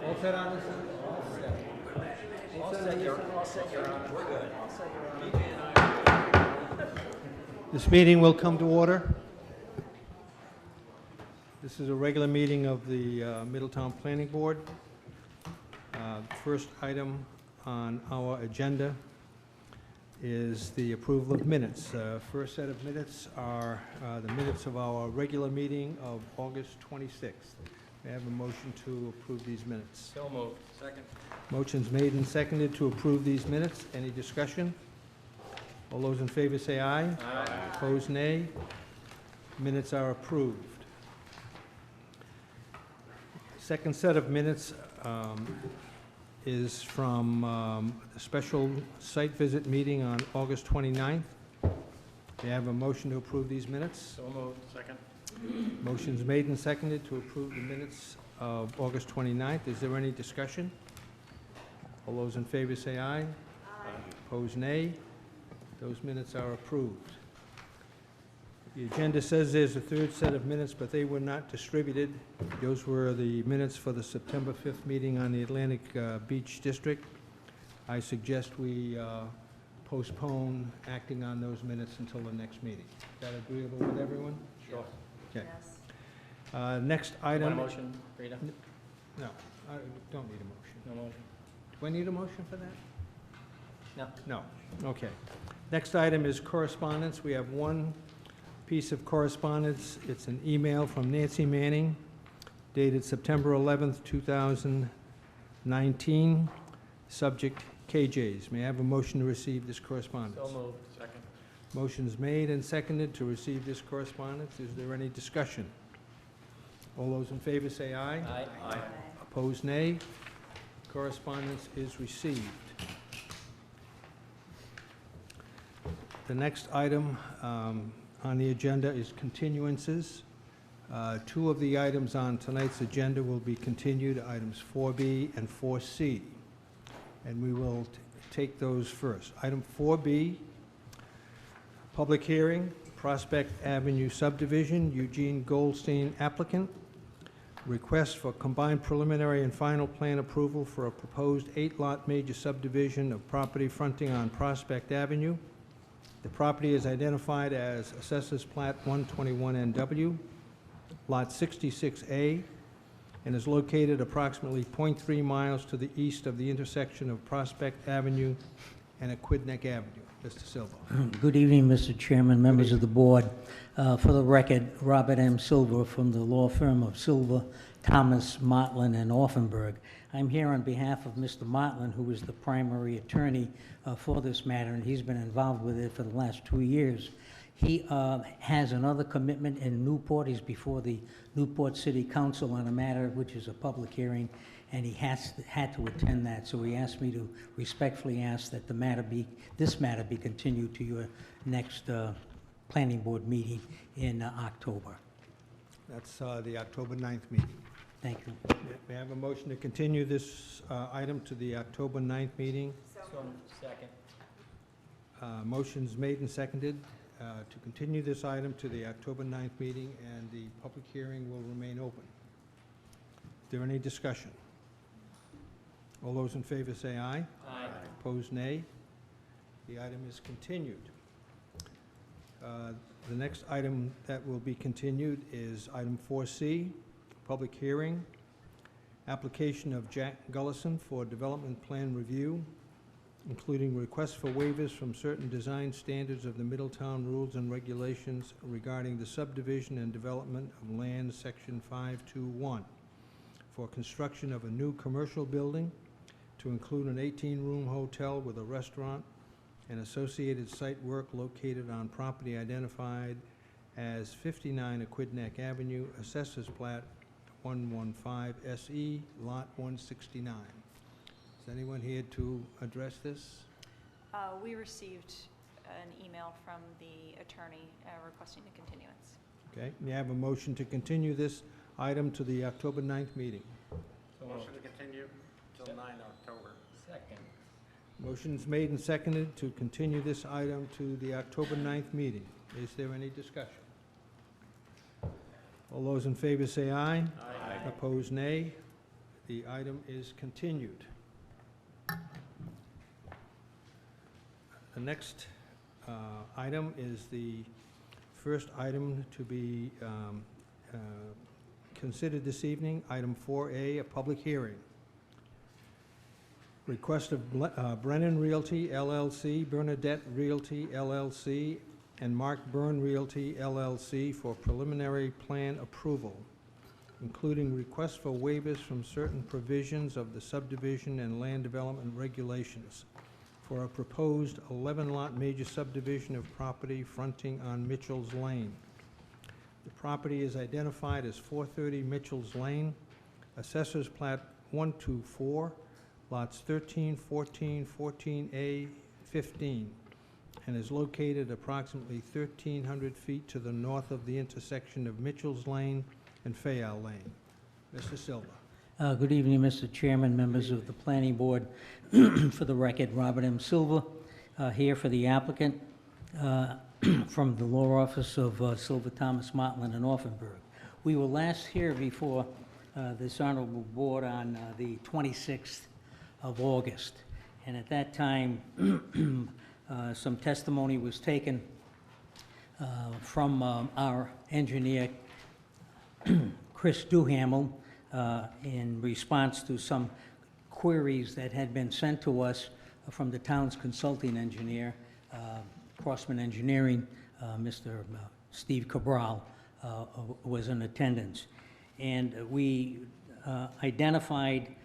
All set on this? All set. All set, Your Honor. We're good. This meeting will come to order. This is a regular meeting of the Middletown Planning Board. First item on our agenda is the approval of minutes. First set of minutes are the minutes of our regular meeting of August 26th. May I have a motion to approve these minutes? So moved. Second. Motion's made and seconded to approve these minutes. Any discussion? All those in favor say aye. Aye. Opposed, nay. Minutes are approved. Second set of minutes is from the special site visit meeting on August 29th. May I have a motion to approve these minutes? So moved. Second. Motion's made and seconded to approve the minutes of August 29th. Is there any discussion? All those in favor say aye. Aye. Opposed, nay. Those minutes are approved. The agenda says there's a third set of minutes, but they were not distributed. Those were the minutes for the September 5th meeting on the Atlantic Beach District. I suggest we postpone acting on those minutes until the next meeting. Is that agreeable with everyone? Sure. Okay. Yes. Next Want item. a motion, Rita? No, I don't need a motion. No motion? Do I need a motion for that? No. No, okay. Next item is correspondence. We have one piece of correspondence. It's an email from Nancy Manning dated September 11th, 2019, subject KJ's. May I have a motion to receive this correspondence? So moved. Second. Motion's made and seconded to receive this correspondence. Is there any discussion? All those in favor say aye. Aye. Aye. Opposed, nay. Correspondence is received. The next item on the agenda is continuances. Two of the items on tonight's agenda will be continued, items 4B and 4C. And we will take those first. Item 4B, public hearing, Prospect Avenue subdivision, Eugene Goldstein applicant. Request for combined preliminary and final plan approval for a proposed 8-lot major subdivision of property fronting on Prospect Avenue. The property is identified as Assessors Plat 121NW, Lot 66A, and is located approximately 0.3 miles to the east of the intersection of Prospect Avenue and Aquidneck Avenue. Mr. Silva. Good evening, Mr. Chairman, members of the board. For the record, Robert M. Silva from the law firm of Silva, Thomas, Motlin, and Offenberg. I'm here on behalf of Mr. Motlin, who is the primary attorney for this matter, and he's been involved with it for the last 2 years. He has another commitment in Newport. He's before the Newport City Council on a matter which is a public hearing, and he had to attend that. So he asked me to respectfully ask that this matter be continued to your next planning board meeting in October. That's the October 9th meeting. Thank you. May I have a motion to continue this item to the October 9th meeting? So second. Motion's made and seconded to continue this item to the October 9th meeting, and the public hearing will remain open. Is there any discussion? All those in favor say aye. Aye. Opposed, nay. The item is continued. The next item that will be continued is item 4C, public hearing, application of Jack Gullison for development plan review, including requests for waivers from certain design standards of the Middletown Rules and Regulations regarding the subdivision and development of land, section 521, for construction of a new commercial building to include an 18-room hotel with a restaurant and associated site work located on property identified as 59 Aquidneck Avenue, Assessors Plat 115 SE, Lot 169. Is anyone here to address this? We received an email from the attorney requesting a continuance. Okay, may I have a motion to continue this item to the October 9th meeting? So motion to continue till 9 October. Second. Motion's made and seconded to continue this item to the October 9th meeting. Is there any discussion? All those in favor say aye. Aye. Opposed, nay. The item is continued. The next item is the first item to be considered this evening, item 4A, a public hearing. Request of Brennan Realty LLC, Bernadette Realty LLC, and Mark Byrne Realty LLC for preliminary plan approval, including requests for waivers from certain provisions of the subdivision and land development regulations for a proposed 11-lot major subdivision of property fronting on Mitchell's Lane. The property is identified as 430 Mitchell's Lane, Assessors Plat 124, lots 13, 14, 14A, 15, and is located approximately 1,300 feet to the north of the intersection of Mitchell's Lane and Fayal Lane. Mr. Silva. Good evening, Mr. Chairman, members of the Planning Board. For the record, Robert M. Silva, here for the applicant from the Law Office of Silva, Thomas, Martland, and Offenburg. We were last here before this honorable board on the 26th of August, and at that time, some testimony was taken from our engineer, Chris Duhamel, in response to some queries that had been sent to us from the town's consulting engineer, Crossman Engineering. Mr. Steve Cabral was in attendance. And we identified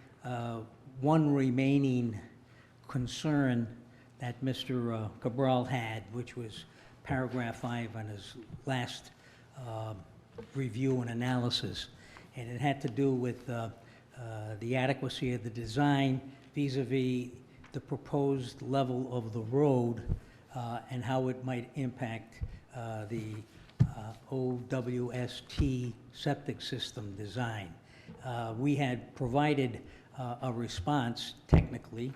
one remaining concern that Mr. Cabral had, which was paragraph 5 on his last review and analysis. And it had to do with the adequacy of the design vis-a-vis the proposed level of the road and how it might impact the OWST septic system design. We had provided a response technically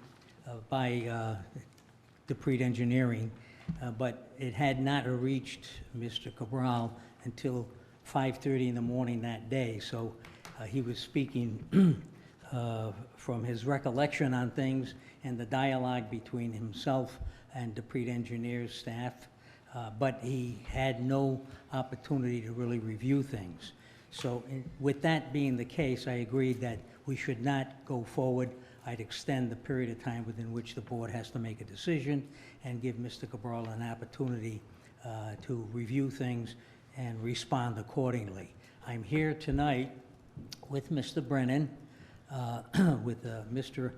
by Dupree Engineering, but it had not reached Mr. Cabral until 5:30 in the morning that day. So he was speaking from his recollection on things and the dialogue between himself and Dupree Engineers staff, but he had no opportunity to really review things. So with that being the case, I agreed that we should not go forward. I'd extend the period of time within which the board has to make a decision and give Mr. Cabral an opportunity to review things and respond accordingly. I'm here tonight with Mr. Brennan, with Mr.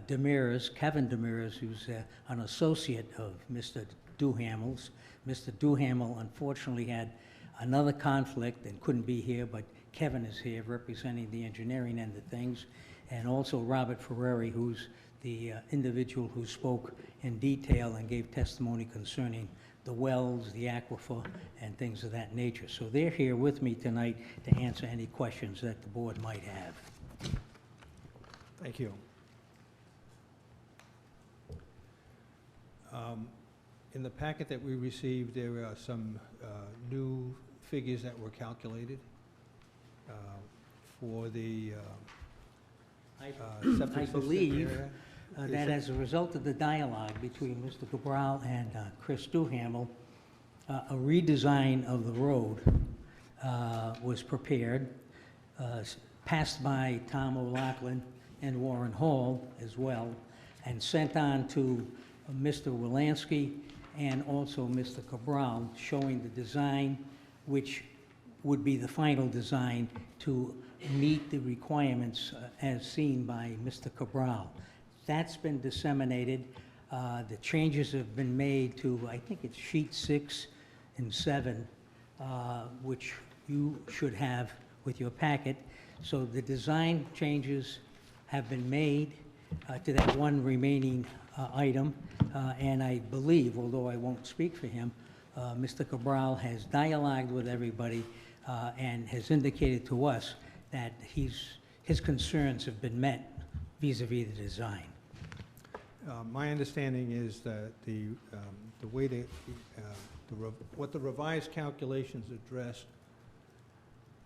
Demers, Kevin Demers, who's an associate of Mr. Duhamel's. Mr. Duhamel unfortunately had another conflict and couldn't be here, but Kevin is here representing the engineering end of things, and also Robert Ferreri, who's the individual who spoke in detail and gave testimony concerning the wells, the aquifer, and things of that nature. So they're here with me tonight to answer any questions that the board might have. Thank you. In the packet that we received, there are some new figures that were calculated for the septic I system believe area. that as a result of the dialogue between Mr. Cabral and Chris Duhamel, a redesign of the road was prepared, passed by Tom O'Loughlin and Warren Hall as well, and sent on to Mr. Wilansky and also Mr. Cabral, showing the design which would be the final design to meet the requirements as seen by Mr. Cabral. That's been disseminated. The changes have been made to, I think it's sheet 6 and 7, which you should have with your packet. So the design changes have been made to that one remaining item, and I believe, although I won't speak for him, Mr. Cabral has dialogued with everybody and has indicated to us that his concerns have been met vis-a-vis the design. My understanding is that the way what the revised calculations addressed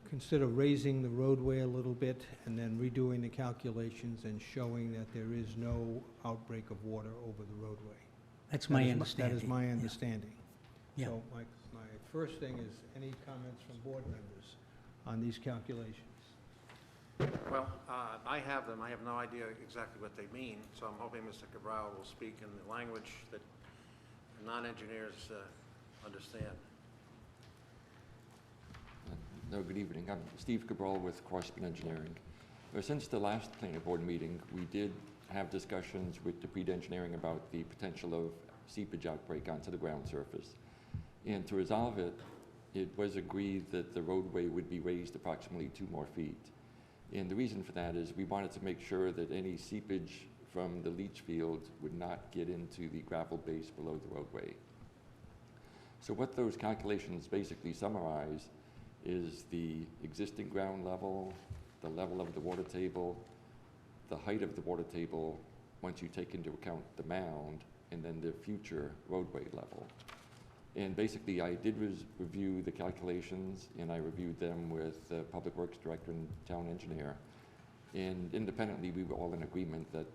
consider raising the roadway a little bit and then redoing the calculations and showing that there is no outbreak of water over the roadway. That's my That is understanding. That is my Yeah. understanding. Yeah. So my first thing is, any comments from board members on these calculations? Well, I have them. I have no idea exactly what they mean, so I'm hoping Mr. Cabral will speak in the language that non-engineers understand. No, good evening. I'm Steve Cabral with Crossman Engineering. Since the last planning board meeting, we did have discussions with Dupree Engineering about the potential of seepage outbreak onto the ground surface. And to resolve it, it was agreed that the roadway would be raised approximately 2 more feet. And the reason for that is we wanted to make sure that any seepage from the leach field would not get into the gravel base below the roadway. So what those calculations basically summarize is the existing ground level, the level of the water table, the height of the water table, once you take into account the mound, and then the future roadway level. And basically, I did review the calculations, and I reviewed them with the Public Works Director and Town Engineer. And independently, we were all in agreement that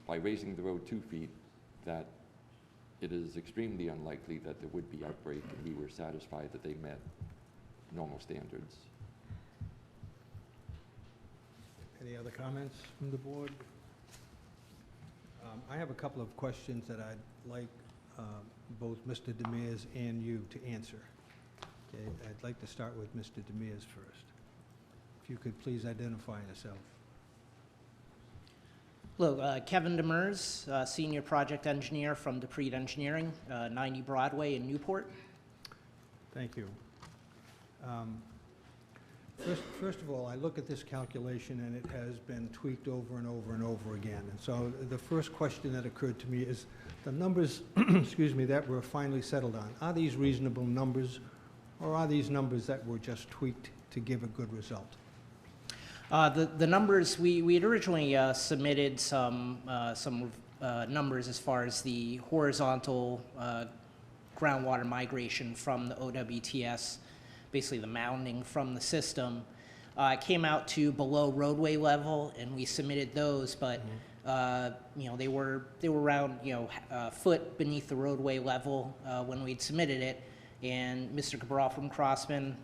by raising the road 2 feet, that it is extremely unlikely that there would be outbreak, and we were satisfied that they met normal standards. Any other comments from the board? I have a couple of questions that I'd like both Mr. Demers and you to answer. Okay, I'd like to start with Mr. Demers first. If you could please identify yourself. Hello, Kevin Demers, Senior Project Engineer from Dupree Engineering, 90 Broadway in Newport. Thank you. First of all, I look at this calculation and it has been tweaked over and over and over again. And so the first question that occurred to me is the numbers, excuse me, that were finally settled on. Are these reasonable numbers, or are these numbers that were just tweaked to give a good result? The numbers, we had originally submitted some numbers as far as the horizontal groundwater migration from the OWTS, basically the mounding from the system. It came out to below roadway level, and we submitted those, but you know, they were around, you know, a foot beneath the roadway level when we'd submitted it. And Mr. Cabral from Crossman,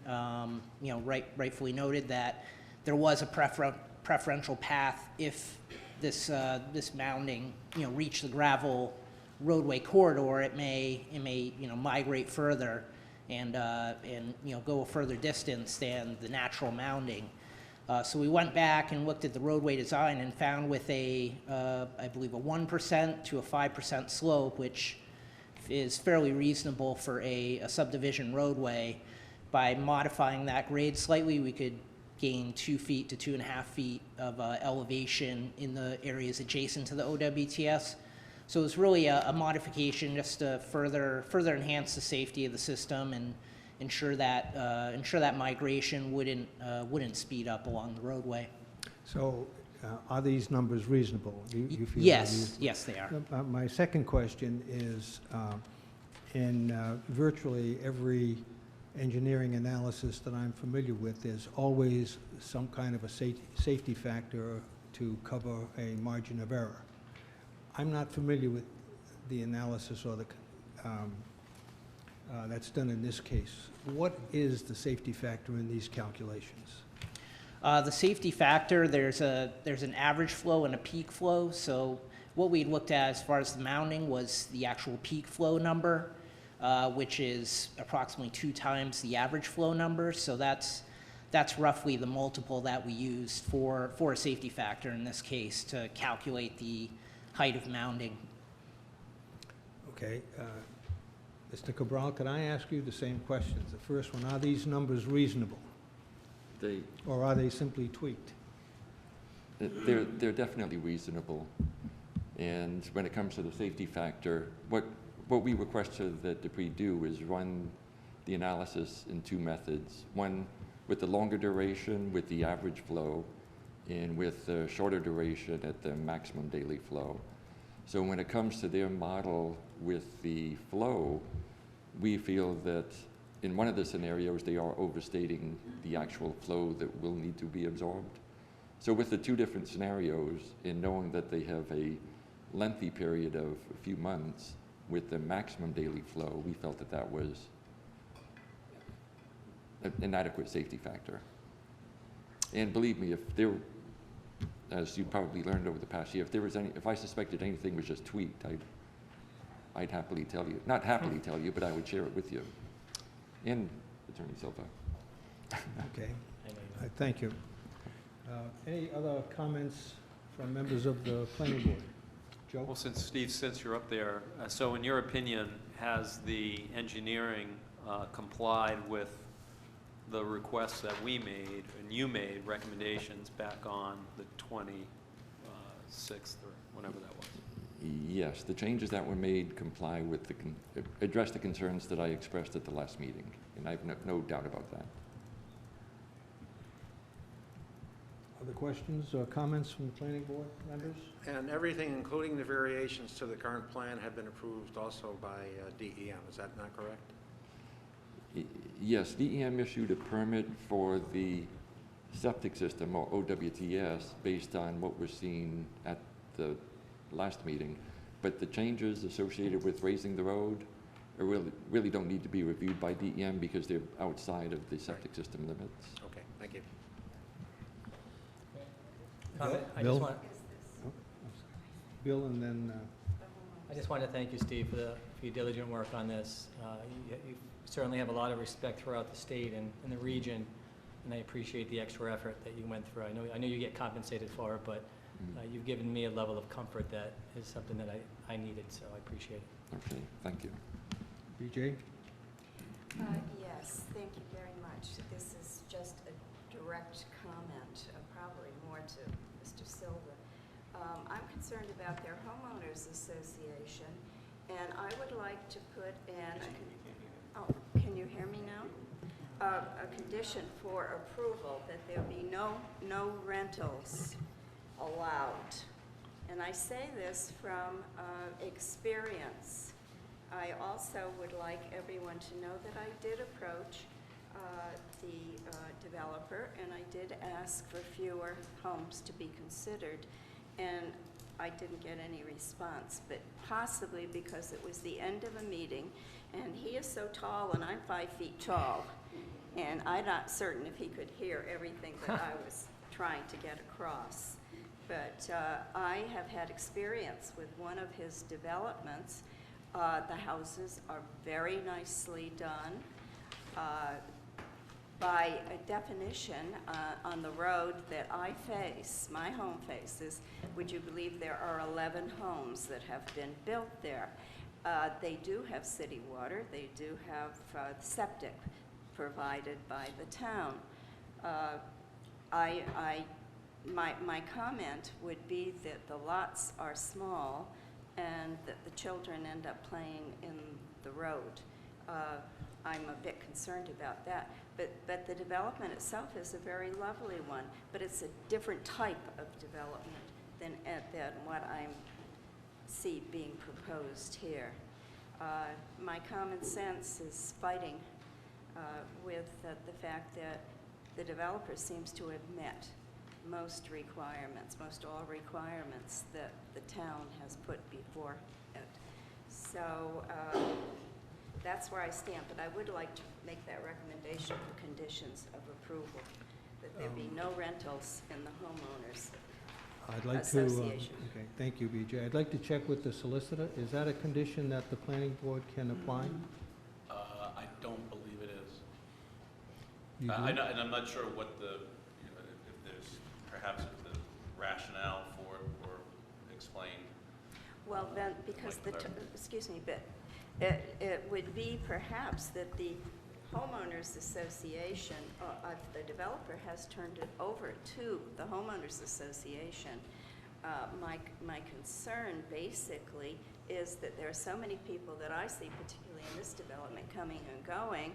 you know, rightfully noted that there was a preferential path if this mounding, you know, reached the gravel roadway corridor. It may you know, migrate further and you know, go a further distance than the natural mounding. So we went back and looked at the roadway design and found with I believe a 1% to a 5% slope, which is fairly reasonable for a subdivision roadway. By modifying that grade slightly, we could gain 2 feet to 2.5 feet of elevation in the areas adjacent to the OWTS. So it was really a modification just to further enhance the safety of the system and ensure that migration wouldn't speed up along the roadway. So are these numbers reasonable? Do you feel they're Yes, reasonable? yes, they are. My second question is, in virtually every engineering analysis that I'm familiar with, there's always some kind of a safety factor to cover a margin of error. I'm not familiar with the analysis or the that's done in this case. What is the safety factor in these calculations? The safety factor, there's an average flow and a peak flow. So what we looked at as far as the mounding was the actual peak flow number, which is approximately 2 times the average flow number. So that's roughly the multiple that we used for a safety factor in this case to calculate the height of mounding. Okay. Mr. Cabral, could I ask you the same questions? The first one, are these numbers reasonable, or are they simply tweaked? They're definitely reasonable. And when it comes to the safety factor, what we requested that Dupree do is run the analysis in 2 methods. One with the longer duration with the average flow, and with the shorter duration at the maximum daily flow. So when it comes to their model with the flow, we feel that in one of the scenarios, they are overstating the actual flow that will need to be absorbed. So with the two different scenarios, in knowing that they have a lengthy period of a few months with the maximum daily flow, we felt that that was an adequate safety factor. And believe me, if there, as you probably learned over the past year, if I suspected anything was just tweaked, I'd happily tell you. Not happily tell you, but I would share it with you. And Attorney Silva. Okay. Thank you. Any other comments from members of the planning board? Joe? Well, since you're up there, so in your opinion, has the engineering complied with the requests that we made, and you made recommendations back on the 26th or whenever that was? Yes, the changes that were made comply with address the concerns that I expressed at the last meeting, and I have no doubt about that. Other questions or comments from the planning board members? And everything, including the variations to the current plan, have been approved also by DEM. Is that not correct? Yes, DEM issued a permit for the septic system, or OWTS, based on what was seen at the last meeting, but the changes associated with raising the road really don't need to be reviewed by DEM because they're outside of the septic system limits. Okay, thank you. Bill? Bill, and then, I just want to thank you, Steve, for your diligent work on this. You certainly have a lot of respect throughout the state and the region, and I appreciate the extra effort that you went through. I know you get compensated for it, but you've given me a level of comfort that is something that I needed, so I appreciate it. Okay, thank you. BJ? Yes, thank you very much. This is just a direct comment, probably more to Mr. Silva. I'm concerned about their homeowners association, and I would like to put in, can you hear me now? A condition for approval that there be no rentals allowed. And I say this from experience. I also would like everyone to know that I did approach the developer, and I did ask for fewer homes to be considered, and I didn't get any response, but possibly because it was the end of a meeting, and he is so tall and I'm 5 feet tall, and I'm not certain if he could hear everything that I was trying to get across. But I have had experience with one of his developments. The houses are very nicely done. By a definition, on the road that I face, my home faces, would you believe there are 11 homes that have been built there? They do have city water. They do have septic provided by the town. My comment would be that the lots are small and that the children end up playing in the road. I'm a bit concerned about that. But the development itself is a very lovely one, but it's a different type of development than what I see being proposed here. My common sense is fighting with the fact that the developer seems to have met most all requirements that the town has put before it. So that's where I stand, but I would like to make that recommendation for conditions of approval, that there be no rentals in the homeowners I'd like association. Okay, thank you, BJ. I'd like to check with the solicitor. Is that a condition that the planning board can apply? I don't believe it is. You do? And I'm not sure what the, if there's perhaps if the rationale for it were explained. Well, then, because excuse me, but it would be perhaps that the homeowners association, the developer has turned it over to the homeowners association. My concern basically is that there are so many people that I see, particularly in this development, coming and going,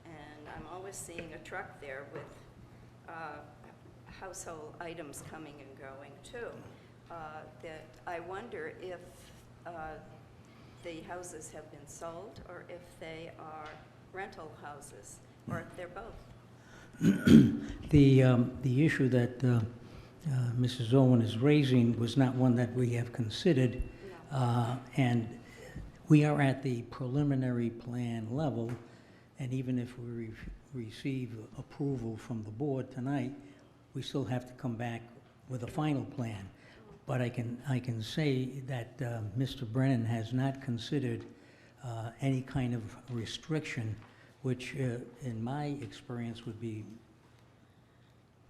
and I'm always seeing a truck there with household items coming and going too. That I wonder if the houses have been sold or if they are rental houses, or if they're both. The issue that Mrs. Owen is raising was not one that we have considered, and we are at the preliminary plan level, and even if we receive approval from the board tonight, we still have to come back with a final plan. But I can say that Mr. Brennan has not considered any kind of restriction, which in my experience would be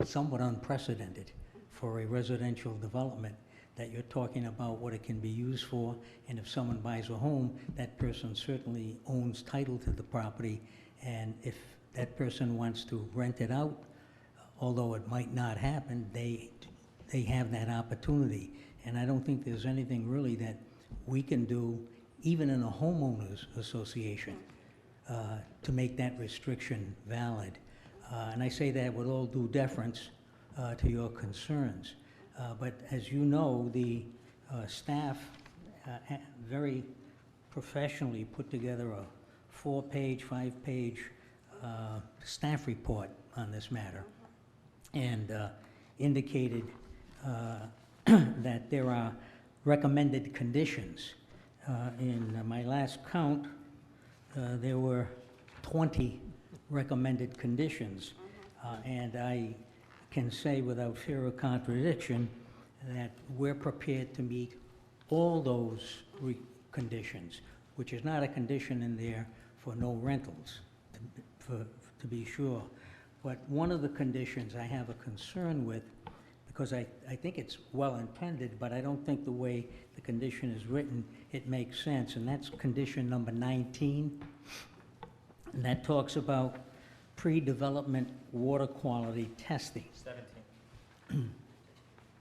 somewhat unprecedented for a residential development, that you're talking about what it can be used for, and if someone buys a home, that person certainly owns title to the property, and if that person wants to rent it out, although it might not happen, they have that opportunity. And I don't think there's anything really that we can do, even in a homeowners association, to make that restriction valid. And I say that with all due deference to your concerns. But as you know, the staff very professionally put together a 4-page, 5-page staff report on this matter, and indicated that there are recommended conditions. In my last count, there were 20 recommended conditions, and I can say without fear of contradiction that we're prepared to meet all those conditions, which is not a condition in there for no rentals, to be sure. But one of the conditions I have a concern with, because I think it's well-intended, but I don't think the way the condition is written, it makes sense, and that's condition number 19. And that talks about pre-development water quality testing. 17.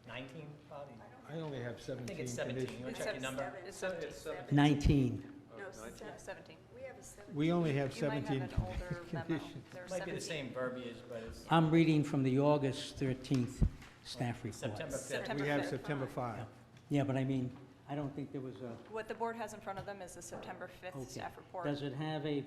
19, Bobby? I only have I 17 think it's 17. You want to check your number? It's 17. 19. No, No, 17. we have a 17. We only have You might 17 have an older memo. conditions. There's Might be the 17. same verbiage, but it's I'm reading from the August 13th staff report. September 5th. September We have 5th. September 5. Yeah, but I mean, I don't think there was a, What the board has in front of them is the September 5th Okay. staff report. does it have a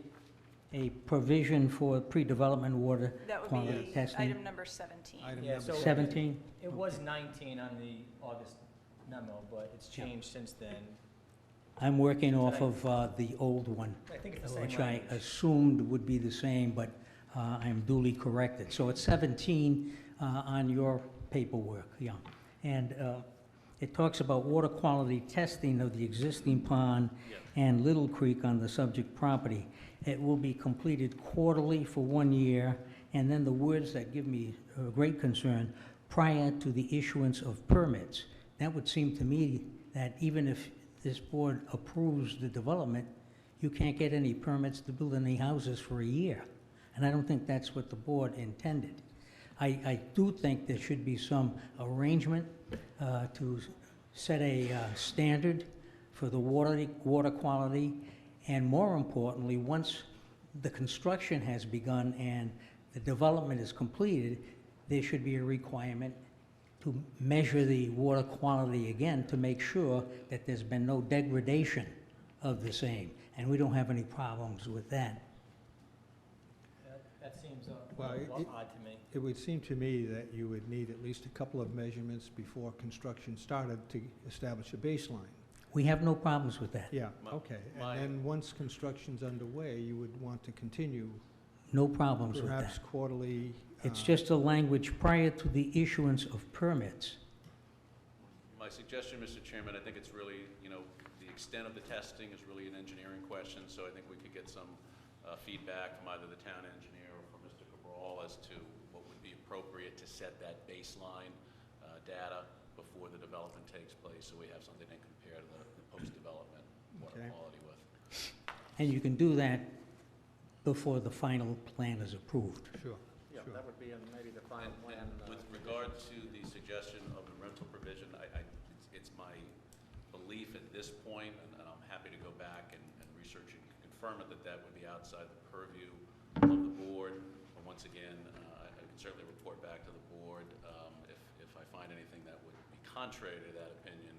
provision for pre-development water That would quality be testing? item number 17. Item Yeah, number so- 17? It was 19 on the August memo, but it's changed since then. I'm working off of the old one, I think it's the same which I language. assumed would be the same, but I'm duly corrected. So it's 17 on your paperwork, yeah. And it talks about water quality testing of the existing pond and Little Creek on the subject property. It will be completed quarterly for 1 year, and then the words that give me great concern, prior to the issuance of permits. That would seem to me that even if this board approves the development, you can't get any permits to build any houses for a year. And I don't think that's what the board intended. I do think there should be some arrangement to set a standard for the water quality, and more importantly, once the construction has begun and the development is completed, there should be a requirement to measure the water quality again to make sure that there's been no degradation of the same, and we don't have any problems with that. That seems Well, odd to me. It would seem to me that you would need at least a couple of measurements before construction started to establish a baseline. We have no problems with that. Yeah, My- okay. my- And then once construction's underway, you would want to continue, No problems with perhaps that. quarterly. It's just a language prior to the issuance of permits. My suggestion, Mr. Chairman, I think it's really, the extent of the testing is really an engineering question, so I think we could get some feedback from either the town engineer or from Mr. Cabral as to what would be appropriate to set that baseline data before the development takes place, so we have something to compare the post-development water Okay. quality with. And you can do that before the final plan is approved. Sure, Yeah, sure. that would be in maybe the final And plan. with regard to the suggestion of the rental provision, it's my belief at this point, and I'm happy to go back and research and confirm it, that would be outside the purview of the board. But once again, I can certainly report back to the board if I find anything that would be contrary to that opinion,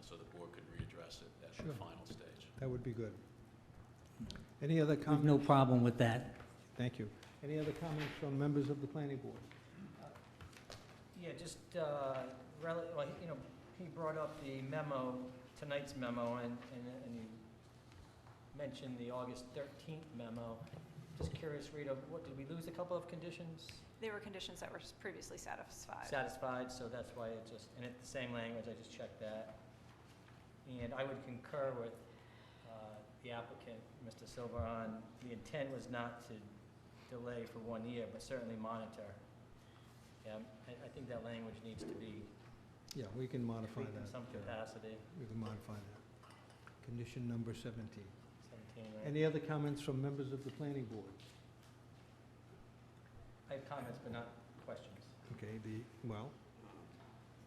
so the board could readdress it at the Sure. final stage. That would be good. Any other We've comments? no problem with that. Thank you. Any other comments from members of the planning board? Yeah, just, well, you know, he brought up the memo, tonight's memo, and you mentioned the August 13th memo. Just curious, Rita, what, did we lose a couple of conditions? They were conditions that were previously satisfied. Satisfied, so that's why it just, and it's the same language, I just checked that. And I would concur with the applicant, Mr. Silva, on the intent was not to delay for 1 year, but certainly monitor. I think that language needs to be Yeah, we can modify tweaked in that. some Yeah, capacity. we can modify that. Condition number 17. 17, right? Any other comments from members of the planning board? I have comments, but not questions. Okay, well,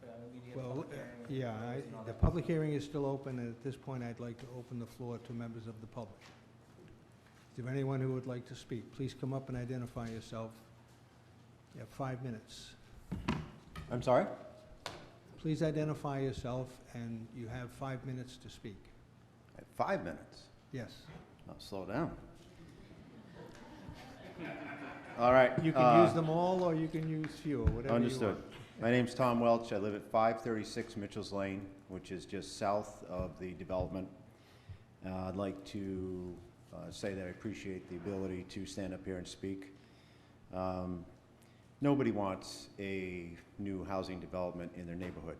But we need a public hearing. yeah, and all the that. public hearing is still open, and at this point, I'd like to open the floor to members of the public. Is there anyone who would like to speak? Please come up and identify yourself. You have 5 minutes. I'm sorry? Please identify yourself, and you have 5 minutes to speak. 5 minutes. Yes. I'll slow down. All right. You can use them all, or you can use fewer, whatever you want. Understood. My name's Tom Welch. I live at 536 Mitchell's Lane, which is just south of the development. I'd like to say that I appreciate the ability to stand up here and speak. Nobody wants a new housing development in their neighborhood.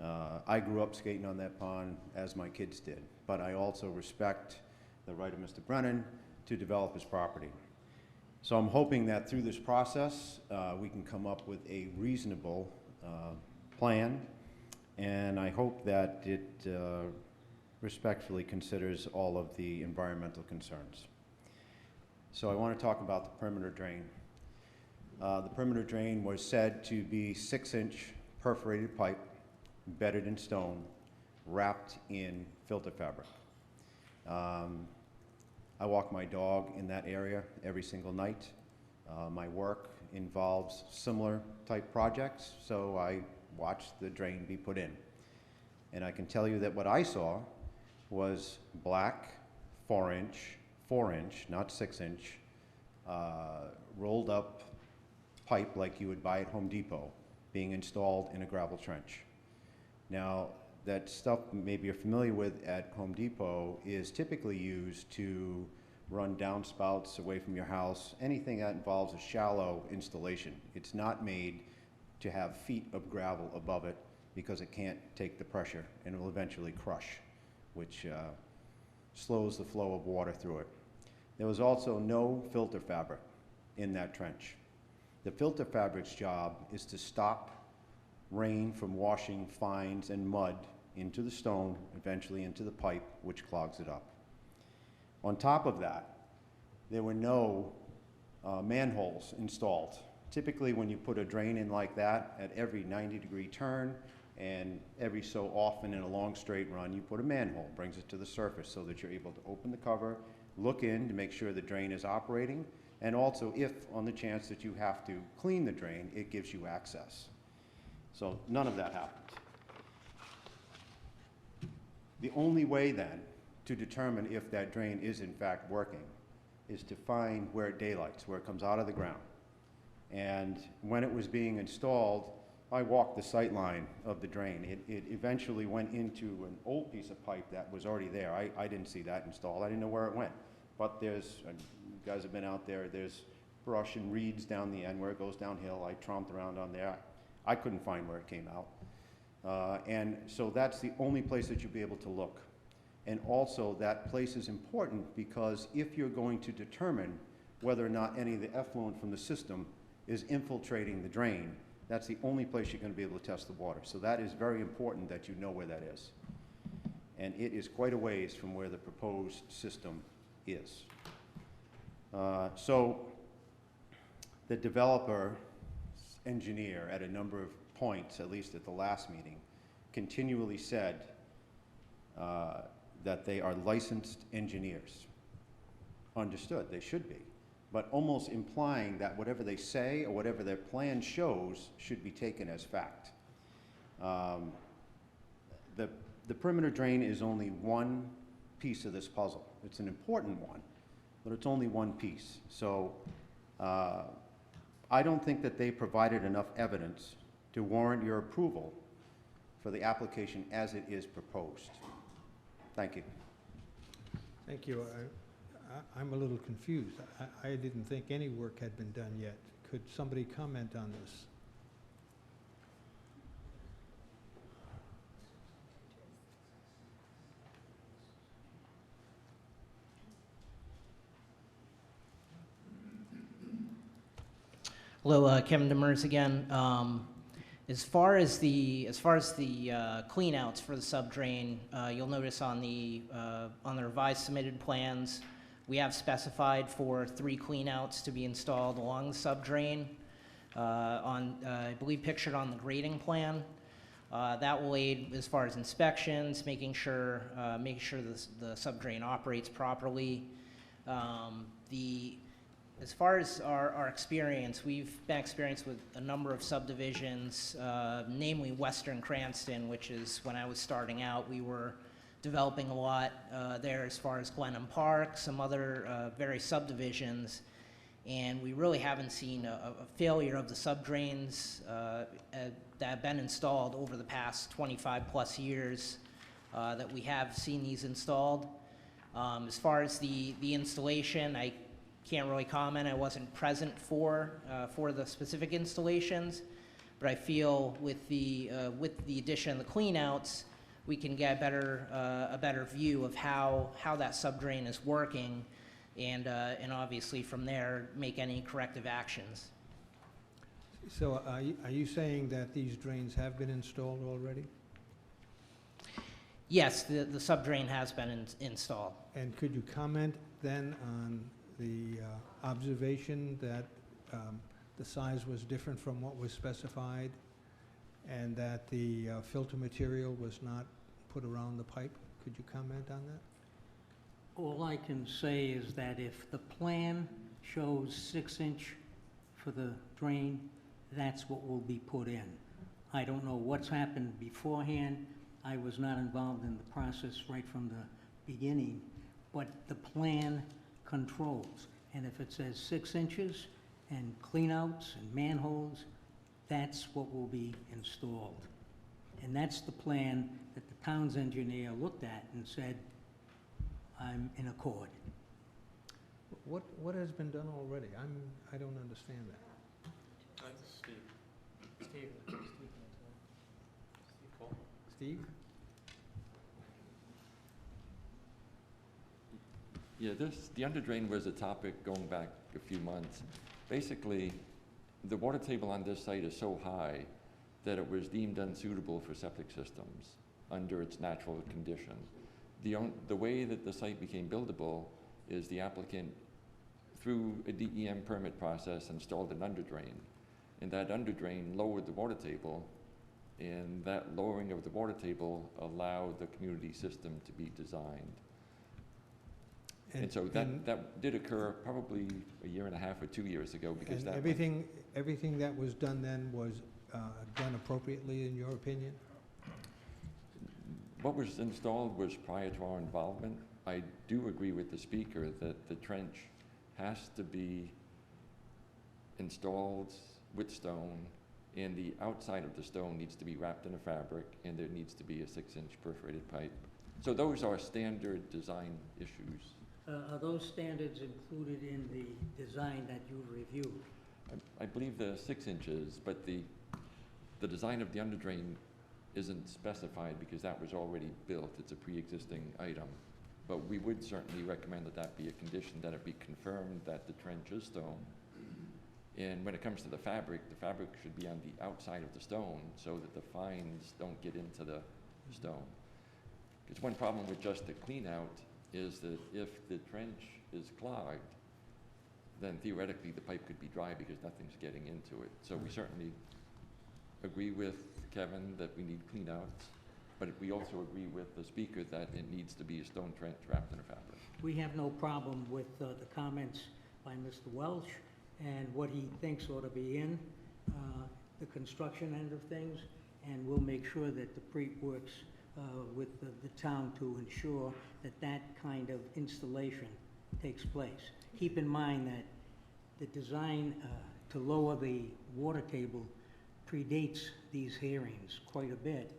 I grew up skating on that pond, as my kids did, but I also respect the right of Mr. Brennan to develop his property. So I'm hoping that through this process, we can come up with a reasonable plan, and I hope that it respectfully considers all of the environmental concerns. So I want to talk about the perimeter drain. The perimeter drain was said to be 6-inch perforated pipe, bedded in stone, wrapped in filter fabric. I walk my dog in that area every single night. My work involves similar type projects, so I watch the drain be put in. And I can tell you that what I saw was black 4-inch, not 6-inch, rolled up pipe like you would buy at Home Depot being installed in a gravel trench. Now, that stuff maybe you're familiar with at Home Depot is typically used to run downspouts away from your house, anything that involves a shallow installation. It's not made to have feet of gravel above it because it can't take the pressure and it will eventually crush, which slows the flow of water through it. There was also no filter fabric in that trench. The filter fabric's job is to stop rain from washing fines and mud into the stone, eventually into the pipe, which clogs it up. On top of that, there were no manholes installed. Typically, when you put a drain in like that, at every 90-degree turn and every so often in a long straight run, you put a manhole, brings it to the surface so that you're able to open the cover, look in to make sure the drain is operating, and also if on the chance that you have to clean the drain, it gives you access. So none of that happened. The only way then to determine if that drain is in fact working is to find where it daylights, where it comes out of the ground. And when it was being installed, I walked the sight line of the drain. It eventually went into an old piece of pipe that was already there. I didn't see that installed. I didn't know where it went. But there's, you guys have been out there, there's brush and reeds down the end where it goes downhill. I tromped around on there. I couldn't find where it came out. And so that's the only place that you'll be able to look. And also that place is important because if you're going to determine whether or not any of the effluent from the system is infiltrating the drain, that's the only place you're going to be able to test the water. So that is very important that you know where that is. And it is quite a ways from where the proposed system is. So the developer engineer at a number of points, at least at the last meeting, continually said that they are licensed engineers. Understood, they should be, but almost implying that whatever they say or whatever their plan shows should be taken as fact. The perimeter drain is only one piece of this puzzle. It's an important one, but it's only one piece. So I don't think that they provided enough evidence to warrant your approval for the application as it is proposed. Thank you. Thank you. I'm a little confused. I didn't think any work had been done yet. Could somebody comment on this? Hello, Kevin Demers again. As far as the clean outs for the subdrain, you'll notice on the revised submitted plans, we have specified for 3 clean outs to be installed along the subdrain, I believe pictured on the grading plan. That will aid as far as inspections, making sure the subdrain operates properly. As far as our experience, we've been experienced with a number of subdivisions, namely Western Cranston, which is when I was starting out, we were developing a lot there as far as Glenham Park, some other various subdivisions, and we really haven't seen a failure of the subdrains that have been installed over the past 25 plus years that we have seen these installed. As far as the installation, I can't really comment. I wasn't present for the specific installations, but I feel with the addition of the cleanouts, we can get a better view of how that subdrain is working, and obviously from there make any corrective actions. So are you saying that these drains have been installed already? Yes, the subdrain has been installed. And could you comment then on the observation that the size was different from what was specified and that the filter material was not put around the pipe? Could you comment on that? All I can say is that if the plan shows 6-inch for the drain, that's what will be put in. I don't know what's happened beforehand. I was not involved in the process right from the beginning, but the plan controls. And if it says 6 inches and cleanouts and manholes, that's what will be installed. And that's the plan that the town's engineer looked at and said, I'm in accord. What has been done already? I don't understand that. Steve Cole? Steve? Yeah, the underdrain was a topic going back a few months. Basically, the water table on this site is so high that it was deemed unsuitable for septic systems under its natural condition. The way that the site became buildable is the applicant, through a DEM permit process, installed an underdrain. And that underdrain lowered the water table, and that lowering of the water table allowed the community system to be designed. And so that did occur probably a year and a half or 2 years ago, because and everything that was done then was done appropriately, in your opinion? What was installed was prior to our involvement. I do agree with the speaker that the trench has to be installed with stone, and the outside of the stone needs to be wrapped in a fabric, and there needs to be a 6-inch perforated pipe. So those are standard design issues. Are those standards included in the design that you reviewed? I believe they're 6 inches, but the design of the underdrain isn't specified because that was already built. It's a pre-existing item. But we would certainly recommend that that be a condition, that it be confirmed that the trench is stone. And when it comes to the fabric should be on the outside of the stone so that the fines don't get into the stone. Because one problem with just the clean out is that if the trench is clogged, then theoretically the pipe could be dry because nothing's getting into it. So we certainly agree with Kevin that we need clean outs, but we also agree with the speaker that it needs to be a stone trench wrapped in a fabric. We have no problem with the comments by Mr. Welch and what he thinks ought to be in the construction end of things, and we'll make sure that the pre-works with the town to ensure that that kind of installation takes place. Keep in mind that the design to lower the water table predates these hearings quite a bit,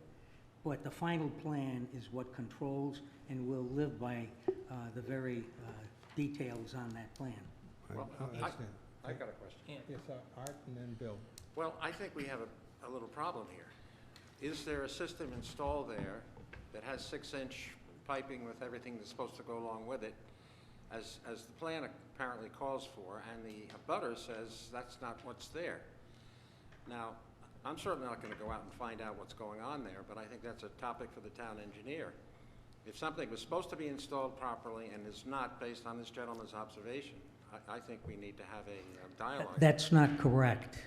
but the final plan is what controls and will live by the very details on that plan. Well, I understand. I got a question. Yes, Art, and then Bill. Well, I think we have a little problem here. Is there a system installed there that has 6-inch piping with everything that's supposed to go along with it, as the plan apparently calls for, and the abutter says that's not what's there? Now, I'm certainly not going to go out and find out what's going on there, but I think that's a topic for the town engineer. If something was supposed to be installed properly and is not, based on this gentleman's observation, I think we need to have a dialogue. That's not correct.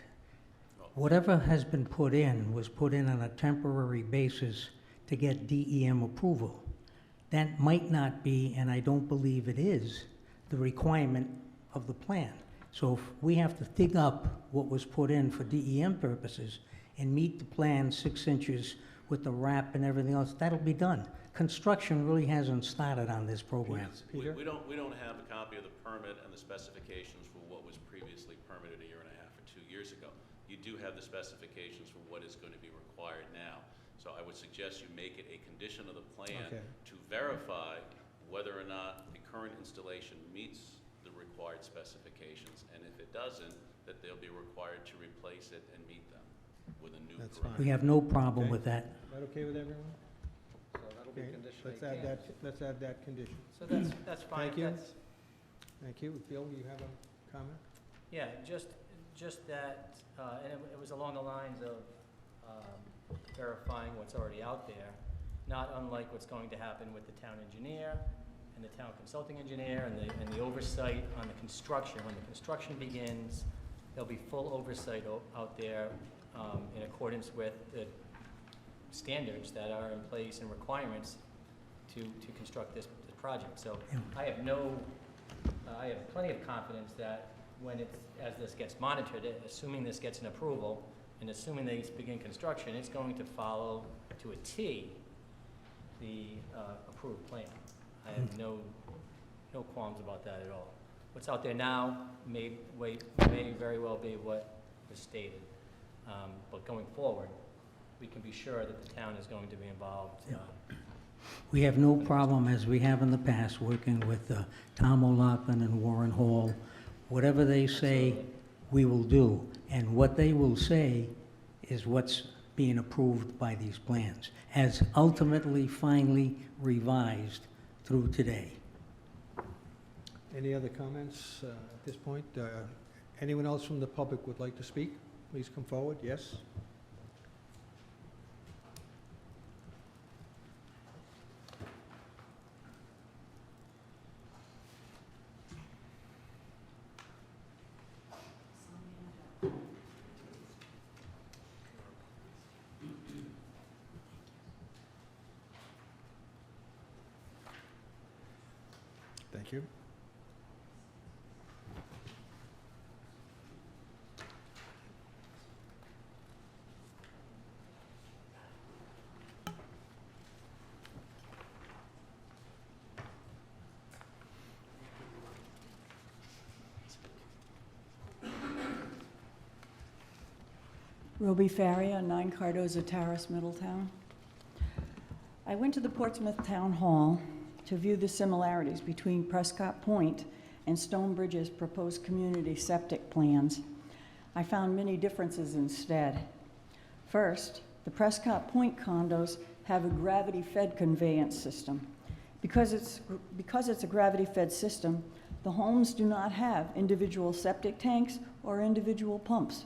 Whatever has been put in was put in on a temporary basis to get DEM approval. That might not be, and I don't believe it is, the requirement of the plan. So if we have to dig up what was put in for DEM purposes and meet the plan 6 inches with the wrap and everything else, that'll be done. Construction really hasn't started on this program. Peter? We don't have a copy of the permit and the specifications for what was previously permitted a year and a half or 2 years ago. You do have the specifications for what is going to be required now. So I would suggest you make it a condition of the plan to verify whether or not the current installation meets the required specifications, and if it doesn't, that they'll be required to replace it and meet them with a new That's perimeter. We have no problem Okay. with that. Is that okay with everyone? So that'll be Okay, condition let's 18. let's add that condition. So that's fine. Thank you. That's- Thank you. Bill, you have a comment? Yeah, just that, and it was along the lines of verifying what's already out there, not unlike what's going to happen with the town engineer and the town consulting engineer and the oversight on the construction. When the construction begins, there'll be full oversight out there in accordance with the standards that are in place and requirements to construct this project. So I have plenty of confidence that as this gets monitored, assuming this gets an approval, and assuming they begin construction, it's going to follow to a T the approved plan. I have no qualms about that at all. What's out there now may very well be what was stated, but going forward, we can be sure that the town is going to be involved. We have no problem, as we have in the past, working with Tom O'Loughlin and Warren Hall. Whatever they say, Absolutely. we will do. And what they will say is what's being approved by these plans, as ultimately, finally revised through today. Any other comments at this point? Anyone else from the public would like to speak? Please come forward. Yes? Thank you. Roby Faria, 9 Cardoza Terrace, Middletown. I went to the Portsmouth Town Hall to view the similarities between Prescott Point and Stonebridge's proposed community septic plans. I found many differences instead. First, the Prescott Point condos have a gravity-fed conveyance system. Because it's a gravity-fed system, the homes do not have individual septic tanks or individual pumps.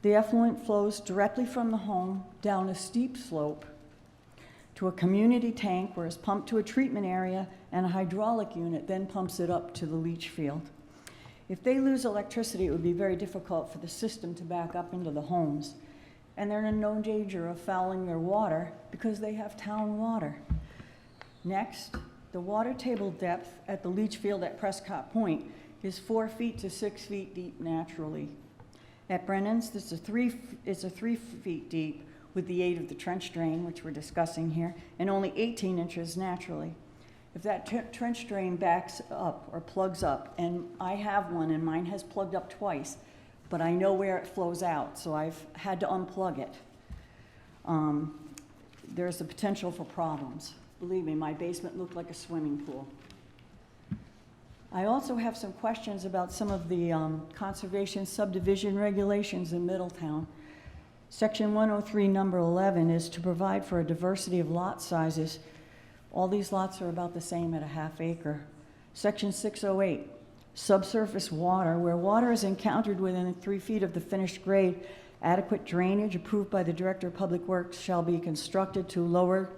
The effluent flows directly from the home down a steep slope to a community tank where it's pumped to a treatment area, and a hydraulic unit then pumps it up to the leach field. If they lose electricity, it would be very difficult for the system to back up into the homes. And they're in no danger of fouling their water because they have town water. Next, the water table depth at the leach field at Prescott Point is 4 feet to 6 feet deep naturally. At Brennan's, it's a 3 feet deep with the aid of the trench drain, which we're discussing here, and only 18 inches naturally. If that trench drain backs up or plugs up, and I have one and mine has plugged up twice, but I know where it flows out, so I've had to unplug it. There's a potential for problems. Believe me, my basement looked like a swimming pool. I also have some questions about some of the conservation subdivision regulations in Middletown. Section 103, number 11, is to provide for a diversity of lot sizes. All these lots are about the same at a half acre. Section 608, subsurface water, where water is encountered within 3 feet of the finished grade, adequate drainage approved by the Director of Public Works shall be constructed to lower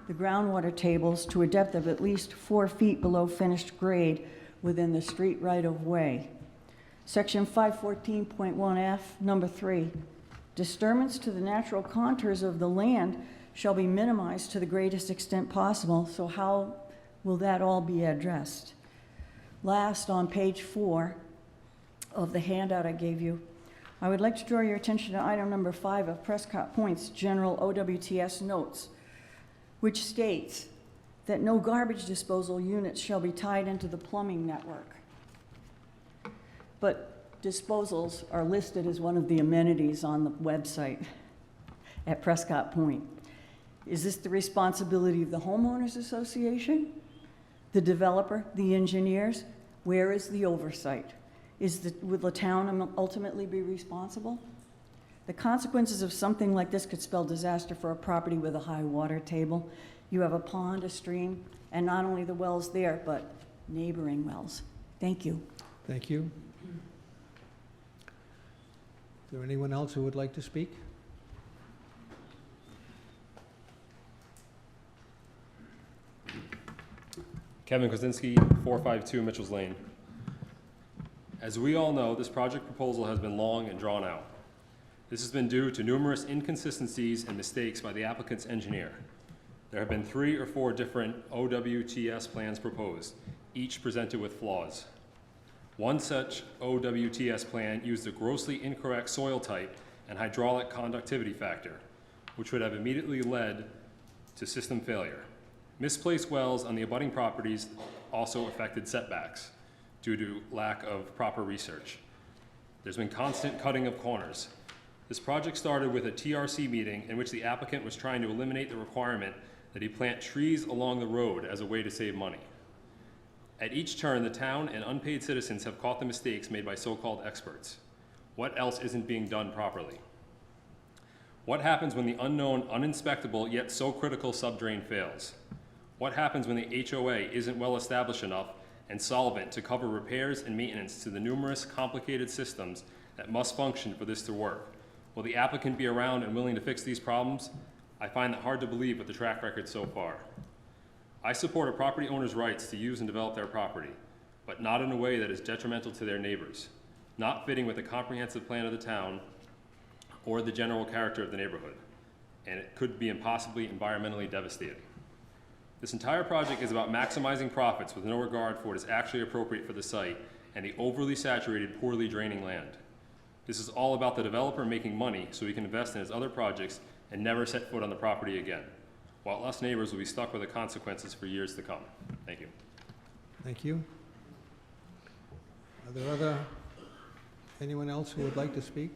the groundwater tables to a depth of at least 4 feet below finished grade within the street right-of-way. Section 514.1F, number 3, disturbance to the natural contours of the land shall be minimized to the greatest extent possible. So how will that all be addressed? Last, on page 4 of the handout I gave you, I would like to draw your attention to item number 5 of Prescott Point's general OWTS notes, which states that no garbage disposal units shall be tied into the plumbing network. But disposals are listed as one of the amenities on the website at Prescott Point. Is this the responsibility of the homeowners association, the developer, the engineers? Where is the oversight? Will the town ultimately be responsible? The consequences of something like this could spell disaster for a property with a high water table. You have a pond, a stream, and not only the wells there, but neighboring wells. Thank you. Thank you. Is there anyone else who would like to speak? Kevin Kozinski, 452 Mitchell's Lane. As we all know, this project proposal has been long and drawn out. This has been due to numerous inconsistencies and mistakes by the applicant's engineer. There have been 3 or 4 different OWTS plans proposed, each presented with flaws. One such OWTS plan used a grossly incorrect soil type and hydraulic conductivity factor, which would have immediately led to system failure. Misplaced wells on the abutting properties also affected setbacks due to lack of proper research. There's been constant cutting of corners. This project started with a TRC meeting in which the applicant was trying to eliminate the requirement that he plant trees along the road as a way to save money. At each turn, the town and unpaid citizens have caught the mistakes made by so-called experts. What else isn't being done properly? What happens when the unknown, uninspectable, yet so critical subdrain fails? What happens when the HOA isn't well established enough and solvent to cover repairs and maintenance to the numerous complicated systems that must function for this to work? Will the applicant be around and willing to fix these problems? I find that hard to believe with the track record so far. I support a property owner's rights to use and develop their property, but not in a way that is detrimental to their neighbors, not fitting with the comprehensive plan of the town or the general character of the neighborhood, and it could be impossibly environmentally devastating. This entire project is about maximizing profits with no regard for what is actually appropriate for the site and the overly saturated, poorly draining land. This is all about the developer making money so he can invest in his other projects and never set foot on the property again, while us neighbors will be stuck with the consequences for years to come. Thank you. Thank you. Are there anyone else who would like to speak?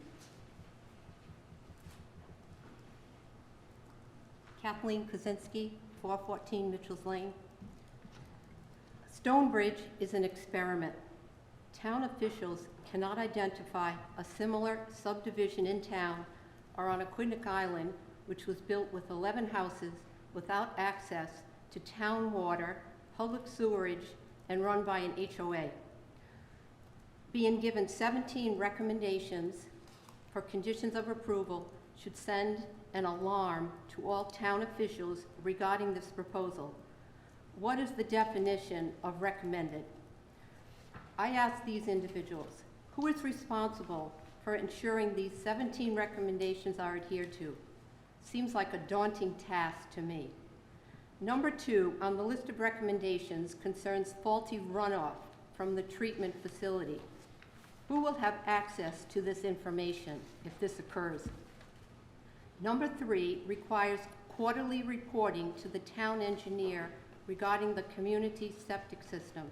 Kathleen Kozinski, 414 Mitchell's Lane. Stonebridge is an experiment. Town officials cannot identify a similar subdivision in town or on Aquidneck Island, which was built with 11 houses without access to town water, public sewerage, and run by an HOA. Being given 17 recommendations for conditions of approval should send an alarm to all town officials regarding this proposal. What is the definition of recommended? I ask these individuals, who is responsible for ensuring these 17 recommendations are adhered to? Seems like a daunting task to me. Number 2 on the list of recommendations concerns faulty runoff from the treatment facility. Who will have access to this information if this occurs? Number 3 requires quarterly reporting to the town engineer regarding the community septic system.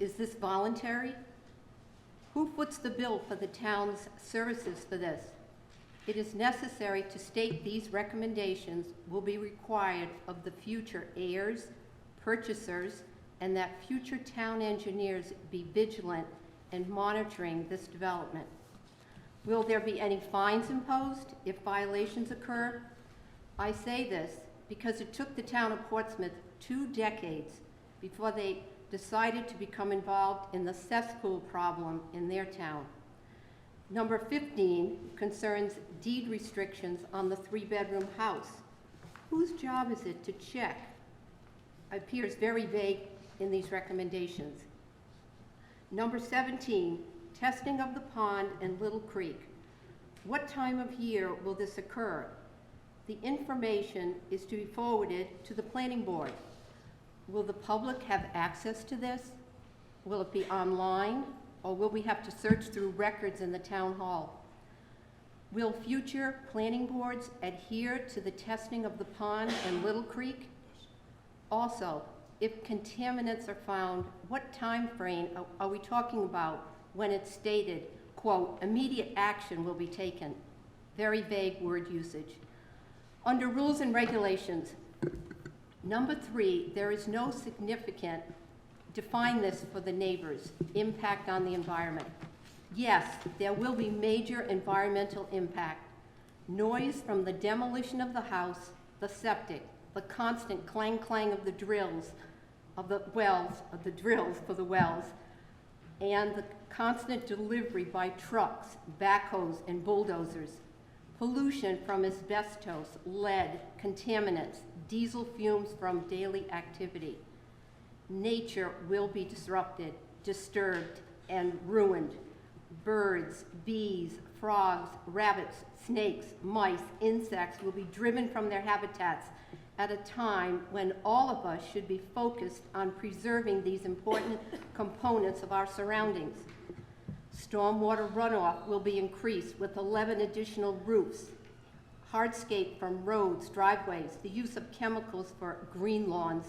Is this voluntary? Who foots the bill for the town's services for this? It is necessary to state these recommendations will be required of the future heirs, purchasers, and that future town engineers be vigilant in monitoring this development. Will there be any fines imposed if violations occur? I say this because it took the town of Portsmouth 2 decades before they decided to become involved in the cesspool problem in their town. Number 15 concerns deed restrictions on the 3-bedroom house. Whose job is it to check? It appears very vague in these recommendations. Number 17, testing of the pond and Little Creek. What time of year will this occur? The information is to be forwarded to the planning board. Will the public have access to this? Will it be online, or will we have to search through records in the town hall? Will future planning boards adhere to the testing of the pond and Little Creek? Also, if contaminants are found, what time frame are we talking about when it's stated, quote, immediate action will be taken? Very vague word usage. Under rules and regulations, number 3, there is no significant, define this for the neighbors, impact on the environment. Yes, there will be major environmental impact. Noise from the demolition of the house, the septic, the constant clang of the drills, of the wells, of the drills for the wells, and the constant delivery by trucks, backhoes, and bulldozers. Pollution from asbestos, lead, contaminants, diesel fumes from daily activity. Nature will be disrupted, disturbed, and ruined. Birds, bees, frogs, rabbits, snakes, mice, insects will be driven from their habitats at a time when all of us should be focused on preserving these important components of our surroundings. Stormwater runoff will be increased with 11 additional roofs, hardscape from roads, driveways, the use of chemicals for green lawns.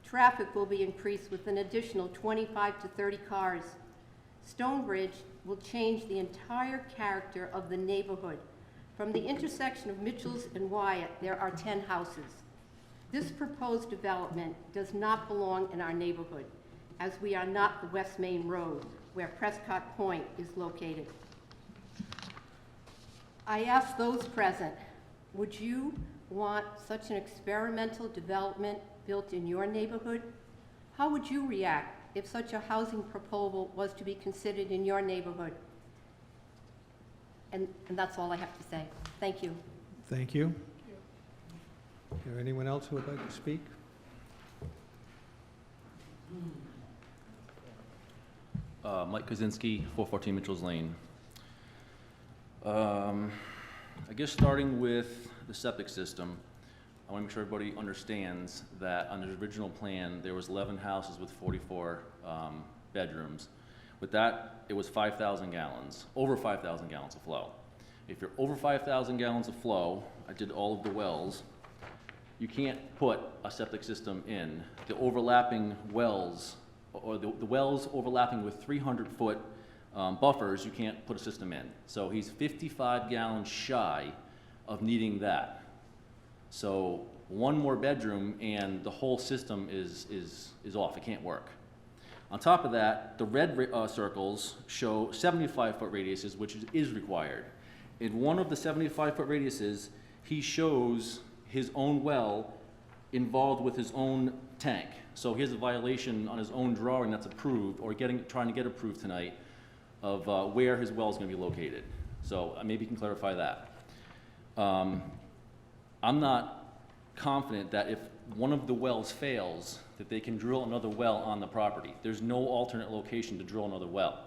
Traffic will be increased with an additional 25 to 30 cars. Stonebridge will change the entire character of the neighborhood. From the intersection of Mitchell's and Wyatt, there are 10 houses. This proposed development does not belong in our neighborhood, as we are not the West Main Road, where Prescott Point is located. I ask those present, would you want such an experimental development built in your neighborhood? How would you react if such a housing proposal was to be considered in your neighborhood? And that's all I have to say. Thank you. Thank you. Is there anyone else who would like to speak? Mike Kozinski, 414 Mitchell's Lane. I guess starting with the septic system, I want to make sure everybody understands that on the original plan, there was 11 houses with 44 bedrooms. With that, it was 5,000 gallons, over 5,000 gallons of flow. If you're over 5,000 gallons of flow, I did all of the wells, you can't put a septic system in. The overlapping wells, or the wells overlapping with 300-foot buffers, you can't put a system in. So he's 55 gallons shy of needing that. So one more bedroom and the whole system is off, it can't work. On top of that, the red circles show 75-foot radiuses, which is required. In one of the 75-foot radiuses, he shows his own well involved with his own tank. So he has a violation on his own drawing that's approved, or trying to get approved tonight, of where his well is going to be located. So maybe you can clarify that. I'm not confident that if one of the wells fails, that they can drill another well on the property. There's no alternate location to drill another well.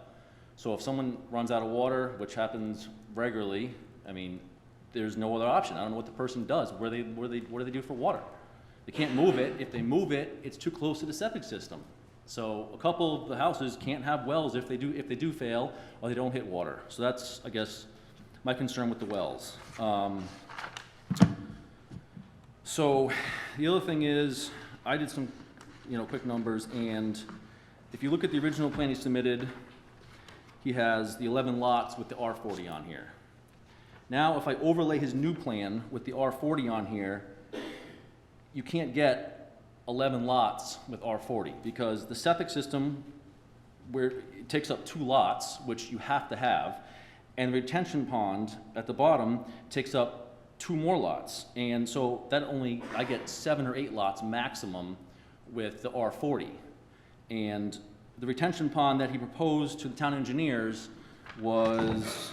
So if someone runs out of water, which happens regularly, I mean, there's no other option. I don't know what the person does. What do they do for water? They can't move it. If they move it, it's too close to the septic system. So a couple of the houses can't have wells if they do fail, or they don't hit water. So that's, I guess, my concern with the wells. So the other thing is, I did some, quick numbers, and if you look at the original plan he submitted, he has the 11 lots with the R40 on here. Now, if I overlay his new plan with the R40 on here, you can't get 11 lots with R40 because the septic system, where it takes up 2 lots, which you have to have, and the retention pond at the bottom takes up 2 more lots. And so I get 7 or 8 lots maximum with the R40. And the retention pond that he proposed to the town engineers was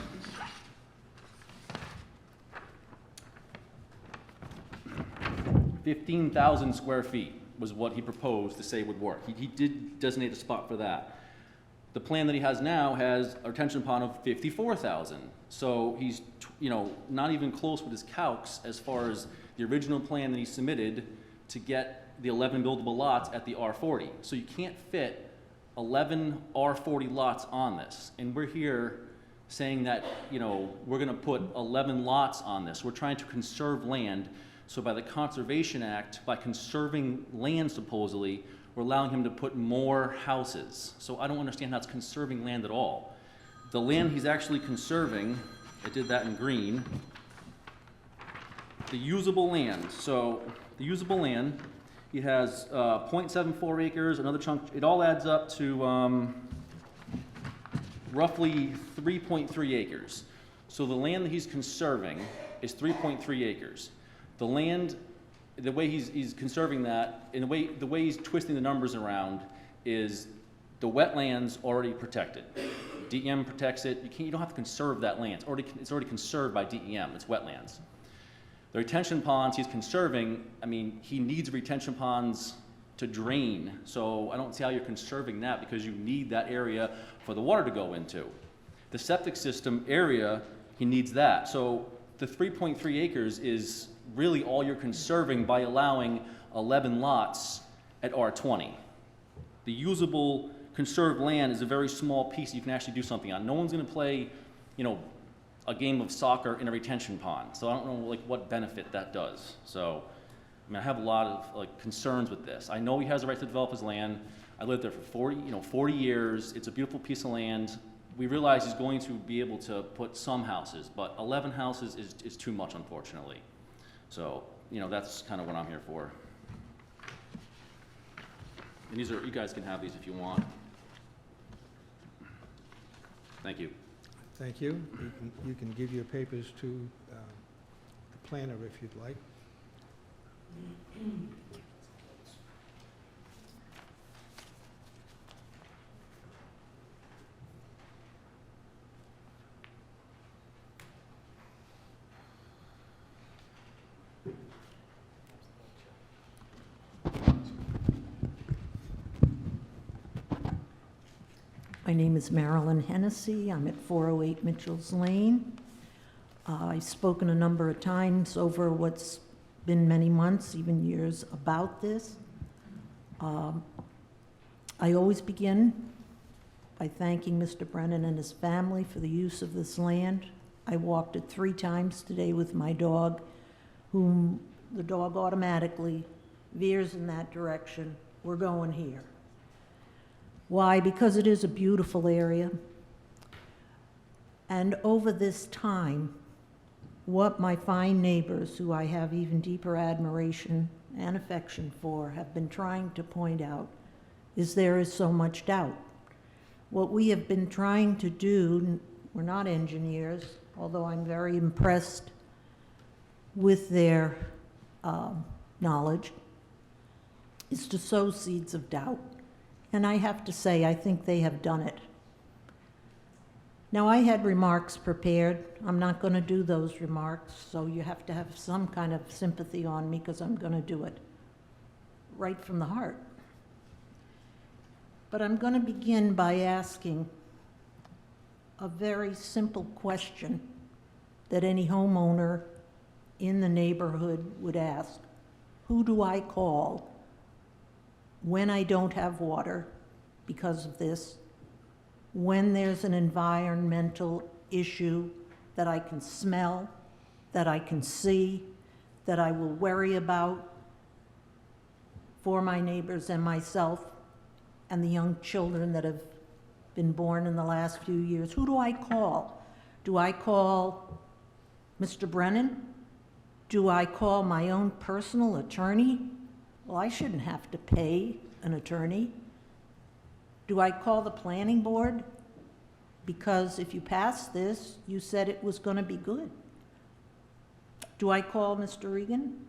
15,000 square feet was what he proposed to say would work. He did designate a spot for that. The plan that he has now has a retention pond of 54,000. So he's, not even close with his calcs as far as the original plan that he submitted to get the 11 buildable lots at the R40. So you can't fit 11 R40 lots on this. And we're here saying that, we're gonna put 11 lots on this. We're trying to conserve land. So by the Conservation Act, by conserving land supposedly, we're allowing him to put more houses. So I don't understand how it's conserving land at all. The land he's actually conserving, I did that in green, the usable land. So the usable land, he has 0.74 acres, another chunk, it all adds up to roughly 3.3 acres. So the land that he's conserving is 3.3 acres. The land, the way he's conserving that, in the way he's twisting the numbers around is the wetlands already protected. DEM protects it. You don't have to conserve that land. It's already conserved by DEM. It's wetlands. The retention ponds he's conserving, he needs retention ponds to drain. So I don't see how you're conserving that because you need that area for the water to go into. The septic system area, he needs that. So the 3.3 acres is really all you're conserving by allowing 11 lots at R20. The usable conserved land is a very small piece you can actually do something on. No one's gonna play, a game of soccer in a retention pond. So I don't know what benefit that does. So, I have a lot of concerns with this. I know he has the right to develop his land. I lived there for 40 years. It's a beautiful piece of land. We realize he's going to be able to put some houses, but 11 houses is too much, unfortunately. So, that's kind of what I'm here for. And you guys can have these if you want. Thank you. Thank you. You can give your papers to the planner if you'd like. My name is Marilyn Hennessy. I'm at 408 Mitchell's Lane. I've spoken a number of times over what's been many months, even years, about this. I always begin by thanking Mr. Brennan and his family for the use of this land. I walked it 3 times today with my dog, whom the dog automatically veers in that direction. We're going here. Why? Because it is a beautiful area. And over this time, what my fine neighbors, who I have even deeper admiration and affection for, have been trying to point out is there is so much doubt. What we have been trying to do, we're not engineers, although I'm very impressed with their knowledge, is to sow seeds of doubt. And I have to say, I think they have done it. Now, I had remarks prepared. I'm not going to do those remarks, so you have to have some kind of sympathy on me because I'm going to do it right from the heart. But I'm going to begin by asking a very simple question that any homeowner in the neighborhood would ask. Who do I call when I don't have water because of this, when there's an environmental issue that I can smell, that I can see, that I will worry about for my neighbors and myself and the young children that have been born in the last few years? Who do I call? Do I call Mr. Brennan? Do I call my own personal attorney? Well, I shouldn't have to pay an attorney. Do I call the planning board? Because if you pass this, you said it was going to be good. Do I call Mr. Regan,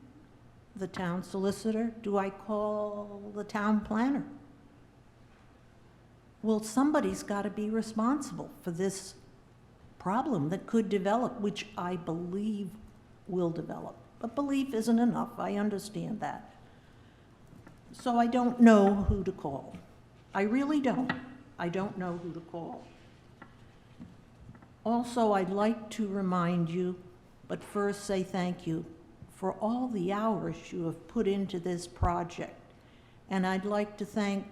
the town solicitor? Do I call the town planner? Well, somebody's got to be responsible for this problem that could develop, which I believe will develop. But belief isn't enough, I understand that. So I don't know who to call. I really don't. I don't know who to call. Also, I'd like to remind you, but first say thank you for all the hours you have put into this project. And I'd like to thank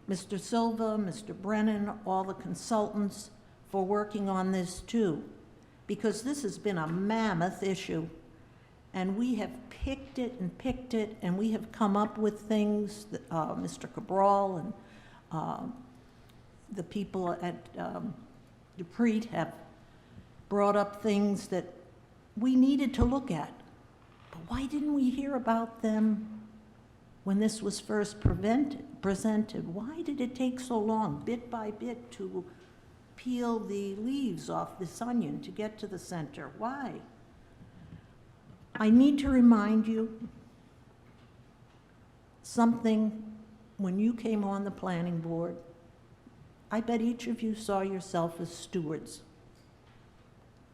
Mr. Silva, Mr. Brennan, all the consultants for working on this too, because this has been a mammoth issue. And we have picked it, and we have come up with things that Mr. Cabral and the people at Dupree have brought up things that we needed to look at. But why didn't we hear about them when this was first presented? Why did it take so long, bit by bit, to peel the leaves off this onion to get to the center? Why? I need to remind you something. When you came on the planning board, I bet each of you saw yourself as stewards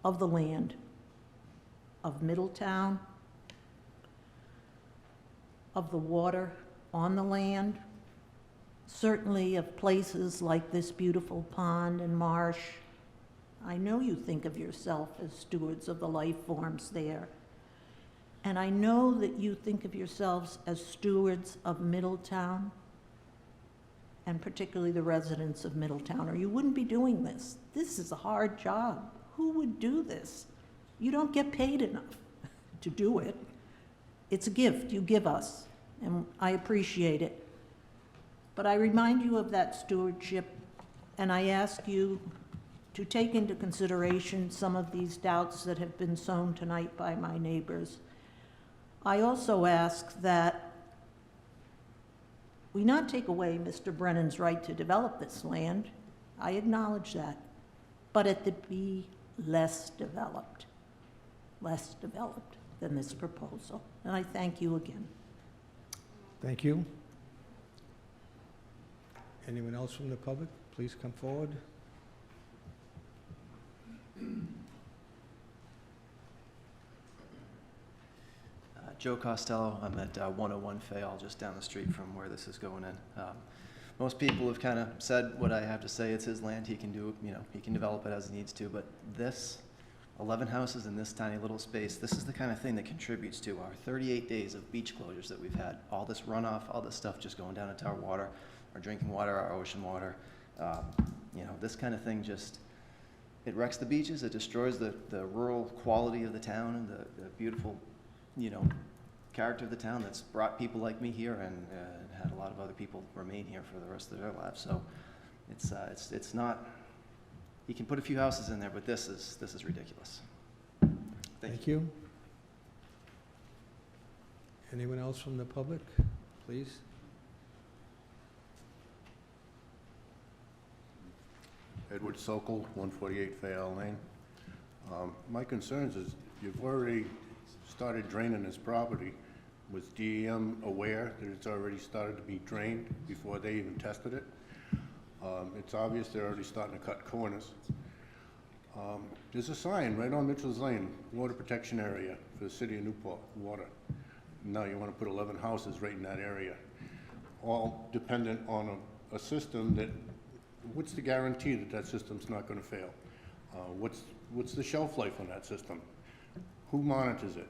of the land, of Middletown, of the water on the land, certainly of places like this beautiful pond and marsh. I know you think of yourself as stewards of the life forms there. And I know that you think of yourselves as stewards of Middletown, and particularly the residents of Middletown, or you wouldn't be doing this. This is a hard job. Who would do this? You don't get paid enough to do it. It's a gift you give us, and I appreciate it. But I remind you of that stewardship, and I ask you to take into consideration some of these doubts that have been sown tonight by my neighbors. I also ask that we not take away Mr. Brennan's right to develop this land. I acknowledge that. But it be less developed than this proposal. And I thank you again. Thank you. Anyone else from the public? Please come forward. Joe Costello. I'm at 101 Fayal, just down the street from where this is going in. Most people have kind of said what I have to say. It's his land. He can do, he can develop it as he needs to. But this, 11 houses in this tiny little space, this is the kind of thing that contributes to our 38 days of beach closures that we've had. All this runoff, all this stuff just going down into our water, our drinking water, our ocean water. This kind of thing just, it wrecks the beaches. It destroys the rural quality of the town and the beautiful, character of the town that's brought people like me here and had a lot of other people remain here for the rest of their lives. So it's not, you can put a few houses in there, but this is ridiculous. Thank you. Anyone else from the public, please? Edward Sokol, 148 Fayal Lane. My concerns is you've already started draining this property. Was DEM aware that it's already started to be drained before they even tested it? It's obvious they're already starting to cut corners. There's a sign right on Mitchell's Lane, water protection area for the city of Newport, water. Now you want to put 11 houses right in that area, all dependent on a system that, what's the guarantee that that system's not going to fail? What's the shelf life on that system? Who monitors it?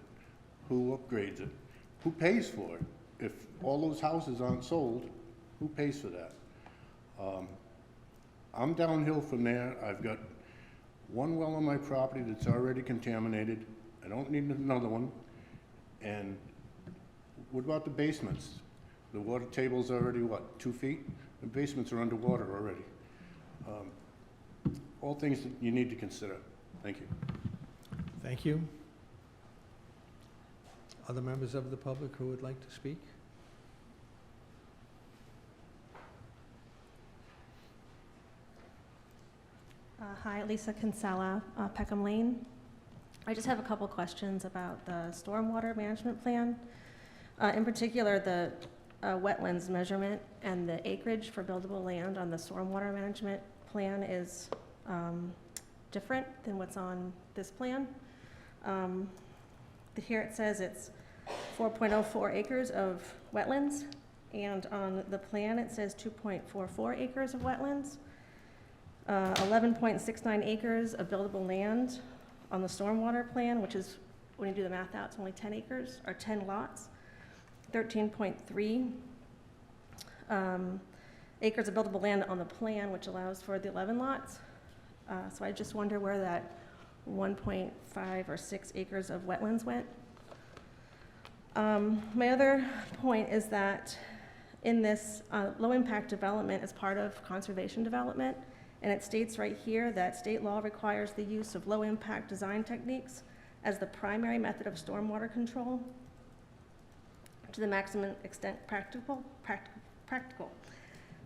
Who upgrades it? Who pays for it? If all those houses aren't sold, who pays for that? I'm downhill from there. I've got one well on my property that's already contaminated. I don't need another one. And what about the basements? The water table's already, what, 2 feet? The basements are underwater already. All things that you need to consider. Thank you. Thank you. Other members of the public who would like to speak? Hi, Lisa Kinsella, Peckham Lane. I just have a couple questions about the stormwater management plan. In particular, the wetlands measurement and the acreage for buildable land on the stormwater management plan is different than what's on this plan. Here it says it's 4.04 acres of wetlands, and on the plan it says 2.44 acres of wetlands. 11.69 acres of buildable land on the stormwater plan, which is, when you do the math out, it's only 10 acres, or 10 lots. 13.3 acres of buildable land on the plan, which allows for the 11 lots. So I just wonder where that 1.5 or 6 acres of wetlands went. My other point is that in this low-impact development is part of conservation development, and it states right here that state law requires the use of low-impact design techniques as the primary method of stormwater control to the maximum extent practical.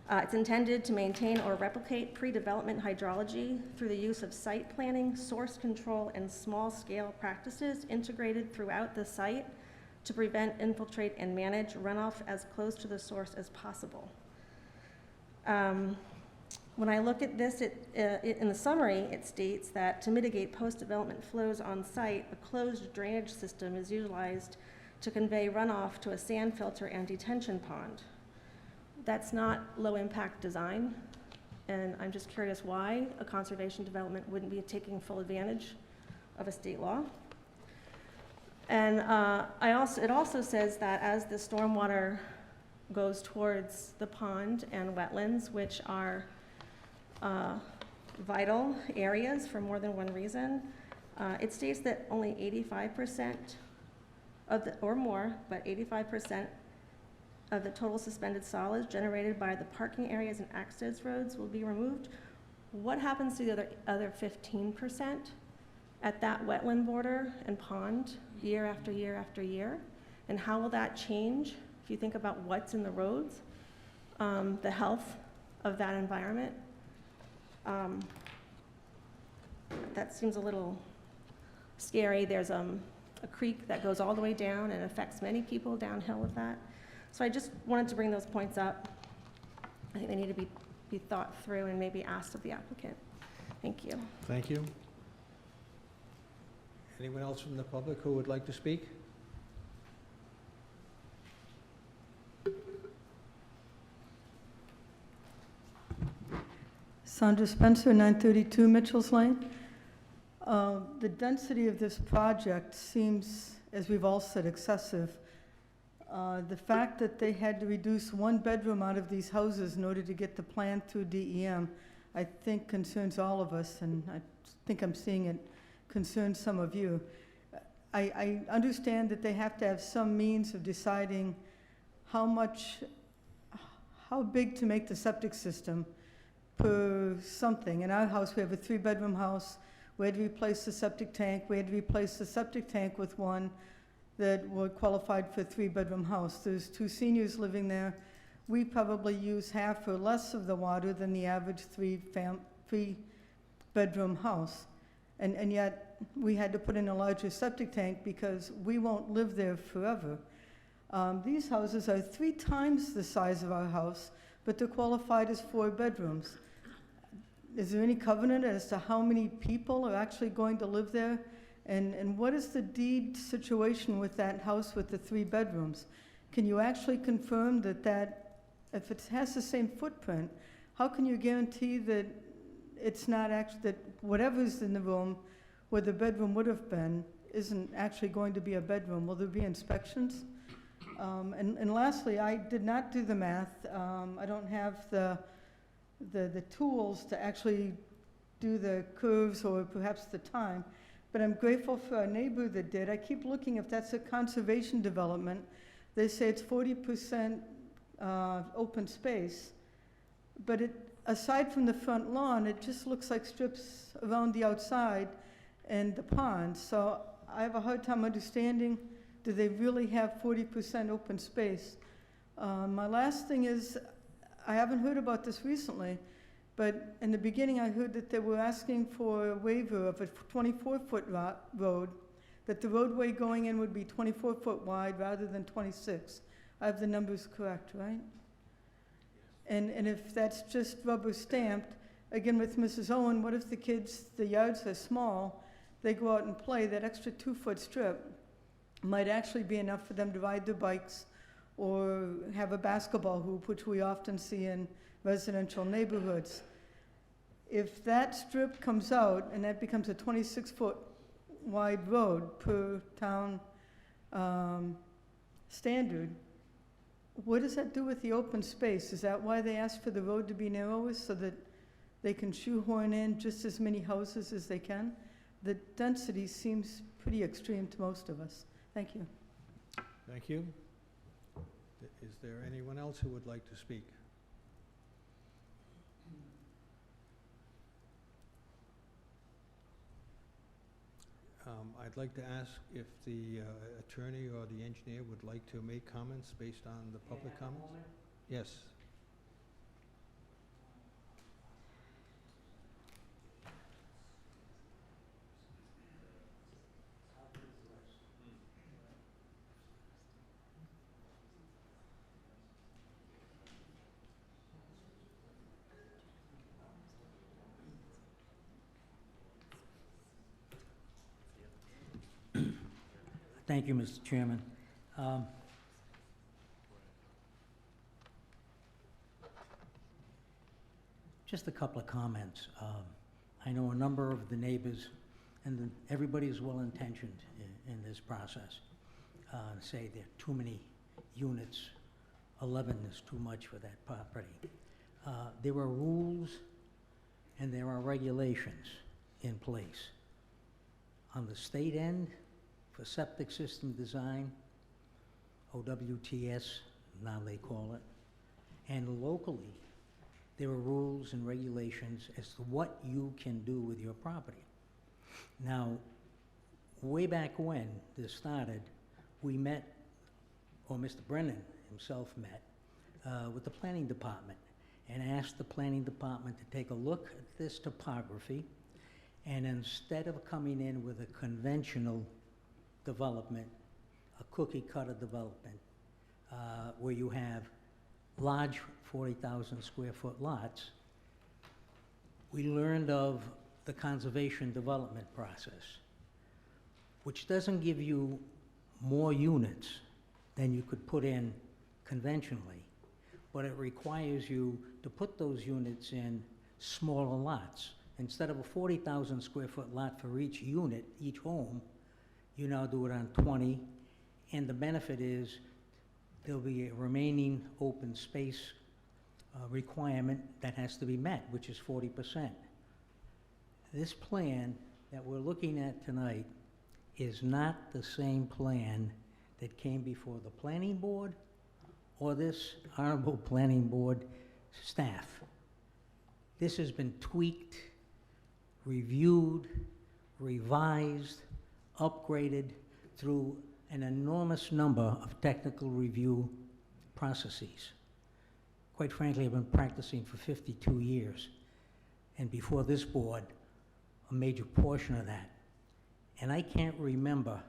It's intended to maintain or replicate pre-development hydrology through the use of site planning, source control, and small-scale practices integrated throughout the site to prevent, infiltrate, and manage runoff as close to the source as possible. When I look at this, in the summary, it states that to mitigate post-development flows on site, a closed drainage system is utilized to convey runoff to a sand filter and detention pond. That's not low-impact design, and I'm just curious why a conservation development wouldn't be taking full advantage of a state law. And it also says that as the stormwater goes towards the pond and wetlands, which are vital areas for more than one reason, it states that only 85% of the, or more, but 85% of the total suspended solids generated by the parking areas and access roads will be removed. What happens to the other 15% at that wetland border and pond year after year after year? And how will that change if you think about what's in the roads, the health of that environment? That seems a little scary. There's a creek that goes all the way down and affects many people downhill of that. So I just wanted to bring those points up. I think they need to be thought through and maybe asked of the applicant. Thank you. Thank you. Anyone else from the public who would like to speak? Sandra Spencer, 932 Mitchell's Lane. The density of this project seems, as we've all said, excessive. The fact that they had to reduce one bedroom out of these houses in order to get the plan through DEM, I think concerns all of us, and I think I'm seeing it concern some of you. I understand that they have to have some means of deciding how big to make the septic system per something. In our house, we have a 3-bedroom house. We had to replace the septic tank. We had to replace the septic tank with one that were qualified for a 3-bedroom house. There's 2 seniors living there. We probably use half or less of the water than the average 3-bedroom house. And yet, we had to put in a larger septic tank because we won't live there forever. These houses are 3 times the size of our house, but they're qualified as 4 bedrooms. Is there any covenant as to how many people are actually going to live there? And what is the deed situation with that house with the 3 bedrooms? Can you actually confirm that if it has the same footprint, how can you guarantee that it's not actually, that whatever's in the room where the bedroom would have been isn't actually going to be a bedroom? Will there be inspections? And lastly, I did not do the math. I don't have the tools to actually do the curves or perhaps the time. but I'm grateful for our neighbor that did. I keep looking if that's a conservation development. They say it's 40% open space, but aside from the front lawn, it just looks like strips around the outside and the pond. So I have a hard time understanding, do they really have 40% open space? My last thing is, I haven't heard about this recently, but in the beginning I heard that they were asking for a waiver of a 24-foot road, that the roadway going in would be 24-foot wide rather than 26. I have the numbers correct, right? And if that's just rubber stamped, again with Mrs. Owen, what if the kids, the yards are small, they go out and play, that extra 2-foot strip might actually be enough for them to ride their bikes or have a basketball hoop, which we often see in residential neighborhoods. If that strip comes out and that becomes a 26-foot wide road per town standard, what does that do with the open space? Is that why they asked for the road to be narrower, so that they can shoehorn in just as many houses as they can? The density seems pretty extreme to most of us. Thank you. Thank you. Is there anyone else who would like to speak? I'd like to ask if the attorney or the engineer would like to make comments based on the public comments? Yes. Thank you, Mr. Chairman. Just a couple of comments. I know a number of the neighbors, and everybody is well-intentioned in this process, say there are too many units, 11 is too much for that property. There are rules and there are regulations in place. On the state end, for septic system design, OWTS, now they call it, and locally, there are rules and regulations as to what you can do with your property. Now, way back when this started, we met, or Mr. Brennan himself met, with the planning department and asked the planning department to take a look at this topography, and instead of coming in with a conventional development, a cookie-cutter development, where you have large 40,000 square foot lots, we learned of the conservation development process, which doesn't give you more units than you could put in conventionally, but it requires you to put those units in smaller lots. Instead of a 40,000 square foot lot for each unit, each home, you now do it on 20, and the benefit is there'll be a remaining open space requirement that has to be met, which is 40%. This plan that we're looking at tonight is not the same plan that came before the planning board or this honorable planning board staff. This has been tweaked, reviewed, revised, upgraded through an enormous number of technical review processes. Quite frankly, I've been practicing for 52 years, and before this board, a major portion of that. And I can't remember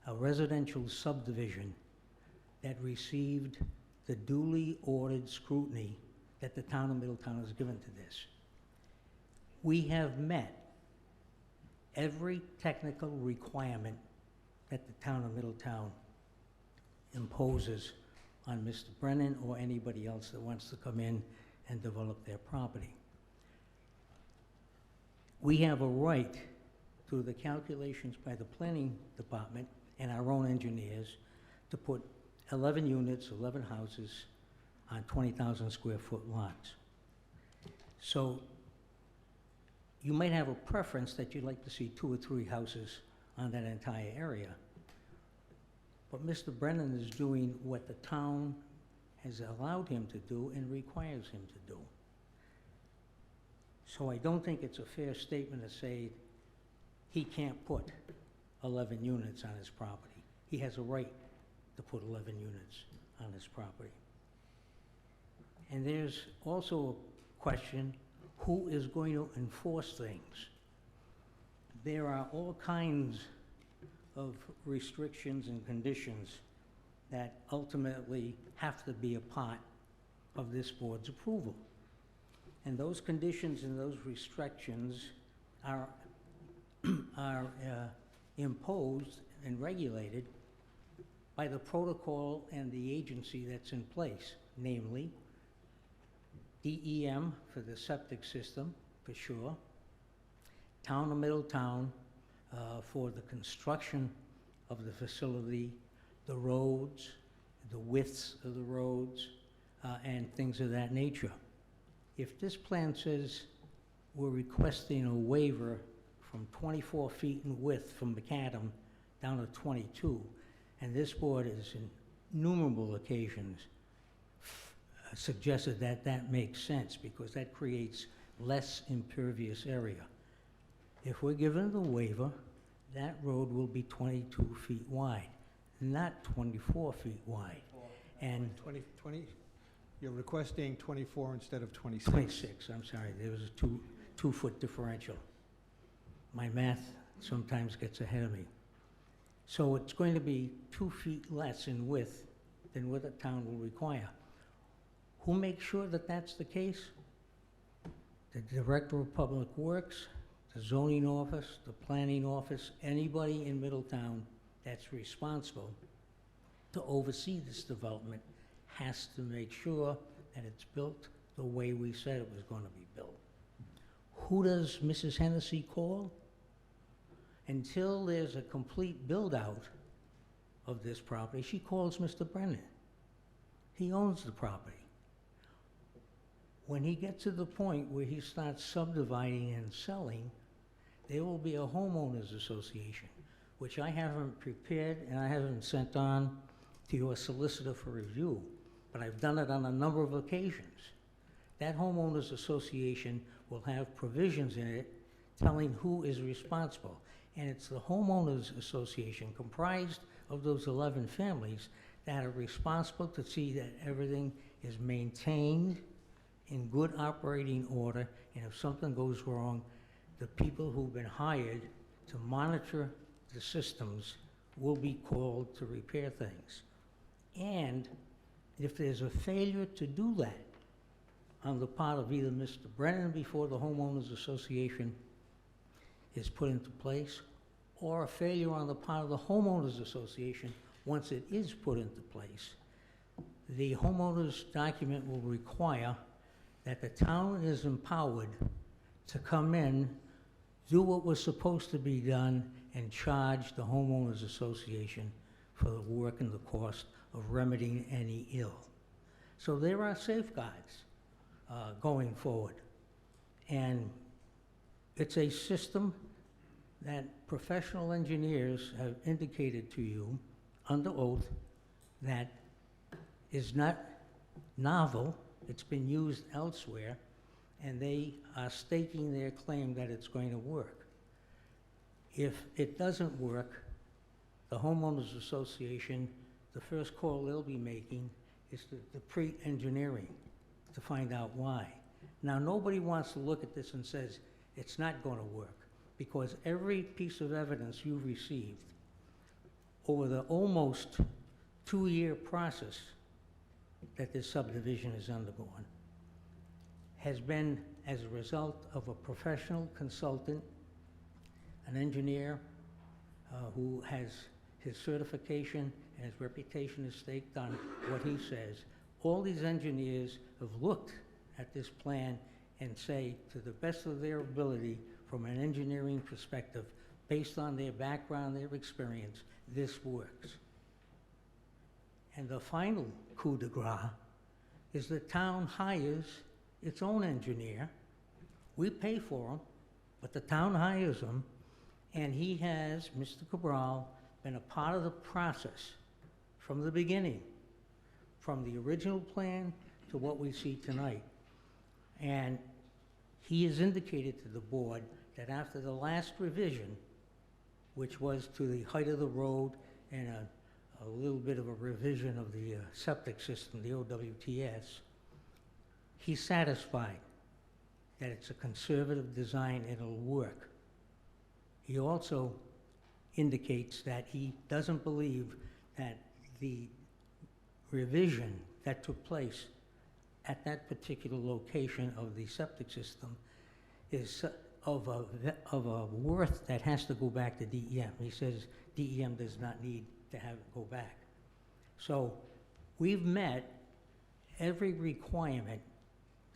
a residential subdivision that received the duly ordered scrutiny that the town of Middletown has given to this. We have met every technical requirement that the town of Middletown imposes on Mr. Brennan or anybody else that wants to come in and develop their property. We have a right, through the calculations by the planning department and our own engineers, to put 11 units, 11 houses on 20,000 square foot lots. So you might have a preference that you'd like to see 2 or 3 houses on that entire area. But Mr. Brennan is doing what the town has allowed him to do and requires him to do. So I don't think it's a fair statement to say he can't put 11 units on his property. He has a right to put 11 units on his property. And there's also a question, who is going to enforce things? There are all kinds of restrictions and conditions that ultimately have to be a part of this board's approval. And those conditions and those restrictions are, imposed and regulated by the protocol and the agency that's in place, namely DEM for the septic system, for sure, Town of Middletown for the construction of the facility, the roads, the widths of the roads, and things of that nature. If this plan says we're requesting a waiver from 24 feet in width from macadam down to 22, and this board has in innumerable occasions suggested that that makes sense because that creates less impervious area. If we're given the waiver, that road will be 22 feet wide, not 24 feet wide. And 20, you're requesting 24 instead of 26. 26, I'm sorry, there was a two-foot differential. My math sometimes gets ahead of me. So it's going to be 2 feet less in width than what the town will require. Who makes sure that that's the case? The Director of Public Works, the zoning office, the planning office, anybody in Middletown that's responsible to oversee this development has to make sure that it's built the way we said it was going to be built. Who does Mrs. Hennessy call? Until there's a complete build-out of this property, she calls Mr. Brennan. He owns the property. When he gets to the point where he starts subdividing and selling, there will be a homeowners association, which I haven't prepared and I haven't sent on to your solicitor for review, but I've done it on a number of occasions. That homeowners association will have provisions in it telling who is responsible. And it's the homeowners association comprised of those 11 families that are responsible to see that everything is maintained in good operating order, and if something goes wrong, the people who've been hired to monitor the systems will be called to repair things. And if there's a failure to do that on the part of either Mr. Brennan before the homeowners association is put into place, or a failure on the part of the homeowners association once it is put into place, the homeowners document will require that the town is empowered to come in, do what was supposed to be done, and charge the homeowners association for the work and the cost of remedying any ill. So there are safeguards going forward. And it's a system that professional engineers have indicated to you under oath that is not novel. It's been used elsewhere, and they are staking their claim that it's going to work. If it doesn't work, the homeowners association, the first call they'll be making is the pre-engineering to find out why. Now, nobody wants to look at this and says it's not going to work, because every piece of evidence you've received over the almost 2-year process that this subdivision has undergone has been as a result of a professional consultant, an engineer who has his certification and his reputation is staked on what he says. All these engineers have looked at this plan and say, to the best of their ability, from an engineering perspective, based on their background, their experience, this works. And the final coup de grace is the town hires its own engineer. We pay for him, But the town hires him, and he has, Mr. Cabral, been a part of the process from the beginning, from the original plan to what we see tonight. And he has indicated to the board that after the last revision, which was to the height of the road and a little bit of a revision of the septic system, the OWTS, he's satisfied that it's a conservative design and it'll work. He also indicates that he doesn't believe that the revision that took place at that particular location of the septic system is of a worth that has to go back to DEM. He says DEM does not need to have it go back. So we've met every requirement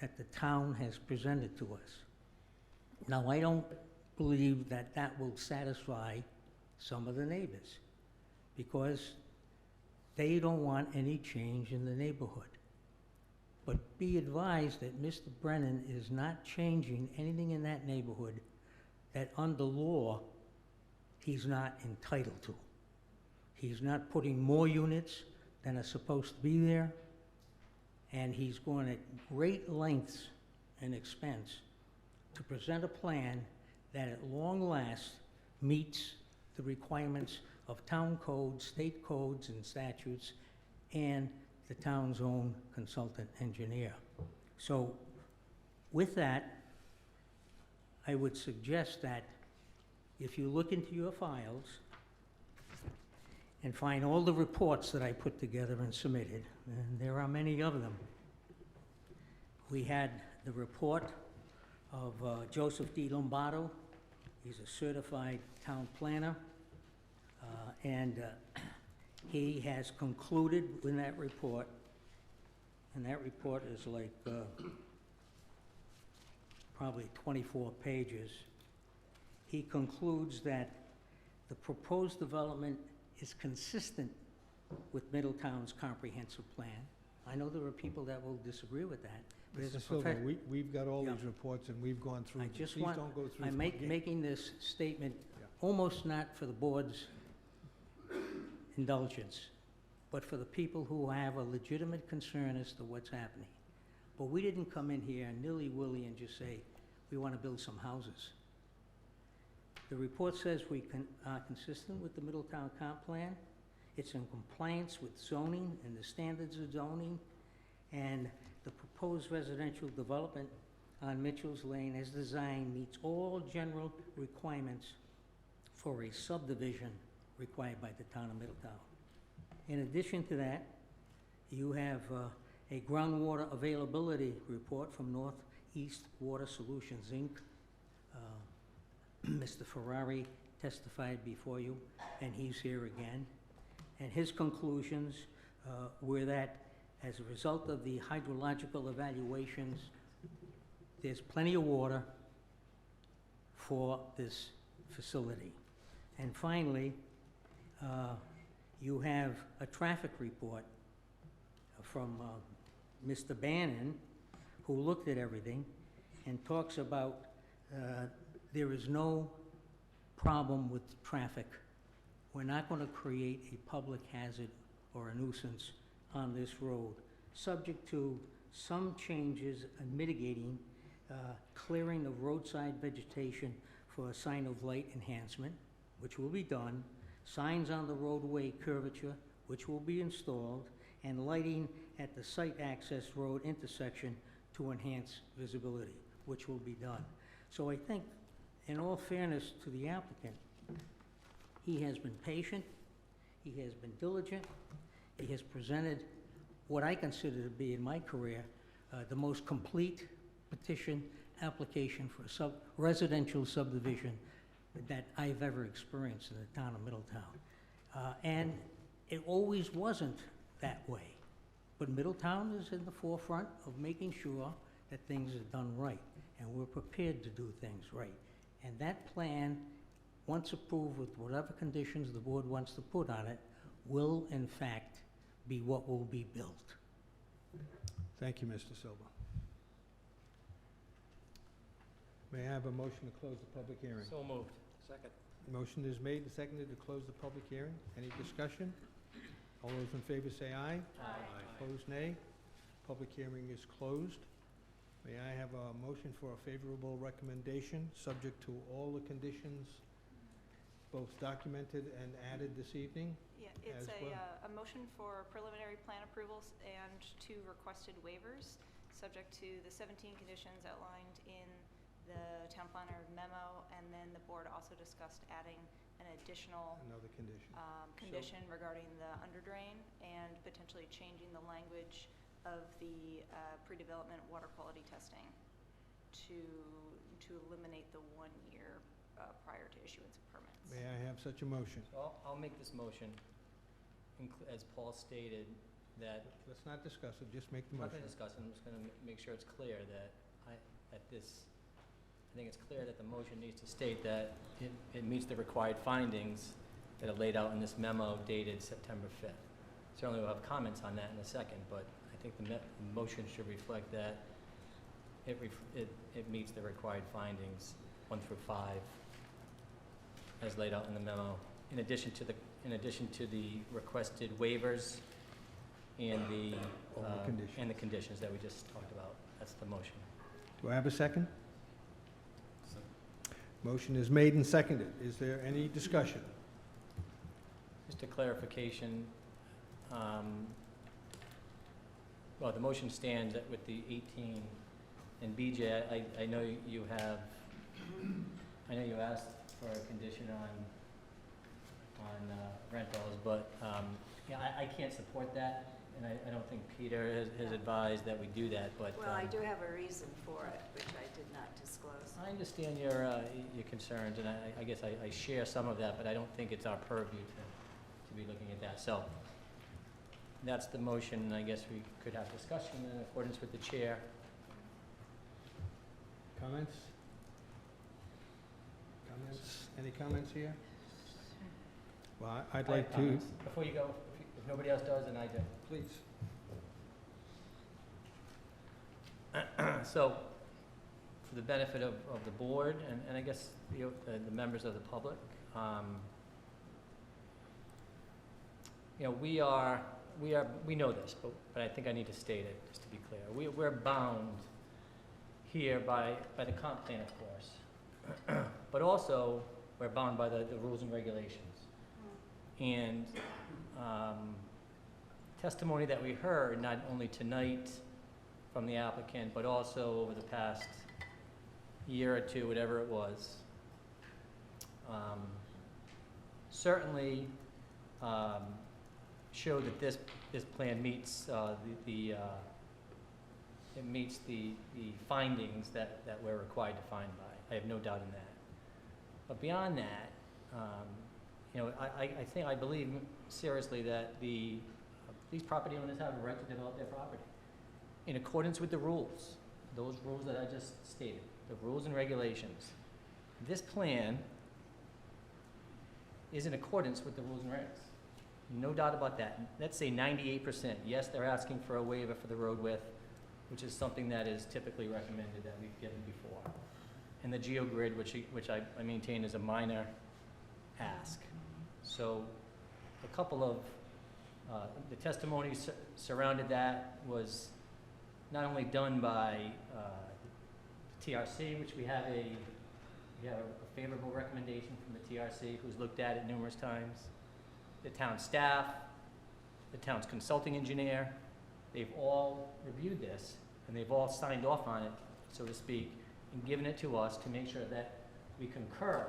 that the town has presented to us. Now, I don't believe that that will satisfy some of the neighbors because they don't want any change in the neighborhood. But be advised that Mr. Brennan is not changing anything in that neighborhood that under law he's not entitled to. He's not putting more units than are supposed to be there, and he's going at great lengths and expense to present a plan that at long last meets the requirements of town codes, state codes and statutes, and the town's own consultant engineer. So with that, I would suggest that if you look into your files and find all the reports that I put together and submitted, and there are many of them. We had the report of Joseph D. Lombardo. He's a certified town planner, and he has concluded in that report, and that report is like probably 24 pages. He concludes that the proposed development is consistent with Middletown's comprehensive plan. I know there are people that will disagree with that. But as a Mr. Silva, professional, we've got all Yeah. these reports and we've gone through I them. just Please want, don't go through I'm them again. making this statement Yeah. almost not for the board's indulgence, but for the people who have a legitimate concern as to what's happening. But we didn't come in here nilly-willy and just say, we want to build some houses. The report says we are consistent with the Middletown comp plan. It's in compliance with zoning and the standards of zoning, and the proposed residential development on Mitchell's Lane as designed meets all general requirements for a subdivision required by the town of Middletown. In addition to that, you have a groundwater availability report from Northeast Water Solutions, Inc. Mr. Ferrari testified before you, and he's here again. And his conclusions were that as a result of the hydrological evaluations, there's plenty of water for this facility. And finally, you have a traffic report from Mr. Bannon, who looked at everything and talks about there is no problem with traffic. We're not going to create a public hazard or a nuisance on this road, subject to some changes and mitigating, clearing of roadside vegetation for a sign of light enhancement, which will be done, signs on the roadway curvature, which will be installed, and lighting at the site access road intersection to enhance visibility, which will be done. So I think, in all fairness to the applicant, he has been patient, he has been diligent, he has presented what I consider to be, in my career, the most complete petition application for a residential subdivision that I've ever experienced in the town of Middletown. And it always wasn't that way. But Middletown is in the forefront of making sure that things are done right, and we're prepared to do things right. And that plan, once approved with whatever conditions the board wants to put on it, will in fact be what will be built. Thank you, Mr. Silva. May I have a motion to close the public hearing? So moved. Second. Motion is made and seconded to close the public hearing. Any discussion? All those in favor say aye. Aye. Opposed, nay. Public hearing is closed. May I have a motion for a favorable recommendation, subject to all the conditions, both documented and added this evening? Yeah, it's As well. a motion for preliminary plan approvals and 2 requested waivers, subject to the 17 conditions outlined in the town planner memo, and then the board also discussed adding an additional Another condition. condition regarding the underdrain and potentially changing the language of the pre-development water quality testing to eliminate the 1 year prior to issuance of permits. May I have such a motion? So I'll make this motion, as Paul stated, that Let's not discuss it, just make the I'm not motion. going to discuss it, I'm just going to make sure it's clear that I think it's clear that the motion needs to state that it meets the required findings that are laid out in this memo dated September 5th. Certainly we'll have comments on that in a second, but I think the motion should reflect that it meets the required findings, 1 through 5, as laid out in the memo, in addition to the requested waivers and the conditions that we just talked about. That's the motion. Do I have a second? Motion is made and seconded. Is there any discussion? Just a clarification, well, the motion stands with the 18, and BJ, I know you have, I know you asked for a condition on rentals, but yeah, I can't support that, and I don't think Peter has advised that we do that, but. Well, I do have a reason for it, which I did not disclose. I understand your concerns, and I guess I share some of that, but I don't think it's our purview to be looking at that. So that's the motion, and I guess we could have discussion in accordance with the chair. Comments? Comments? Any comments here? Well, I'd like to... Comments. Before you go, if nobody else does, then I do. Please. So, for the benefit of the board and I guess the members of the public, we know this, but I think I need to state it just to be clear. We're bound here by the comp plan, of course, but also we're bound by the rules and regulations. And testimony that we heard not only tonight from the applicant, but also over the past year or two, whatever it was, certainly showed that this plan meets it meets the findings that we're required to find by. I have no doubt in that. But beyond that, I believe seriously that these property owners have a right to develop their property in accordance with the rules, those rules that I just stated, the rules and regulations. This plan is in accordance with the rules and regs. No doubt about that. Let's say 98%. Yes, they're asking for a waiver for the road width, which is something that is typically recommended that we've given before. And the geogrid, which I maintain is a minor ask. So a couple of, the testimony surrounded that was not only done by the TRC, which we have a favorable recommendation from the TRC, who's looked at it numerous times, the town staff, the town's consulting engineer, they've all reviewed this, and they've all signed off on it, so to speak, and given it to us to make sure that we concur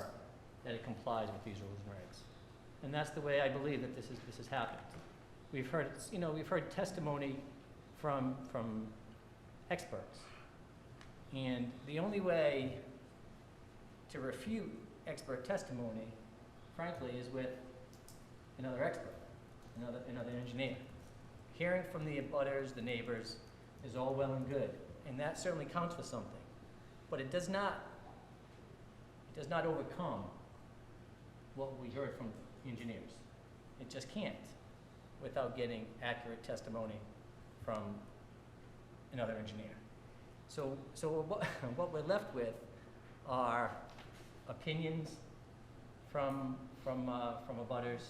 that it complies with these rules and regs. And that's the way I believe that this has happened. We've heard testimony from experts, and the only way to refute expert testimony, frankly, is with another expert, another engineer. Hearing from the abutters, the neighbors, is all well and good, and that certainly counts for something. But it does not overcome what we heard from the engineers. It just can't, without getting accurate testimony from another engineer. So what we're left with are opinions from abutters.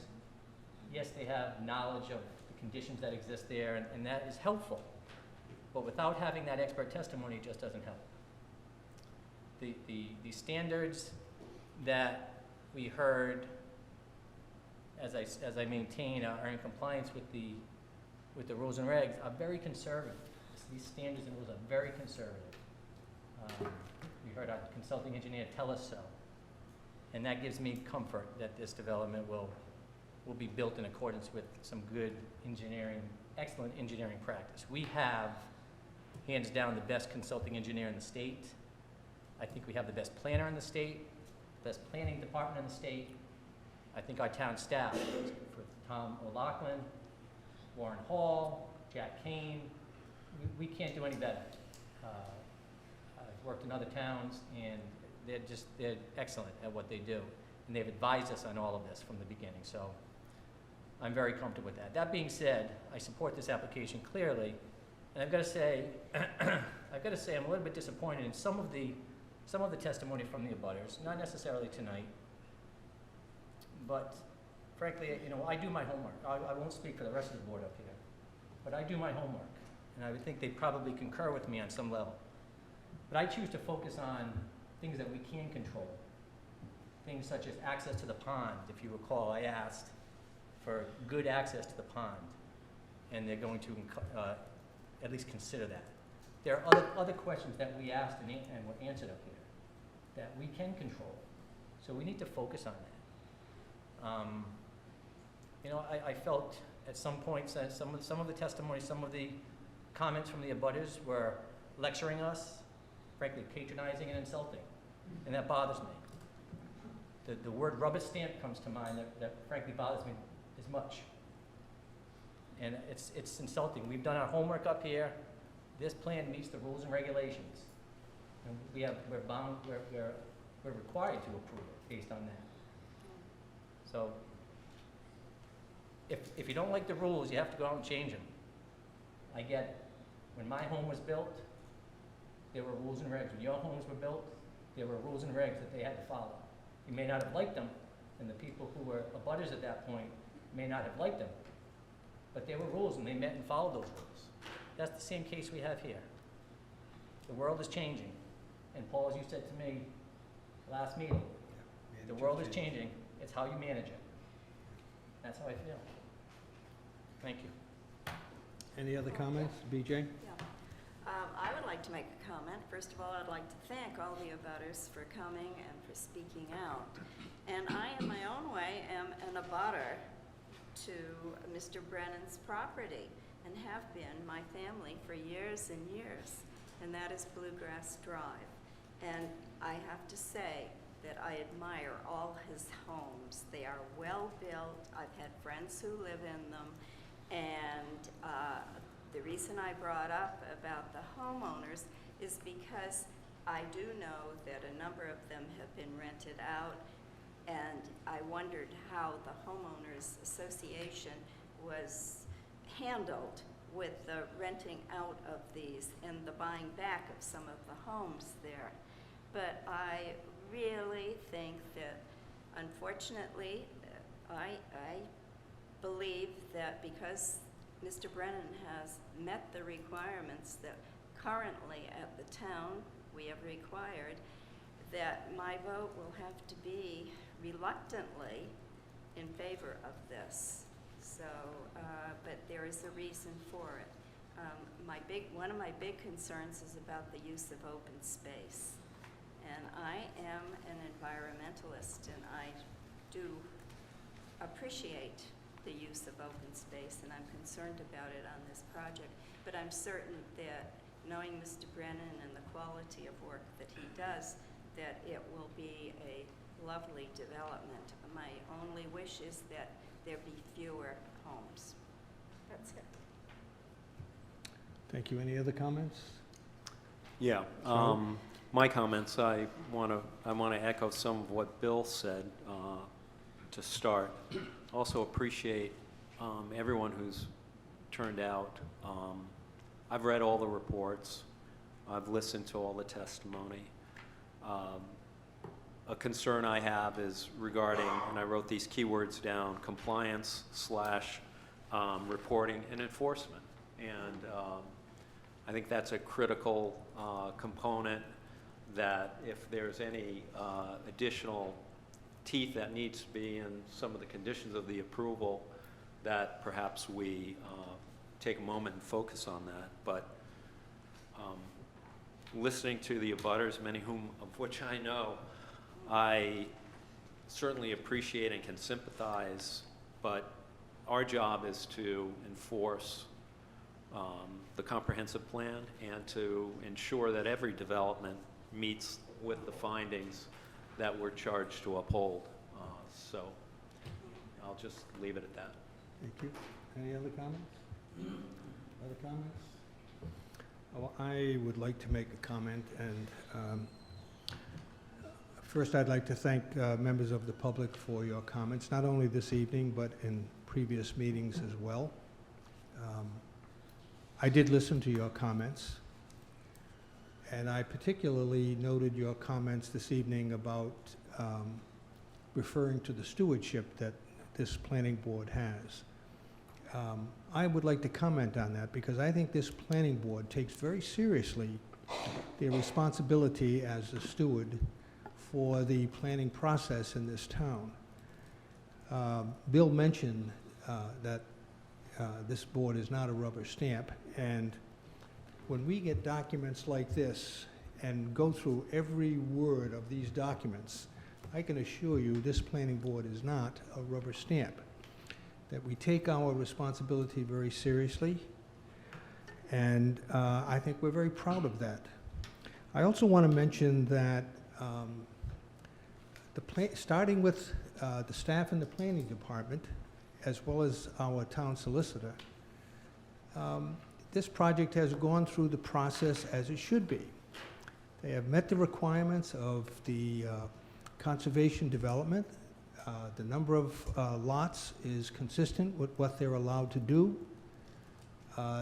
Yes, they have knowledge of the conditions that exist there, and that is helpful. But without having that expert testimony, it just doesn't help. The standards that we heard, as I maintain, are in compliance with the rules and regs, are very conservative. These standards and rules are very conservative. We heard our consulting engineer tell us so. And that gives me comfort that this development will be built in accordance with some good engineering, excellent engineering practice. We have, hands down, the best consulting engineer in the state. I think we have the best planner in the state, best planning department in the state. I think our town staff, for Tom O'Loughlin, Warren Hall, Jack Kane, we can't do any better. I've worked in other towns, and they're excellent at what they do. And they've advised us on all of this from the beginning, so I'm very comfortable with that. That being said, I support this application clearly, and I've got to say, I'm a little bit disappointed in some of the testimony from the abutters, not necessarily tonight, but frankly, you know, I do my homework. I won't speak for the rest of the board up here, but I do my homework, and I would think they'd probably concur with me on some level. But I choose to focus on things that we can control, things such as access to the pond. If you recall, I asked for good access to the pond, and they're going to at least consider that. There are other questions that we asked and were answered up here that we can control, so we need to focus on that. You know, I felt at some points that some of the testimony, some of the comments from the abutters were lecturing us, frankly patronizing and insulting, and that bothers me. The word rubber stamp comes to mind that frankly bothers me as much. And it's insulting. We've done our homework up here. This plan meets the rules and regulations. And we're required to approve it based on that. So if you don't like the rules, you have to go out and change them. I get it. When my home was built, there were rules and regs. When your homes were built, there were rules and regs that they had to follow. You may not have liked them, and the people who were abutters at that point may not have liked them, but there were rules, and they met and followed those rules. That's the same case we have here. The world is changing, and Paul, as you said to me last meeting, the world is changing. It's how you manage it. That's how I feel. Thank you. Any other comments? BJ? I would like to make a comment. First of all, I'd like to thank all the abutters for coming and for speaking out. And I, in my own way, am an abutter to Mr. Brennan's property and have been, my family, for years and years, and that is Bluegrass Drive. And I have to say that I admire all his homes. They are well built. I've had friends who live in them, and the reason I brought up about the homeowners is because I do know that a number of them have been rented out, and I wondered how the homeowners association was handled with the renting out of these and the buying back of some of the homes there. But I really think that, unfortunately, I believe that because Mr. Brennan has met the requirements that currently at the town we have required, that my vote will have to be reluctantly in favor of this. So, but there is a reason for it. One of my big concerns is about the use of open space. And I am an environmentalist, and I do appreciate the use of open space, and I'm concerned about it on this project. But I'm certain that, knowing Mr. Brennan and the quality of work that he does, that it will be a lovely development. My only wish is that there be fewer homes. That's it. Thank you. Any other comments? Yeah. My comments, I want to echo some of what Bill said to start. Also appreciate everyone who's turned out. I've read all the reports. I've listened to all the testimony. a concern I have is regarding, and I wrote these keywords down, compliance / reporting and enforcement. And I think that's a critical component, that if there's any additional teeth that needs to be in some of the conditions of the approval, that perhaps we take a moment and focus on that. But listening to the abutters, many of which I know, I certainly appreciate and can sympathize, but our job is to enforce the comprehensive plan and to ensure that every development meets with the findings that we're charged to uphold. So I'll just leave it at that. Thank you. Any other comments? Other comments? Oh, I would like to make a comment, and first I'd like to thank members of the public for your comments, not only this evening, but in previous meetings as well. I did listen to your comments, and I particularly noted your comments this evening about referring to the stewardship that this planning board has. I would like to comment on that because I think this planning board takes very seriously their responsibility as a steward for the planning process in this town. Bill mentioned that this board is not a rubber stamp, and when we get documents like this and go through every word of these documents, I can assure you this planning board is not a rubber stamp, that we take our responsibility very seriously, and I think we're very proud of that. I also want to mention that starting with the staff in the planning department, as well as our town solicitor, this project has gone through the process as it should be. They have met the requirements of the conservation development. The number of lots is consistent with what they're allowed to do.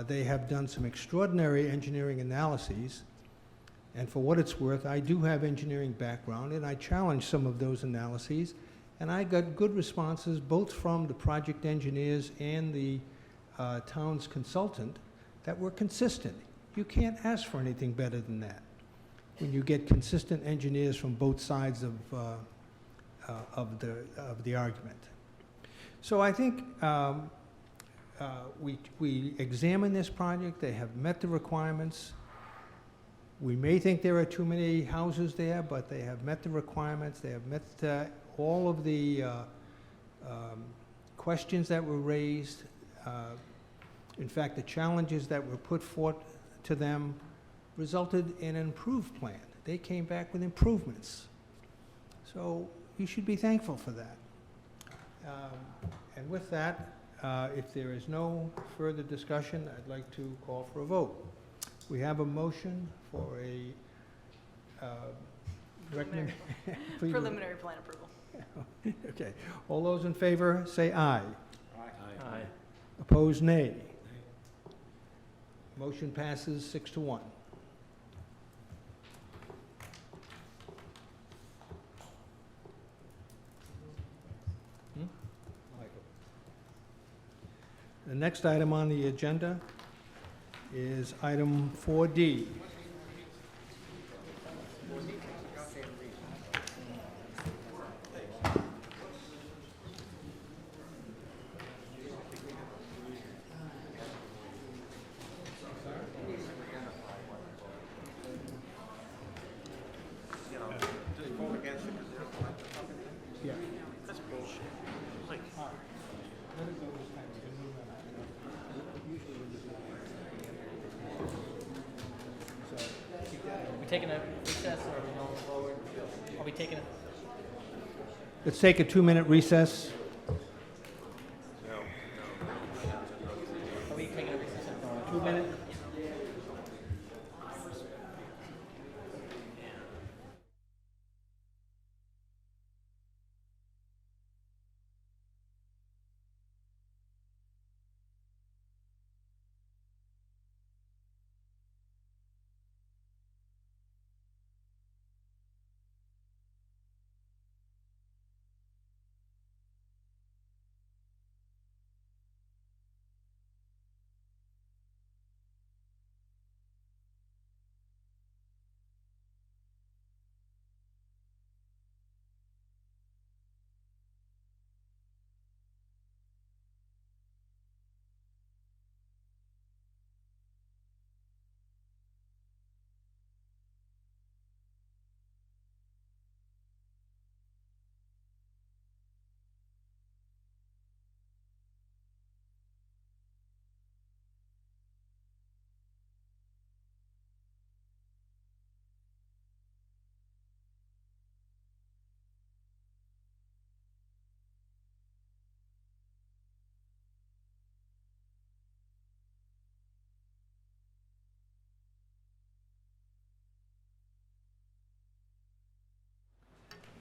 They have done some extraordinary engineering analyses, and for what it's worth, I do have engineering background, and I challenged some of those analyses, and I got good responses both from the project engineers and the town's consultant that were consistent. You can't ask for anything better than that when you get consistent engineers from both sides of the argument. So I think we examine this project. They have met the requirements. We may think there are too many houses there, but they have met the requirements. They have met all of the questions that were raised. In fact, the challenges that were put forth to them resulted in an improved plan. They came back with improvements. So you should be thankful for that. And with that, if there is no further discussion, I'd like to call for a vote. We have a motion for a preliminary plan approval. Okay. All those in favor, say aye. Aye. Opposed, nay. Motion passes 6-1. The next item on the agenda is item 4D. Taking a recess, or are we going forward? Are we taking a... Let's take a 2-minute recess. Are we taking a recess? 2 minutes.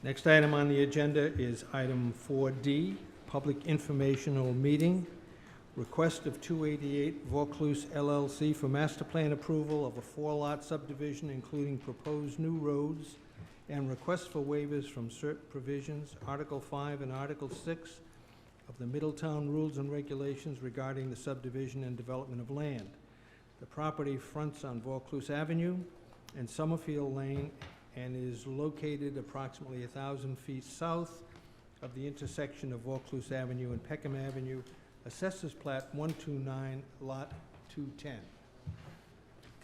Next item on the agenda is item 4D, public informational meeting. Request of 288 Vaucluse LLC for master plan approval of a 4-lot subdivision, including proposed new roads, and request for waivers from certain provisions, Article 5 and Article 6 of the Middletown Rules and Regulations regarding the subdivision and development of land. The property fronts on Vaucluse Avenue and Summerfield Lane and is located approximately 1,000 feet south of the intersection of Vaucluse Avenue and Peckham Avenue, Assessors Plat 129, Lot 210.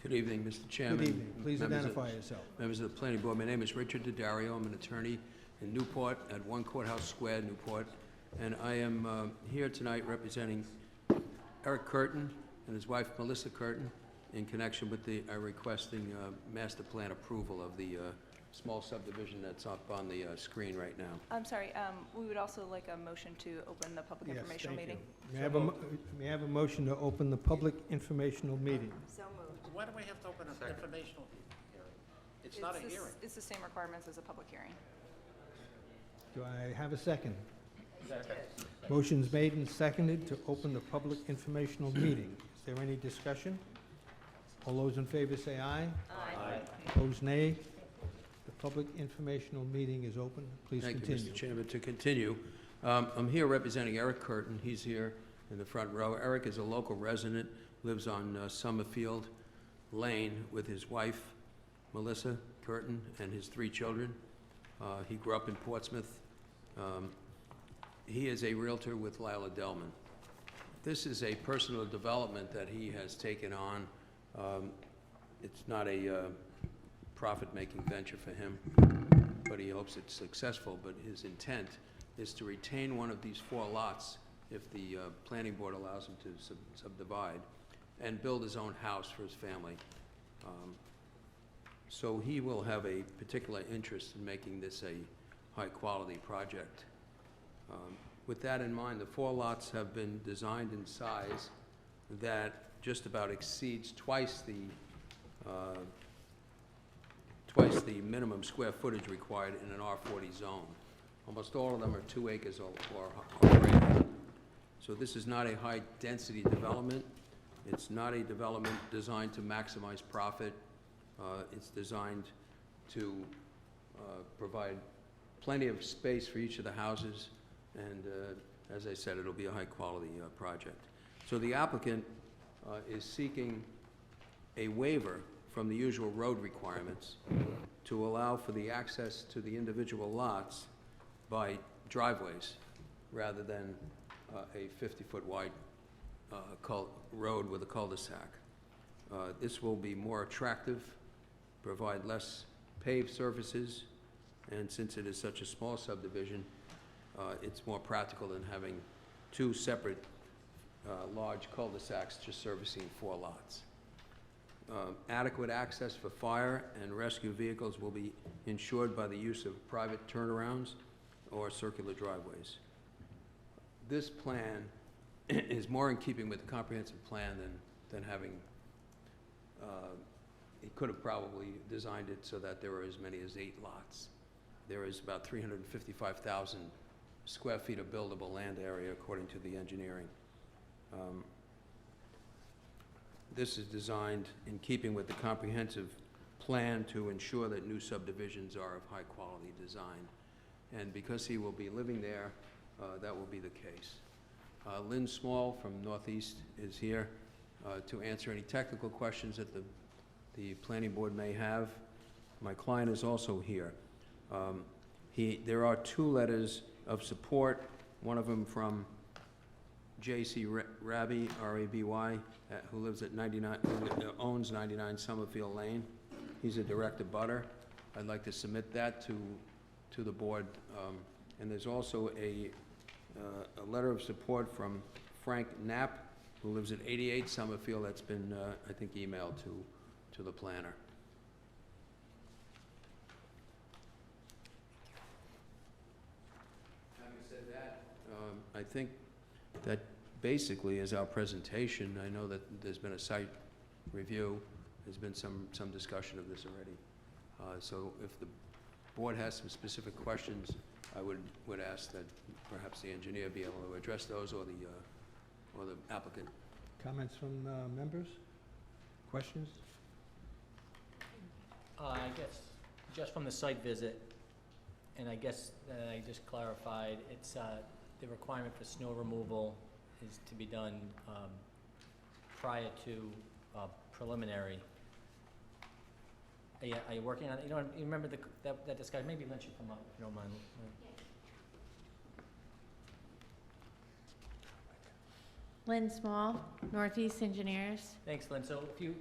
Good evening, Mr. Chairman. Good evening. Please members of- identify yourself. Members of the planning board, my name is Richard Daddario. I'm an attorney in Newport at 1 Courthouse Square, Newport. And I am here tonight representing Eric Curtin and his wife Melissa Curtin in connection with the requesting master plan approval of the small subdivision that's up on the screen right now. I'm sorry, we would also like a motion to open the public Yes, informational thank you. meeting. May I have a motion to open the public informational meeting? So moved. Why do we have to open an informational hearing? It's not a the s- hearing. It's the same requirements as a public hearing. Do I have a second? Motion's made and seconded to open the public informational meeting. Is there any discussion? All those in favor say aye. Aye. Opposed, nay. The public informational meeting is open. Please Thank continue. you, Mr. Chairman. To continue, I'm here representing Eric Curtin. He's here in the front row. Eric is a local resident, lives on Summerfield Lane with his wife, Melissa Curtin, and his 3 children. He grew up in Portsmouth. He is a Realtor with Lila Delman. This is a personal development that he has taken on. It's not a profit-making venture for him, but he hopes it's successful. But his intent is to retain one of these 4 lots, if the planning board allows him to subdivide, and build his own house for his family. So he will have a particular interest in making this a high-quality project. With that in mind, the 4 lots have been designed in size that just about exceeds twice the minimum square footage required in an R40 zone. Almost all of them are 2 acres or greater. So this is not a high-density development. It's not a development designed to maximize profit. It's designed to provide plenty of space for each of the houses, and as I said, it'll be a high-quality project. So the applicant is seeking a waiver from the usual road requirements to allow for the access to the individual lots by driveways rather than a 50-foot wide road with a cul-de-sac. This will be more attractive, provide less paved surfaces, and since it is such a small subdivision, it's more practical than having 2 separate large cul-de-sacs just servicing 4 lots. Adequate access for fire and rescue vehicles will be ensured by the use of private turnarounds or circular driveways. This plan is more in keeping with the comprehensive plan than having, he could have probably designed it so that there were as many as 8 lots. There is about 355,000 square feet of buildable land area according to the engineering. This is designed in keeping with the comprehensive plan to ensure that new subdivisions are of high-quality design. And because he will be living there, that will be the case. Lynn Small from Northeast is here to answer any technical questions that the planning board may have. My client is also here. There are 2 letters of support, one of them from J.C. Raby, R-A-B-Y, who lives at 99, who owns 99 Summerfield Lane. He's a direct abutter. I'd like to submit that to the board. And there's also a letter of support from Frank Knapp, who lives at 88 Summerfield. That's been, I think, emailed to the planner. Having said that, I think that basically is our presentation. I know that there's been a site review. There's been some discussion of this already. So if the board has some specific questions, I would ask that perhaps the engineer be able to address those, or the applicant. Comments from members? Questions? I guess, just from the site visit, and I guess I just clarified, it's, the requirement for snow removal is to be done prior to preliminary. Are you working on it? You remember that discussion? Maybe Lynn should come up, if you don't mind. Lynn Small, Northeast Engineers. Thanks, Lynn. So if you,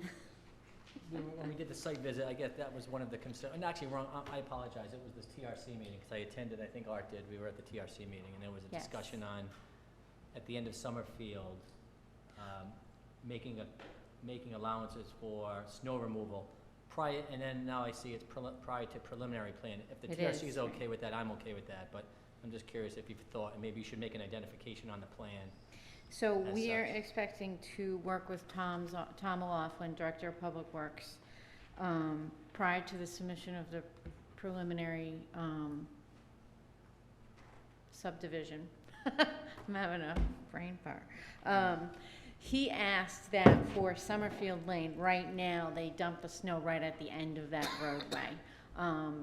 when we did the site visit, I guess that was one of the concerns, and actually wrong, I apologize, it was this TRC meeting, because I attended, I think Art did, we were at the TRC meeting, and there was a Yes. discussion on, at the end of Summerfield, making allowances for snow removal prior, and then now I see it's prior to preliminary plan. If the It TRC is. is okay with that, I'm okay with that, but I'm just curious if you've thought, and maybe you should make an identification on the plan. So As we are such. expecting to work with Tom O'Laughlin, Director of Public Works, prior to the submission of the preliminary subdivision. I'm having a brain fart. He asked that for Summerfield Lane, right now, they dump the snow right at the end of that roadway.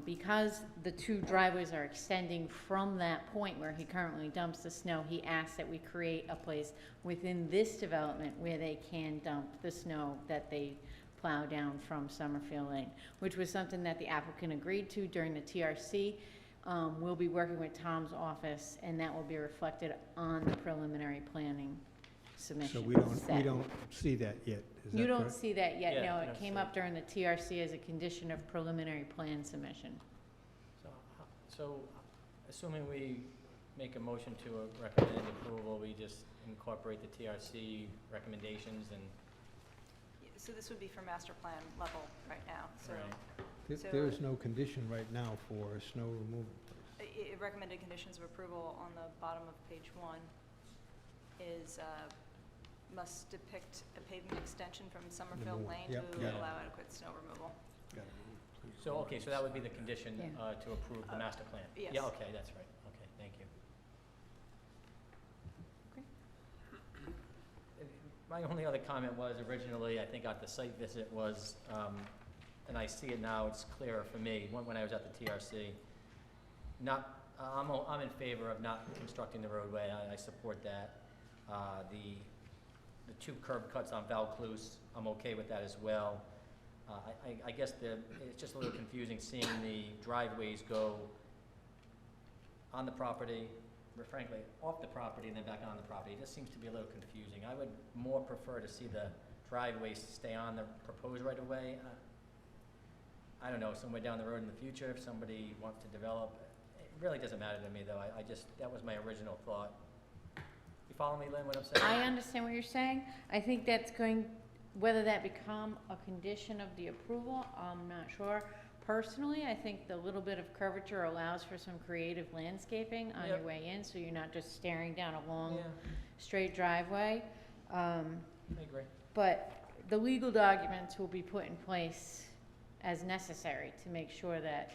Because the two driveways are extending from that point where he currently dumps the snow, he asked that we create a place within this development where they can dump the snow that they plow down from Summerfield Lane, which was something that the applicant agreed to during the TRC. We'll be working with Tom's office, and that will be reflected on the preliminary planning submission. So we don't see that yet, is that You don't correct? see that yet, Yeah, no, I it don't came see up during the TRC as a condition of preliminary plan submission. So, assuming we make a motion to recommend approval, we just incorporate the TRC recommendations and, So this would be for master plan level right now, so. Right. so- There is no condition right now for snow removal. Recommended conditions of approval on the bottom of page 1 is, must depict a pavement extension from Summerfield Removal. Lane Yep, to got it. allow adequate snow removal. so, okay, so that would be the condition Yeah. to approve the master plan? yes. Yeah, okay, that's right, okay, thank you. My only other comment was originally, I think at the site visit was, and I see it now, it's clearer for me, when I was at the TRC, I'm in favor of not constructing the roadway, I support that. The two curb cuts on Valcluse, I'm okay with that as well. I guess it's just a little confusing seeing the driveways go on the property, or frankly, off the property and then back on the property. It just seems to be a little confusing. I would more prefer to see the driveways stay on the proposed right-of-way. I don't know, somewhere down the road in the future, if somebody wants to develop, it really doesn't matter to me, though. I just, that was my original thought. You follow me, Lynn, what I'm saying? I understand what you're saying. I think that's going, whether that become a condition of the approval, I'm not sure. Personally, I think the little bit of curvature allows for some creative landscaping on your Yep. way in, so you're not just staring down a long, Yeah. straight driveway. I agree. But the legal documents will be put in place as necessary to make sure that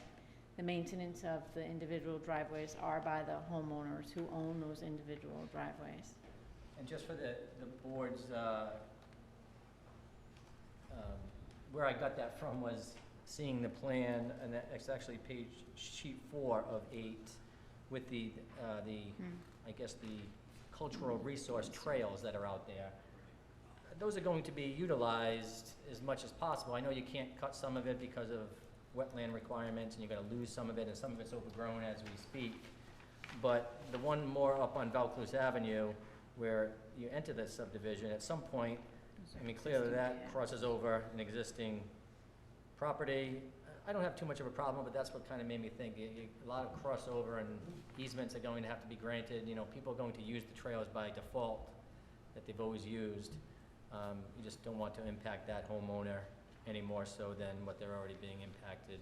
the maintenance of the individual driveways are by the homeowners who own those individual driveways. And just for the board's, where I got that from was seeing the plan, and it's actually sheet 4 of 8, with I guess the cultural resource trails that are out there. Those are going to be utilized as much as possible. I know you can't cut some of it because of wetland requirements, and you're gonna lose some of it, and some of it's overgrown as we speak. But the one more up on Valcluse Avenue, where you enter the subdivision, at some point, I mean, clearly that crosses over an existing property. I don't have too much of a problem, but that's what kind of made me think. A lot of crossover and easements are going to have to be granted. You know, people are going to use the trails by default that they've always used. You just don't want to impact that homeowner any more so than what they're already being impacted,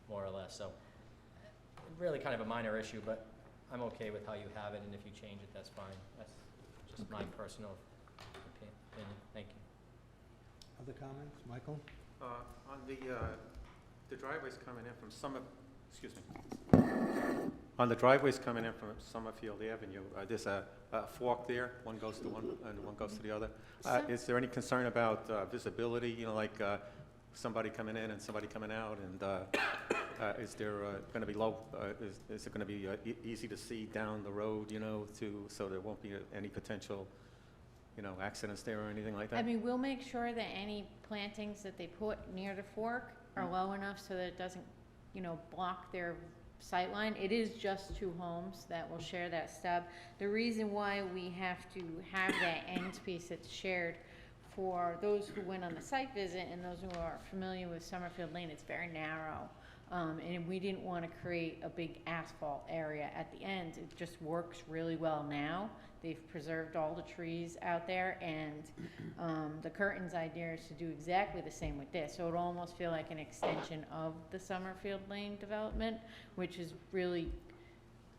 more or less. So, really kind of a minor issue, but I'm okay with how you have it, and if you change it, that's fine. That's just my personal opinion. Thank you. Other comments? Michael? On the driveways coming in from Excuse me. On the driveways coming in from Summerfield Avenue, there's a fork there. One goes to one and one goes to the other. Is there any concern about visibility, you know, like somebody coming in and somebody coming out? And is there going to be is it going to be easy to see down the road, you know, so there won't be any potential, you know, accidents there or anything like that? I mean, we'll make sure that any plantings that they put near the fork are low enough so that it doesn't, you know, block their sight line. It is just 2 homes that will share that stub. The reason why we have to have that end piece that's shared for those who went on the site visit and those who are familiar with Summerfield Lane, it's very narrow. And we didn't want to create a big asphalt area at the end. It just works really well now. They've preserved all the trees out there, and the Curtin's idea is to do exactly the same with this. So it'll almost feel like an extension of the Summerfield Lane development, which is really,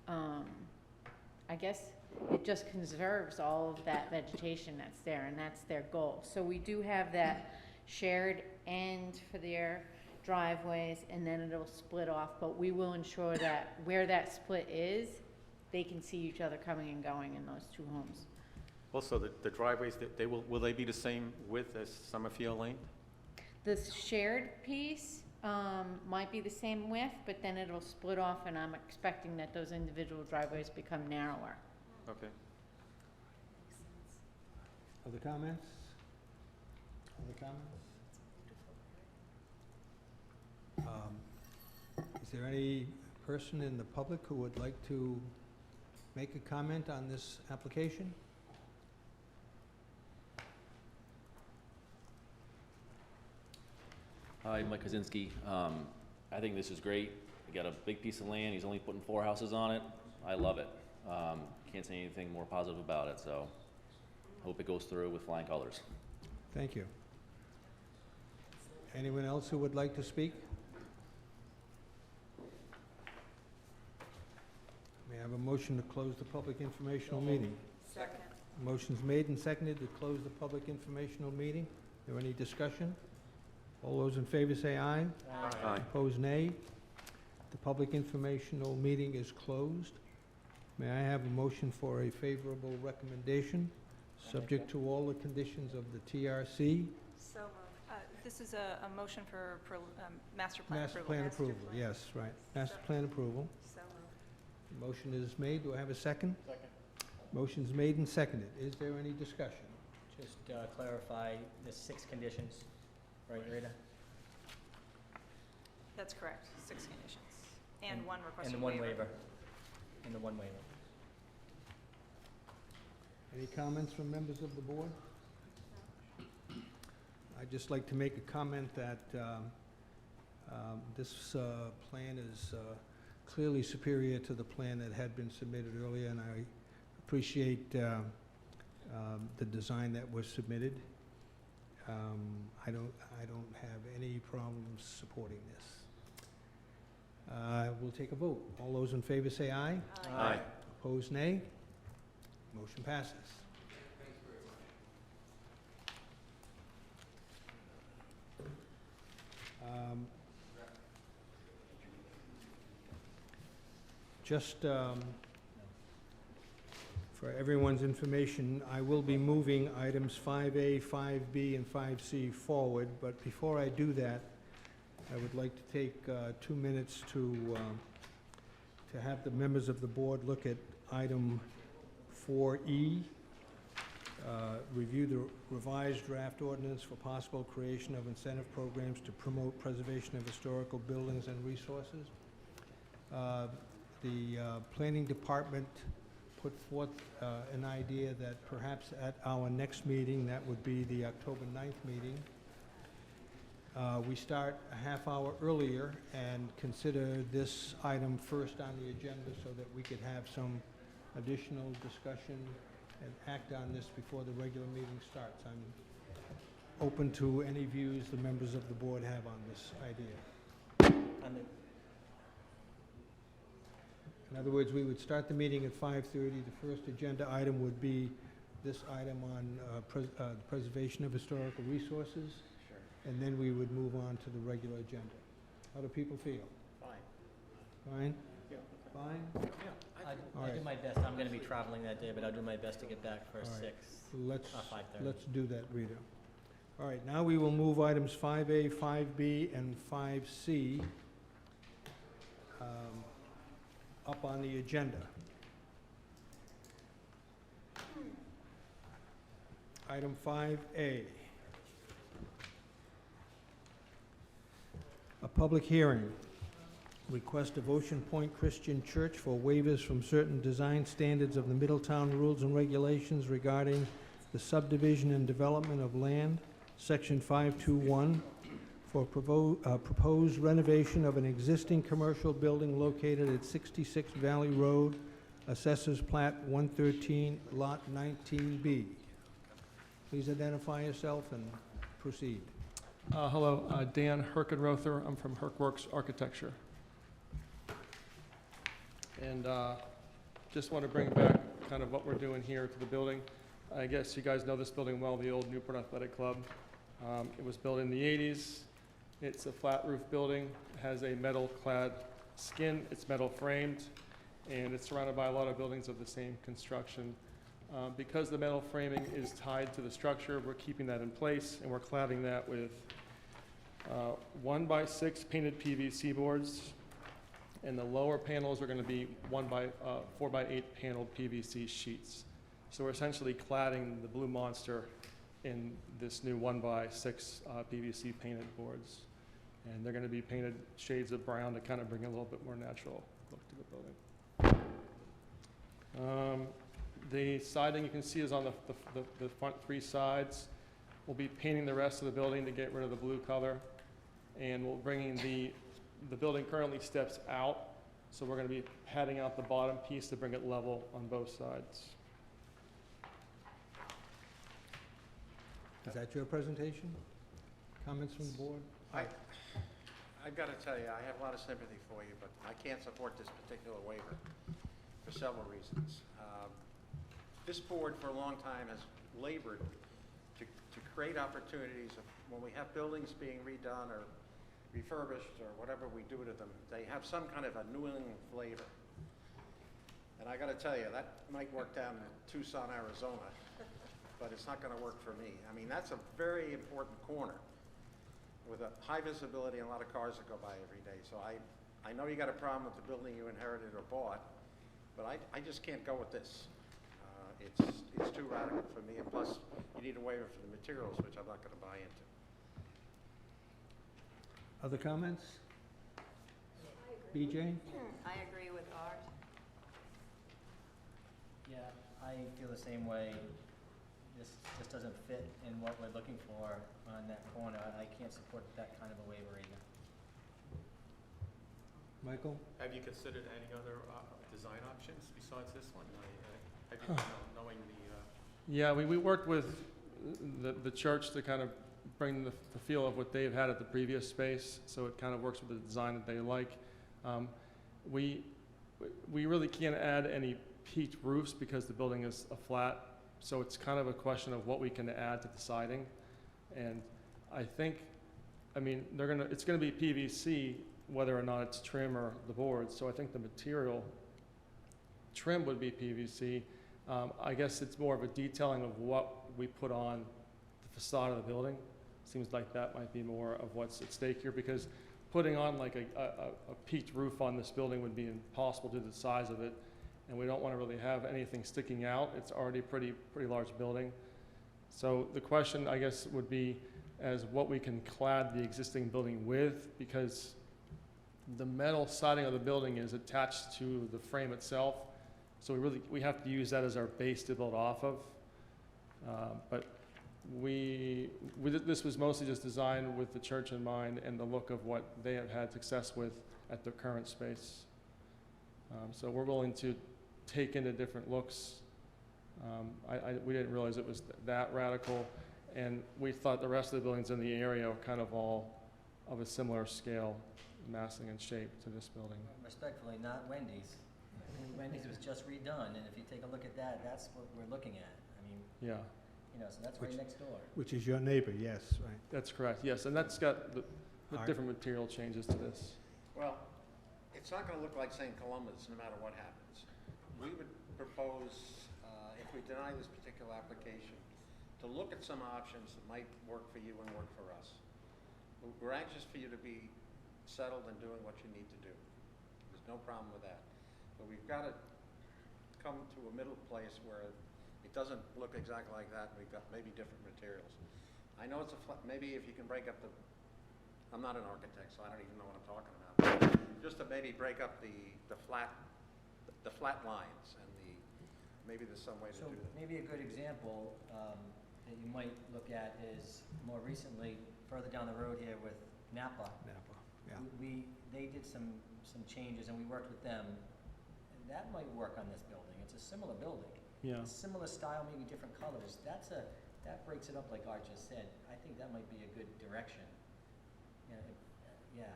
I guess, it just conserves all of that vegetation that's there, and that's their goal. So we do have that shared end for their driveways, and then it'll split off, but we will ensure that where that split is, they can see each other coming and going in those 2 homes. Also, the driveways, will they be the same width as Summerfield Lane? The shared piece might be the same width, but then it'll split off, and I'm expecting that those individual driveways become narrower. Okay. Other comments? Other comments? Is there any person in the public who would like to make a comment on this application? Hi, Mike Kozinski. I think this is great. We got a big piece of land. He's only putting 4 houses on it. I love it. Can't say anything more positive about it, so hope it goes through with flying colors. Thank you. Anyone else who would like to speak? May I have a motion to close the public informational meeting? Second. Motion's made and seconded to close the public informational meeting. Is there any discussion? All those in favor say aye. Aye. Opposed, nay. The public informational meeting is closed. May I have a motion for a favorable recommendation, subject to all the conditions of the TRC? So moved. This is a motion for master plan Master approval. plan approval, yes, right. Master plan approval. So moved. The motion is made. Do I have a second? Second. Motion's made and seconded. Is there any discussion? Just clarify the 6 conditions, right, Rita? That's correct, 6 conditions. And 1 requested And the 1 waiver. And the 1 waiver. Any comments from members of the board? I'd just like to make a comment that this plan is clearly superior to the plan that had been submitted earlier, and I appreciate the design that was submitted. I don't have any problems supporting this. We'll take a vote. All those in favor say aye. Aye. Opposed, nay. Motion passes. Just for everyone's information, I will be moving items 5A, 5B, and 5C forward, but before I do that, I would like to take 2 minutes to have the members of the board look at item 4E, review the revised draft ordinance for possible creation of incentive programs to promote preservation of historical buildings and resources. The planning department put forth an idea that perhaps at our next meeting, that would be the October 9th meeting, we start a half hour earlier and consider this item first on the agenda so that we could have some additional discussion and act on this before the regular meeting starts. I'm open to any views the members of the board have on this idea. In other words, we would start the meeting at 5:30. The first agenda item would be this item on preservation of historical resources. Sure. And then we would move on to the regular agenda. How do people feel? Fine. Fine? Fine? All I do right. my best. I'm going to be traveling that day, but I'll do my best to get back for All right. 6, 5:30. Let's do that, Rita. All right, now we will move items 5A, 5B, and 5C up on the agenda. Item 5A. A public hearing. Request of Ocean Point Christian Church for waivers from certain design standards of the Middletown Rules and Regulations regarding the subdivision and development of land, Section 521, for proposed renovation of an existing commercial building located at 66 Valley Road, Assessors Plat 113, Lot 19B. Please identify yourself and proceed. Hello, Dan Herkenrother. I'm from Herkworks Architecture. And just want to bring back kind of what we're doing here to the building. I guess you guys know this building well, the old Newport Athletic Club. It was built in the 80s. It's a flat roof building. It has a metal clad skin. It's metal framed, and it's surrounded by a lot of buildings of the same construction. Because the metal framing is tied to the structure, we're keeping that in place, and we're cladding that with 1x6 painted PVC boards, and the lower panels are going to be 4x8 paneled PVC sheets. So we're essentially cladding the Blue Monster in this new 1x6 PVC painted boards. And they're going to be painted shades of brown to kind of bring a little bit more natural look to the building. The siding you can see is on the front 3 sides. We'll be painting the rest of the building to get rid of the blue color. And we're bringing the building currently steps out, so we're going to be padding out the bottom piece to bring it level on both sides. Is that your presentation? Comments from the board? I've got to tell you, I have a lot of sympathy for you, but I can't support this particular waiver for several reasons. This board for a long time has labored to create opportunities of when we have buildings being redone or refurbished or whatever we do to them, they have some kind of a New England flavor. And I got to tell you, that might work down in Tucson, Arizona, but it's not going to work for me. I mean, that's a very important corner with a high visibility and a lot of cars that go by every day. So I know you got a problem with the building you inherited or bought, but I just can't go with this. It's too radical for me, and plus you need a waiver for the materials, which I'm not going to buy into. Other comments? BJ? I agree with Art. Yeah, I feel the same way. This just doesn't fit in what we're looking for on that corner. I can't support that kind of a waiver either. Michael? Have you considered any other design options besides this one? Have you, knowing the... Yeah, we worked with the church to kind of bring the feel of what they've had at the previous space, so it kind of works with the design that they like. We really can't add any peaked roofs because the building is a flat, so it's kind of a question of what we can add to the siding. And I think, I mean, it's gonna be PVC, whether or not it's trim or the boards, so I think the material trim would be PVC. I guess it's more of a detailing of what we put on the facade of the building. Seems like that might be more of what's at stake here, because putting on like a peaked roof on this building would be impossible due to the size of it, and we don't want to really have anything sticking out. It's already a pretty large building. So the question, I guess, would be as what we can clad the existing building with, because the metal siding of the building is attached to the frame itself. So we have to use that as our base to build off of. But this was mostly just designed with the church in mind and the look of what they have had success with at their current space. So we're willing to take into different looks. We didn't realize it was that radical, and we thought the rest of the buildings in the area were kind of all of a similar scale, massing and shape to this building. Respectfully, not Wendy's. Wendy's was just redone, and if you take a look at that, that's what we're looking at. I mean, yeah. You know, so that's right next door. Which is your neighbor, yes, right. That's correct, yes, and that's got the Art. different material changes to this. Well, it's not gonna look like St. Columbus, no matter what happens. We would propose, if we deny this particular application, to look at some options that might work for you and work for us. We're anxious for you to be settled and doing what you need to do. There's no problem with that. But we've got to come to a middle place where it doesn't look exactly like that, and we've got maybe different materials. I know it's maybe if you can break up I'm not an architect, so I don't even know what I'm talking about. Just to maybe break up the flat lines and maybe there's some way to So do that. maybe a good example that you might look at is more recently, further down the road here with Napa. Napa, yeah. They did some changes and we worked with them. And that might work on this building. It's a similar building. Yeah. Similar style, maybe different colors. That breaks it up like Art just said. I think that might be a good direction. Yeah.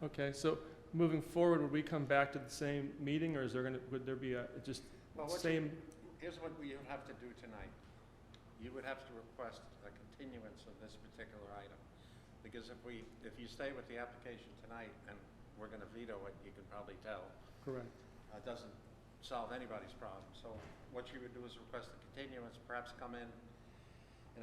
Okay, so moving forward, would we come back to the same meeting, or would there be same? Here's what we have to do tonight. You would have to request a continuance of this particular item. Because if you stay with the application tonight, and we're gonna veto it, you can probably tell. Correct. It doesn't solve anybody's problem. So what you would do is request a continuance, perhaps come in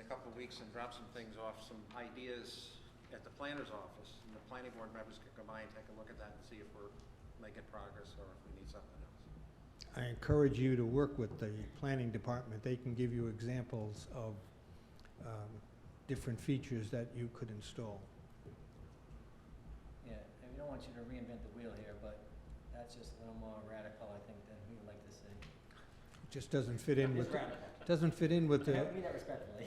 a couple of weeks and drop some things off, some ideas at the planner's office, and the planning board members can come by and take a look at that and see if we're making progress or if we need something else. I encourage you to work with the planning department. They can give you examples of different features that you could install. Yeah, and we don't want you to reinvent the wheel here, but that's just a little more radical, I think, than we would like to see. It just doesn't fit in with, radical. doesn't fit in with the, I mean that respectfully.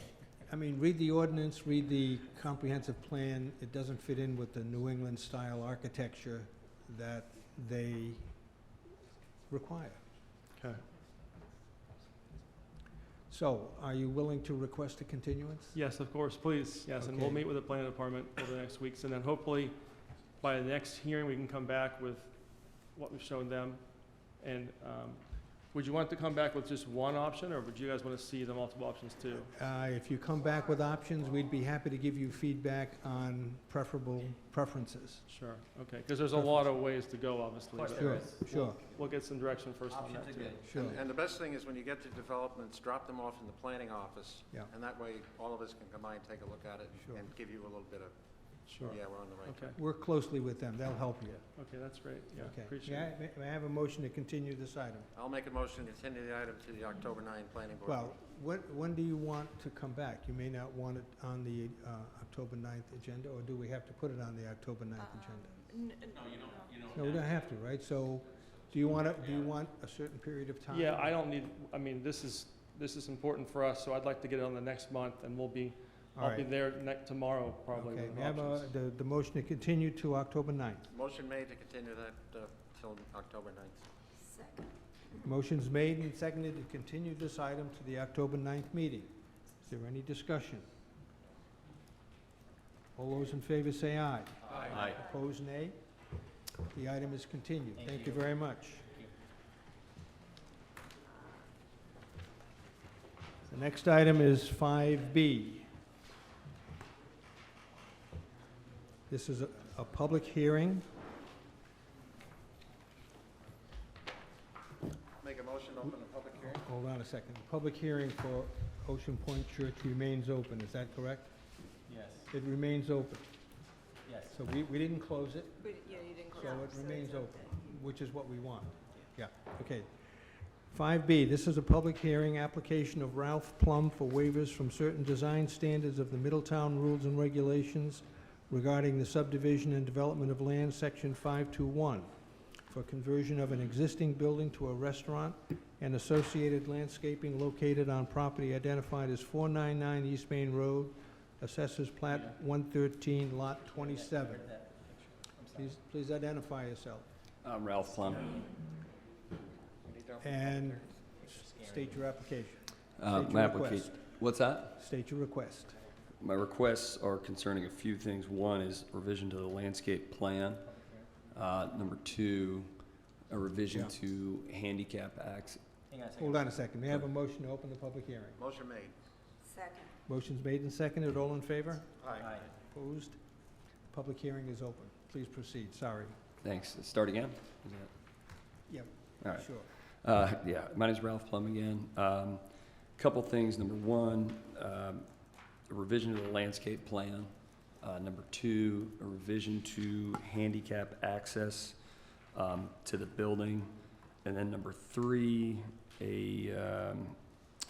I mean, read the ordinance, read the comprehensive plan. It doesn't fit in with the New England style architecture that they require. Okay. So, are you willing to request a continuance? Yes, of course, please. Yes, and we'll Okay. meet with the planning department over the next weeks, and then hopefully by the next hearing, we can come back with what we've shown them. And would you want to come back with just one option, or would you guys want to see the multiple options too? If you come back with options, we'd be happy to give you feedback on preferable preferences. Sure, okay, because there's a lot of ways to go, obviously. Of course but there we'll- is. Sure. We'll get some direction first on Options that are too. good. Sure. And the best thing is when you get to developments, drop them off in the planning office. Yeah. And that way, all of us can come by and take a look at it Sure. and give you a little bit of, Sure, yeah, we're on the right track. okay, Work closely with them. They'll help you. okay, that's great, yeah, Okay. appreciate it. May I have a motion to continue this item? I'll make a motion to continue the item to the October 9 planning board. Well, when do you want to come back? You may not want it on the October 9th agenda, or do we have to put it on the October 9th agenda? No, we don't have to, right? So, do you want a certain period of time? Yeah, I don't need, I mean, this is important for us, so I'd like to get it on the next month, and All I'll be right. there tomorrow, probably, Okay, with may I have options. the motion to continue to October 9th. Motion made to continue that till October 9th. Second. Motion's made and seconded to continue this item to the October 9th meeting. Is there any discussion? All those in favor say aye. Aye. Opposed, nay. The item is continued. Thank you very much. The next item is 5B. This is a public hearing. Make a motion to open the public hearing? Hold on a second. Public hearing for Ocean Point Church remains open, is that correct? Yes, It remains open. yes. So we didn't close it, Yeah, you didn't close so it. it remains open, which is what we want. Yeah, okay. 5B, this is a public hearing, application of Ralph Plum for waivers from certain design standards of the Middletown Rules and Regulations regarding the subdivision and development of land, Section 521, for conversion of an existing building to a restaurant and associated landscaping located on property identified as 499 East Main Road, Assessors Plat 113, Lot 27. Please identify yourself I'm Ralph Plum. and state your application. My State your application. request. What's that? State your request. My requests are concerning a few things. One is revision to the landscape plan. Number two, a revision Yeah. to handicap access. Hang on a second. Hold on a second. May I have a motion to open the public hearing? Motion made. Second. Motion's made and seconded. All in favor? Aye. Aye. Opposed? Public hearing is open. Please proceed. Sorry. Thanks. Start again? Is that- Yeah, All right. sure. Yeah, my name's Ralph Plum again. Couple things. Number one, a revision to the landscape plan. Number two, a revision to handicap access to the building. And then number three, a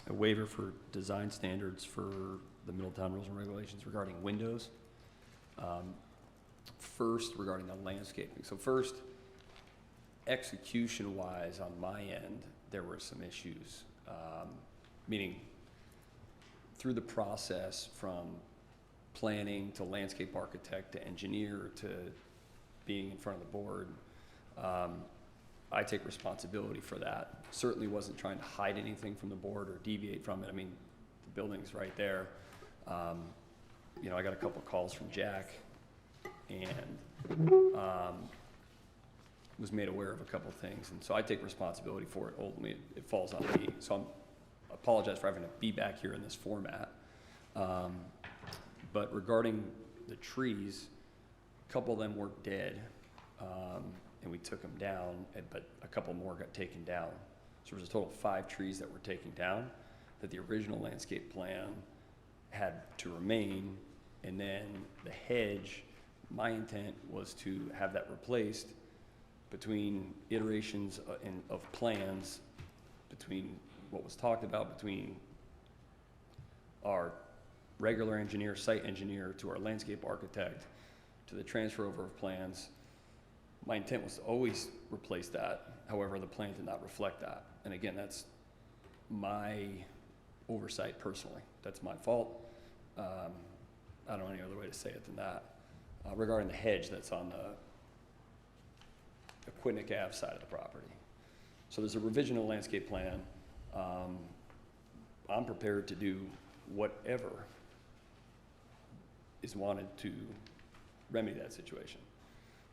waiver for design standards for the Middletown Rules and Regulations regarding windows. First, regarding the landscaping. So first, execution-wise, on my end, there were some issues, meaning through the process from planning to landscape architect to engineer to being in front of the board, I take responsibility for that. Certainly wasn't trying to hide anything from the board or deviate from it. I mean, the building's right there. You know, I got a couple calls from Jack and was made aware of a couple things, and so I take responsibility for it. Ultimately, it falls on me. So I apologize for having to be back here in this format. But regarding the trees, a couple of them were dead, and we took them down, but a couple more got taken down. So there was a total of 5 trees that were taken down that the original landscape plan had to remain, and then the hedge, my intent was to have that replaced between iterations of plans, between what was talked about between our regular engineer, site engineer, to our landscape architect, to the transfer over of plans. My intent was to always replace that. However, the plan did not reflect that. And again, that's my oversight personally. That's my fault. I don't know any other way to say it than that. Regarding the hedge that's on the Aquidneck Ave side of the property. So there's a revision of the landscape plan. I'm prepared to do whatever is wanted to remedy that situation.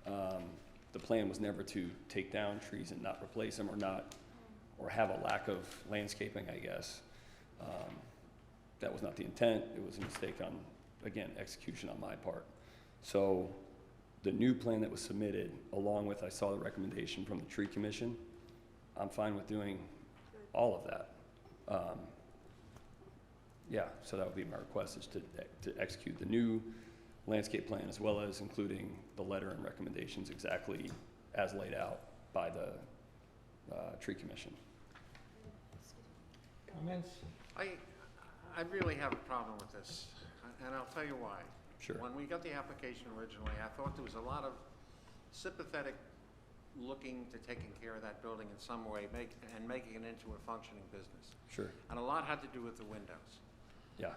The plan was never to take down trees and not replace them or have a lack of landscaping, I guess. That was not the intent. It was a mistake on, again, execution on my part. So the new plan that was submitted, along with, I saw the recommendation from the tree commission, I'm fine with doing all of that. Yeah, so that would be my request, is to execute the new landscape plan, as well as including the letter and recommendations exactly as laid out by the tree commission. Comments? I really have a problem with this, and I'll tell you why. Sure. When we got the application originally, I thought there was a lot of sympathetic looking to taking care of that building in some way, making it into a functioning business. Sure. And a lot had to do with the windows. Yeah.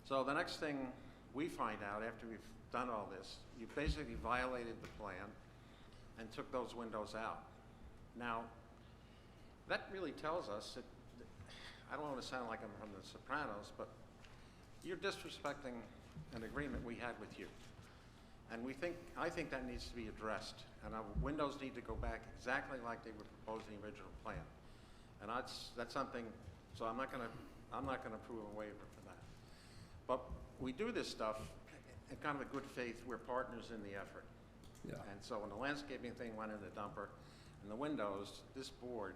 So the next thing we find out after we've done all this, you basically violated the plan and took those windows out. Now, that really tells us that, I don't want to sound like I'm from The Sopranos, but you're disrespecting an agreement we had with you. And I think that needs to be addressed. And our windows need to go back exactly like they were proposed in the original plan. And that's something, so I'm not gonna approve a waiver for that. But we do this stuff in kind of a good faith. We're partners in the effort. Yeah. And so when the landscaping thing went in the dumper and the windows, this board,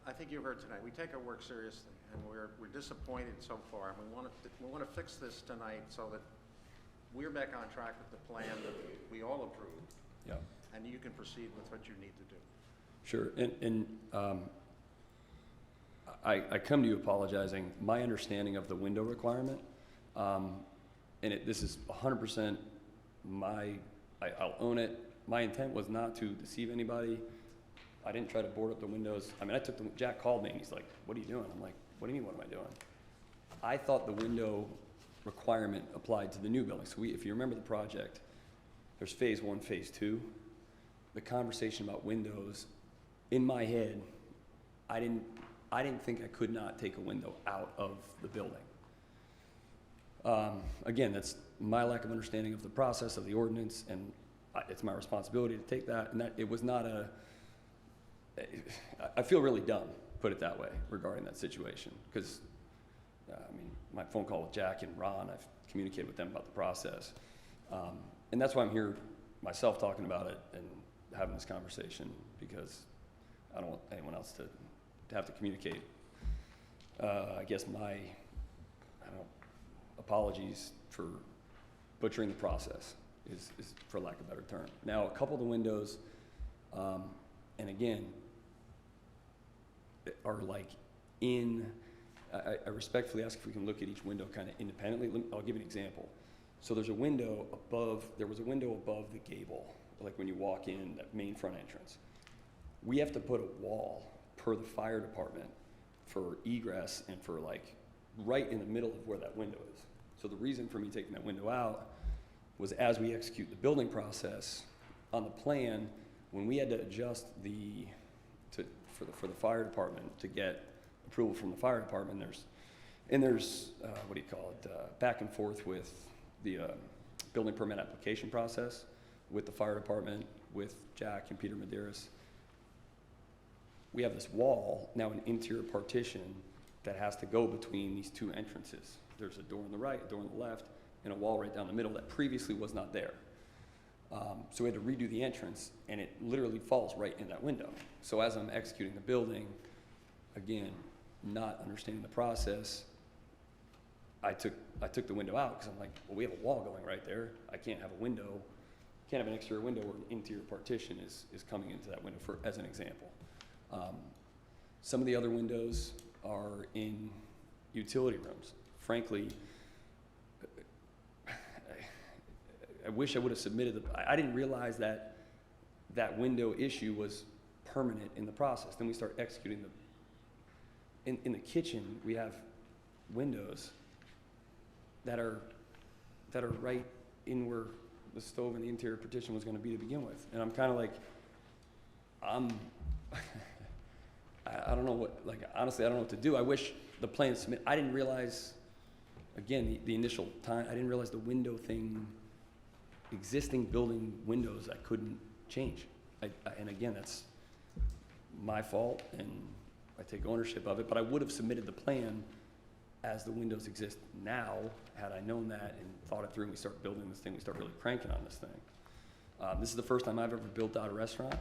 I think you heard tonight, we take our work seriously, and we're disappointed so far, and we want to fix this tonight so that we're back on track with the plan that we all approved. Yeah. And you can proceed with what you need to do. Sure, and I come to you apologizing. My understanding of the window requirement, and this is 100% I'll own it. My intent was not to deceive anybody. I didn't try to board up the windows. I mean, Jack called me and he's like, "What are you doing?" I'm like, "What do you mean, what am I doing?" I thought the window requirement applied to the new building. So if you remember the project, there's phase 1, phase 2. The conversation about windows, in my head, I didn't think I could not take a window out of the building. Again, that's my lack of understanding of the process of the ordinance, and it's my responsibility to take that. And that it was not I feel really dumb, put it that way, regarding that situation, because I mean, my phone call with Jack and Ron, I've communicated with them about the process, and that's why I'm here myself talking about it and having this conversation because I don't want anyone else to have to communicate. I guess apologies for butchering the process is for lack of a better term. Now, a couple of the windows, and again, are like I respectfully ask if we can look at each window kind of independently. I'll give you an example. So there was a window above the gable, like when you walk in that main front entrance. We have to put a wall per the fire department for egress and for like right in the middle of where that window is. So the reason for me taking that window out was as we execute the building process on the plan, when we had to adjust for the fire department to get approval from the fire department, there's back and forth with the building permit application process with the fire department, with Jack and Peter Medeiros. We have this wall, now an interior partition, that has to go between these two entrances. There's a door on the right, a door on the left, and a wall right down the middle that previously was not there. So we had to redo the entrance, and it literally falls right in that window. So as I'm executing the building, again, not understanding the process, I took the window out because I'm like, well, we have a wall going right there. I can't have a window, can't have an exterior window where an interior partition is coming into that window, as an example. Some of the other windows are in utility rooms. Frankly, I wish I would have submitted I didn't realize that that window issue was permanent in the process. Then we start executing in the kitchen, we have windows that are right in where the stove and the interior partition was going to be to begin with. And I'm kind of like, I don't know what, like, honestly, I don't know what to do. I wish the plan submit, I didn't realize, again, the initial time, I didn't realize the window thing, existing building windows I couldn't change. And again, that's my fault, and I take ownership of it, but I would have submitted the plan as the windows exist now, had I known that and thought it through, and we start building this thing, we start really cranking on this thing. This is the first time I've ever built out a restaurant.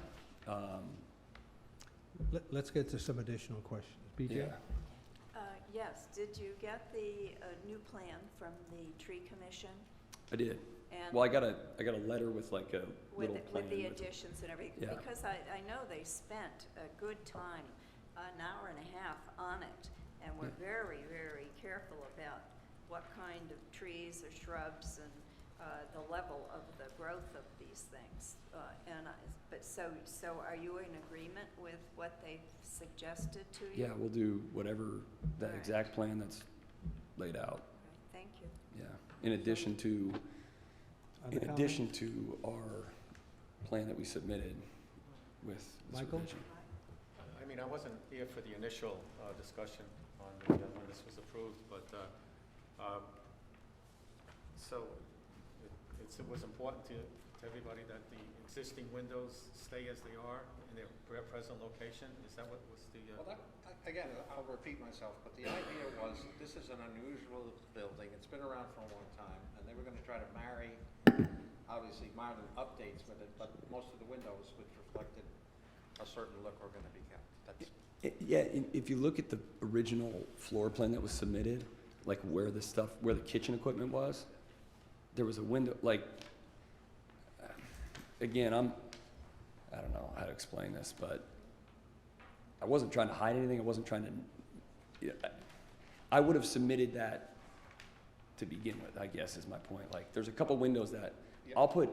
Let's get to some additional questions. BJ? Yeah. Yes, did you get the new plan from the tree commission? I did. And Well, I got a letter with like a little plan. with the additions and everything? Yeah. Because I know they spent a good time, an hour and a half on it, and were very, very careful about what kind of trees or shrubs and the level of the growth of these things. So are you in agreement with what they've suggested to you? Yeah, we'll do whatever that All right. exact plan that's laid out. Thank you. Yeah. In addition to our plan that we submitted with the Michael? supervision. I mean, I wasn't here for the initial discussion on when this was approved, but so it was important to everybody that the existing windows stay as they are in their present location. Is that what was the? Well, again, I'll repeat myself, but the idea was this is an unusual building. It's been around for a long time, and they were going to try to marry, obviously, modern updates with it, but most of the windows, which reflected a certain look, were going to be kept. Yeah, if you look at the original floor plan that was submitted, like where the kitchen equipment was, there was a window, like, again, I don't know how to explain this, but I wasn't trying to hide anything. I wasn't trying to, I would have submitted that to begin with, I guess is my point. Like, there's a couple windows that I want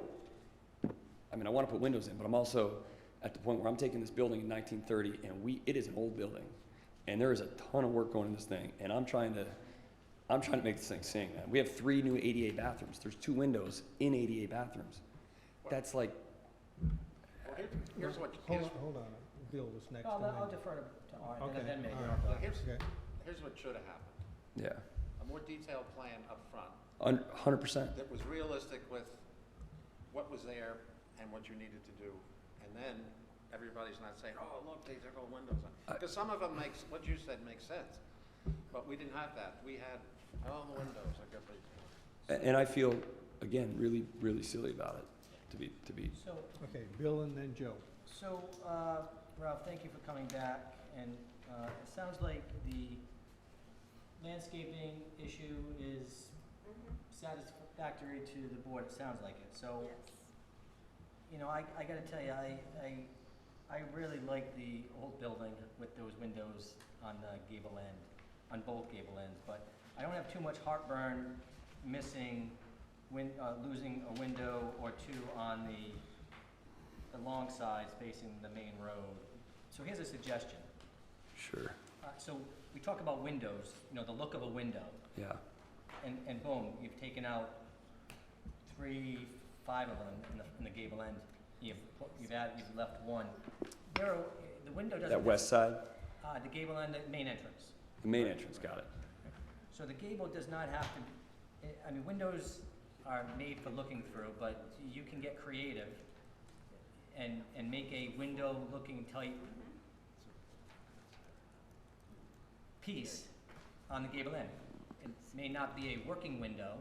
to put windows in, but I'm also at the point where I'm taking this building in 1930, and it is an old building, and there is a ton of work going in this thing, and I'm trying to make this thing sing, man. We have 3 new ADA bathrooms. There's 2 windows in ADA bathrooms. That's like. Well, here's what. Hold on. Bill was next. I'll defer to Art, Okay. and then maybe. All right. Here's what should have happened. Yeah. A more detailed plan up front 100%. that was realistic with what was there and what you needed to do. And then everybody's not saying, oh, look, these are all windows. Because some of them what you said makes sense. But we didn't have that. We had all the windows. And I feel, again, really, really silly about it, to to be. So, Okay, Bill and then Joe. So, Ralph, thank you for coming back, and it sounds like the landscaping issue is satisfactory to the board, it sounds like it. So, you know, I gotta tell you, I really like the old building with those windows on the gable end, on both gable ends, but I don't have too much heartburn missing, losing a window or two on the long sides facing the main road. So here's a suggestion. Sure. So we talk about windows, you know, the look of a window, Yeah. and boom, you've taken out 3, 5 of them in the gable end. You've left one. The window doesn't. That west side? The gable end, the main entrance. The main entrance, got it. So the gable does not have to, I mean, windows are made for looking through, but you can get creative and make a window-looking type piece on the gable end. It may not be a working window,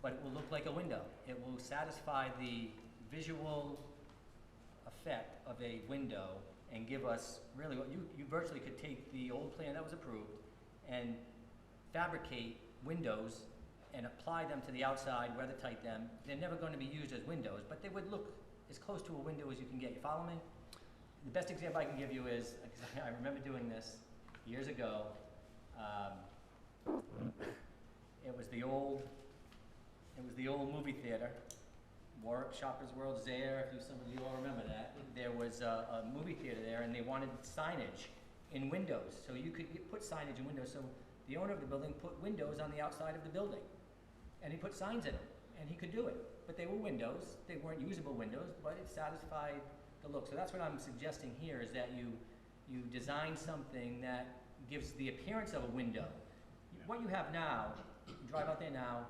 but it will look like a window. It will satisfy the visual effect of a window and give us really what you virtually could take the old plan that was approved and fabricate windows and apply them to the outside, weather tight them. They're never going to be used as windows, but they would look as close to a window as you can get. You follow me? The best example I can give you is, I remember doing this years ago. It was the old movie theater, Warwick Shoppers World Zaire, if some of you all remember that. There was a movie theater there, and they wanted signage in windows. So you could put signage in windows. So the owner of the building put windows on the outside of the building. And he put signs in them, and he could do it. But they were windows. They weren't usable windows, but it satisfied the look. So that's what I'm suggesting here, is that you design something that gives the appearance of a window. What you have now, you drive out there now,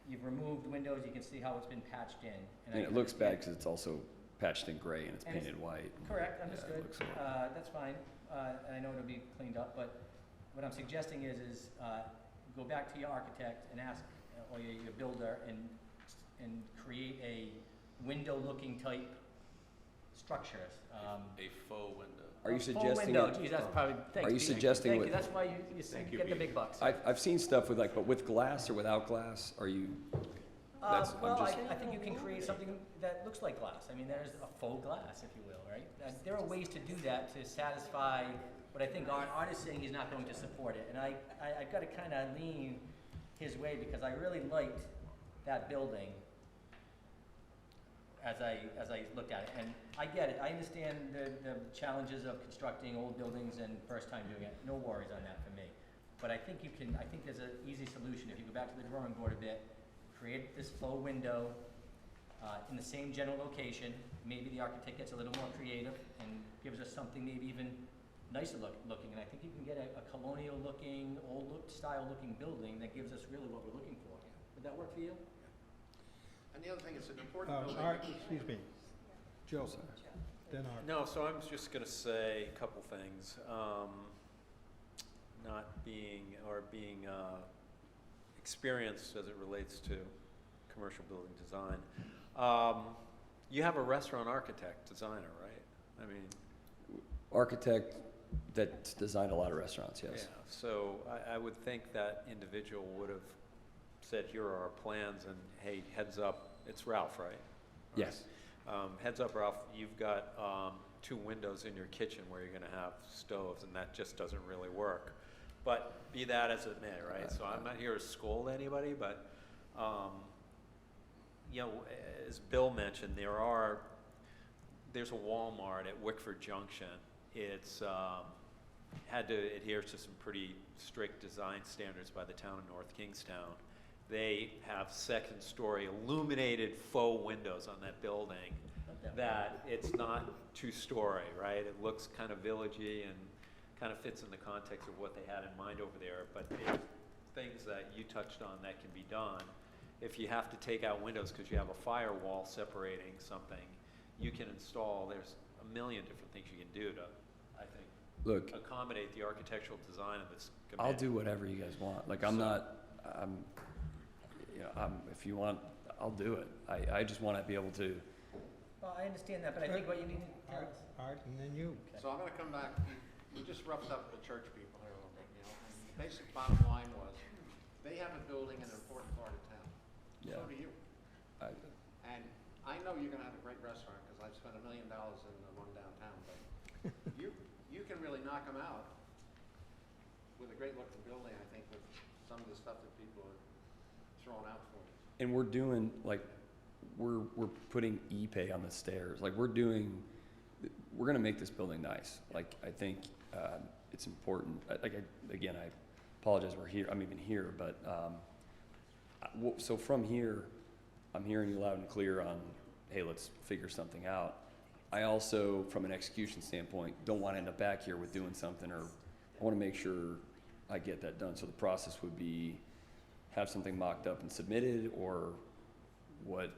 you've removed windows, you can see how it's been patched in. And it looks bad because it's also patched in gray and it's painted white. Correct, Yeah, it understood. looks horrible. That's fine, and I know it'll be cleaned up, but what I'm suggesting is go back to your architect and ask, or your builder, and create a window-looking type structure. A faux window. Are you A full suggesting? window. it- Geez, that's probably, thanks, Are you Peter. suggesting Thank with? you, that's why you get the big bucks. I've seen stuff with but with glass or without glass, are you? That's, I'm Well, just. I think you can create something that looks like glass. I mean, there's a faux glass, if you will, right? There are ways to do that to satisfy what I think Art is saying he's not going to support it. And I've got to kind of lean his way because I really liked that building as I looked at it. And I get it. I understand the challenges of constructing old buildings and first time doing it. No worries on that for me. But I think I think there's an easy solution. If you go back to the drawing board a bit, create this faux window in the same general location. Maybe the architect gets a little more creative and gives us something maybe even nicer looking. And I think you can get a colonial looking, style looking building that gives us really what we're looking for. Would that work for you? And the other thing, it's an important building. Art, excuse me. Joe, then Art. No, so I'm just going to say a couple things. Not being experienced as it relates to commercial building design. You have a restaurant architect designer, right? I mean, Architect that's designed a lot of restaurants, yes. yeah. So I would think that individual would have said, here are our plans, and hey, heads up, it's Ralph, right? Yes. Heads up, Ralph, you've got 2 windows in your kitchen where you're going to have stoves, and that just doesn't really work. But be that as it may, right? So I'm not here to scold anybody, but you know, as Bill mentioned, there's a Walmart at Wickford Junction. It's had to adhere to some pretty strict design standards by the town of North Kingstown. They have second-story illuminated faux windows on that building that it's not 2-story, right? It looks kind of villagey and kind of fits in the context of what they had in mind over there, but there's things that you touched on that can be done. If you have to take out windows because you have a firewall separating something, you can install, there's a million different things you can do to, I think, accommodate the architectural design of this committee. I'll do whatever you guys want. Like, if you want, I'll do it. I just want to be able to Well, I understand that, but I think what you need to tell Art, us. Art, and then you. So I'm gonna come back, we just roughed up the church people here a little bit, you know, and the basic bottom line was, they have a building in an important part of town. So Yeah. do you. And I know you're gonna have a great restaurant, because I've spent $1 million in the one downtown, but you can really knock them out with a great looking building, I think, with some of the stuff that people are throwing out for you. And we're doing, like, we're putting e-pay on the stairs. Like, we're gonna make this building nice. Like, I think, it's important. Again, I apologize I'm even here, but, so from here, I'm hearing you loud and clear on, hey, let's figure something out. I also, from an execution standpoint, don't want to end up back here with doing something, or I want to make sure I get that done. So the process would be have something mocked up and submitted, or what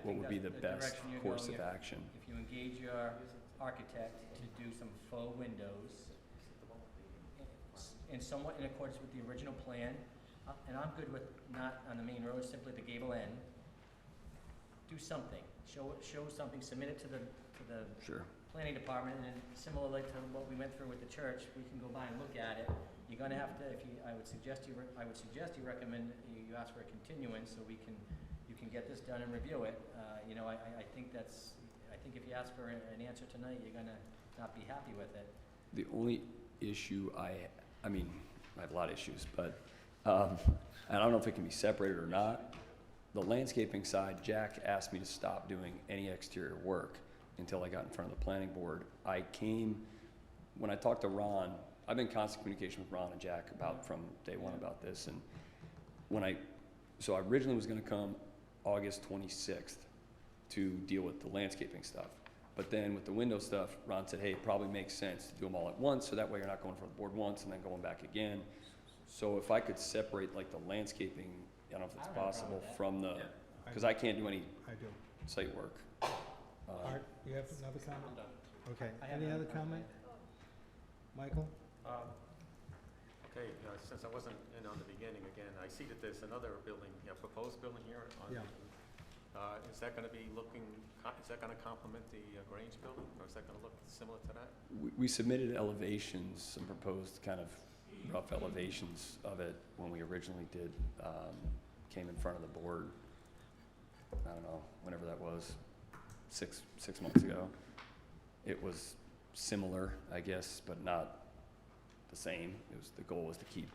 would be the best direction you're course going. of action? If you engage your architect to do some faux windows, in somewhat in accordance with the original plan, and I'm good with not on the main road, simply the gable end. Do something, show something, submit it to the Sure. planning department, and similarly to what we went through with the church, we can go by and look at it. You're gonna have to, I would suggest you recommend, you ask for a continuance, so you can get this done and review it. You know, I think if you ask for an answer tonight, you're gonna not be happy with it. The only issue I mean, I have a lot of issues, but I don't know if it can be separated or not. The landscaping side, Jack asked me to stop doing any exterior work until I got in front of the planning board. When I talked to Ron, I've been in constant communication with Ron and Jack from day one about this, and so I originally was gonna come August 26th to deal with the landscaping stuff. But then with the window stuff, Ron said, hey, it probably makes sense to do them all at once, so that way you're not going for the board once and then going back again. So if I could separate like the landscaping, I don't know if it's possible, from the, because I can't do any site work. Art, you have another comment? Okay, any other comment? Michael? Okay, since I wasn't in on the beginning again, I see that there's another building, proposed building here. Is that gonna complement the Grange building, or is that gonna look similar to that? We submitted elevations, some proposed kind of rough elevations of it when we originally came in front of the board. I don't know, whenever that was, six months ago. It was similar, I guess, but not the same. The goal was to keep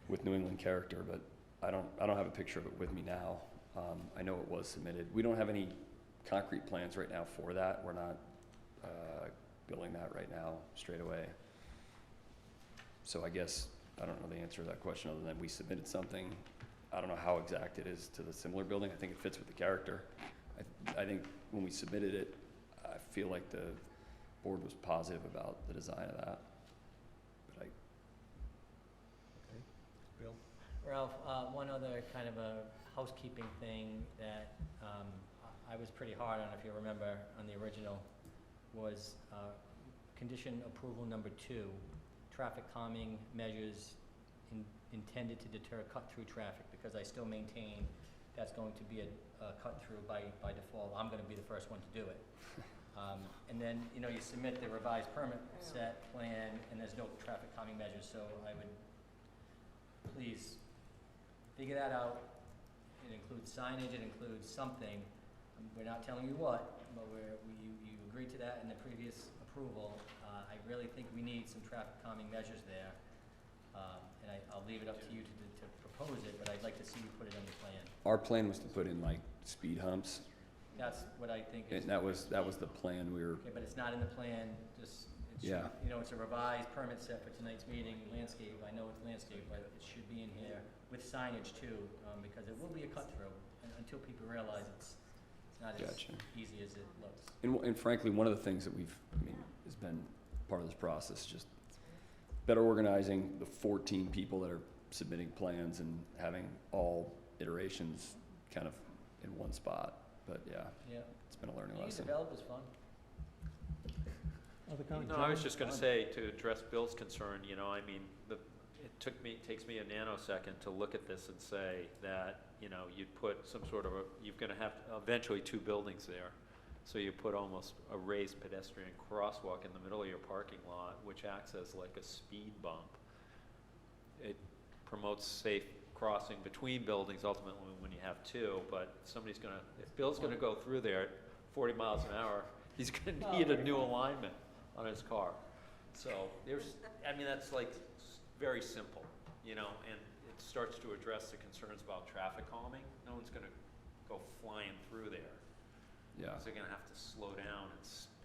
with New England character, but I don't have a picture of it with me now. I know it was submitted. We don't have any concrete plans right now for that. We're not building that right now straight away. So I guess I don't know the answer to that question other than we submitted something. I don't know how exact it is to the similar building. I think it fits with the character. I think when we submitted it, I feel like the board was positive about the design of that. But Bill? Ralph, one other kind of a housekeeping thing that I was pretty hard on, if you remember, on the original, was condition approval number 2, traffic calming measures intended to deter cut-through traffic, because I still maintain that's going to be a cut-through by default. I'm going to be the first one to do it. And then, you know, you submit the revised permit set plan, and there's no traffic calming measures, so I would please figure that out. It includes signage, it includes something. We're not telling you what, but you agreed to that in the previous approval. I really think we need some traffic calming measures there. And I'll leave it up to you to propose it, but I'd like to see you put it on the plan. our plan was to put in like speed humps. That's what I think is. And that was the plan we were, Okay, but it's not in the plan, Yeah. You know, it's a revised permit set for tonight's meeting, landscape, I know it's landscape, but it should be in here with signage too, because it will be a cut-through, until people realize it's not as Gotcha. easy as it looks. and frankly, one of the things that has been part of this process, just better organizing the 14 people that are submitting plans and having all iterations kind of in one spot. But yeah, it's been a learning lesson. Developers fun. Other comment? No, I was John? just gonna say, to address Bill's concern, you know, I mean, it takes me a nanosecond to look at this and say that, you know, you'd put some sort of you're gonna have eventually 2 buildings there. So you put almost a raised pedestrian crosswalk in the middle of your parking lot, which acts as like a speed bump. It promotes safe crossing between buildings ultimately when you have two, but if Bill's gonna go through there at 40 miles an hour, he's gonna need a new alignment on his car. So that's like very simple, and it starts to address the concerns about traffic calming. No one's gonna go flying through there. Yeah. So they're gonna have to slow down and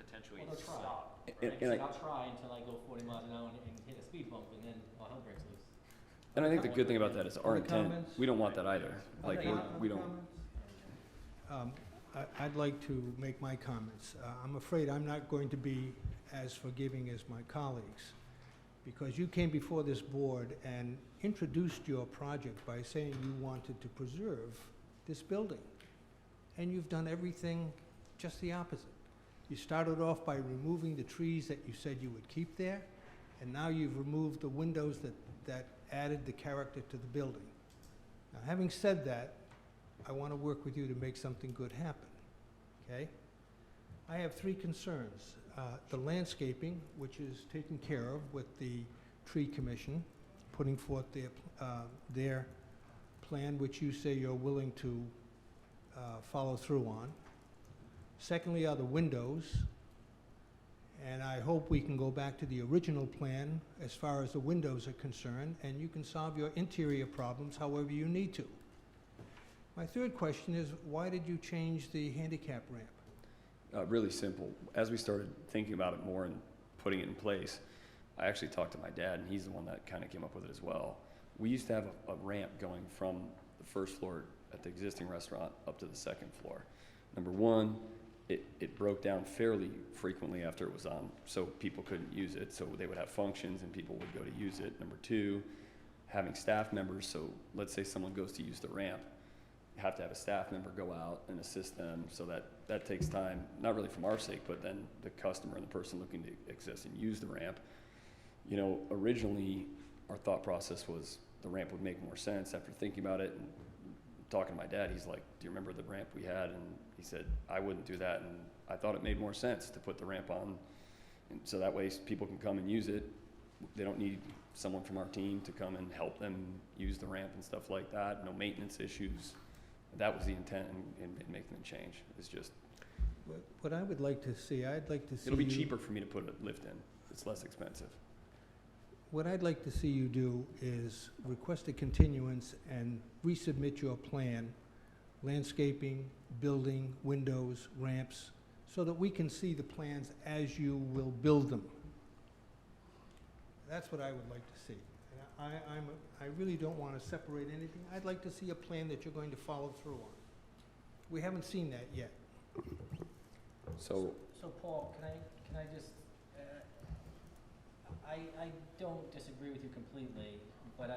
potentially Well, they'll try. stop. And I'll try until I go 40 miles an hour and hit a speed bump, and then all hell breaks loose. And I think the good thing about that is our Other intent, comments? we don't want that either. Like, we don't, I'd like to make my comments. I'm afraid I'm not going to be as forgiving as my colleagues, because you came before this board and introduced your project by saying you wanted to preserve this building. And you've done everything just the opposite. You started off by removing the trees that you said you would keep there, and now you've removed the windows that added the character to the building. Now, having said that, I want to work with you to make something good happen, okay? I have three concerns. The landscaping, which is taken care of with the tree commission, putting forth their plan, which you say you're willing to follow through on. Secondly are the windows, and I hope we can go back to the original plan as far as the windows are concerned, and you can solve your interior problems however you need to. My third question is, why did you change the handicap ramp? really simple. As we started thinking about it more and putting it in place, I actually talked to my dad, and he's the one that kind of came up with it as well. We used to have a ramp going from the first floor at the existing restaurant up to the second floor. Number one, it broke down fairly frequently after it was on, so people couldn't use it, so they would have functions and people would go to use it. Number two, having staff members, so let's say someone goes to use the ramp, you have to have a staff member go out and assist them, so that takes time, not really from our sake, but then the customer and the person looking to access and use the ramp. Originally, our thought process was the ramp would make more sense. After thinking about it and talking to my dad, he's like, do you remember the ramp we had? And he said, I wouldn't do that. And I thought it made more sense to put the ramp on, and so that way people can come and use it. They don't need someone from our team to come and help them use the ramp and stuff like that. No maintenance issues. That was the intent in making the change. It's just, What I would like to see, I'd like to see it'll be you- cheaper for me to put a lift in. It's less expensive. What I'd like to see you do is request a continuance and resubmit your plan, landscaping, building, windows, ramps, so that we can see the plans as you will build them. That's what I would like to see. And I really don't want to separate anything. I'd like to see a plan that you're going to follow through on. We haven't seen that yet. So Paul, can I just, I don't disagree with you completely, but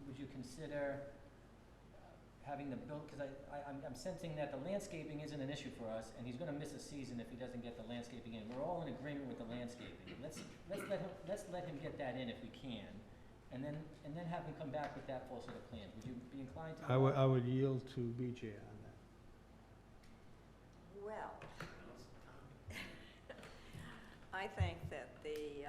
would you consider having the build, because I'm sensing that the landscaping isn't an issue for us, and he's gonna miss a season if he doesn't get the landscaping in. We're all in agreement with the landscaping. Let's let him get that in if we can, and then have him come back with that full set of plans. Would you be inclined to? I would yield to BJ on that. Well, I think that the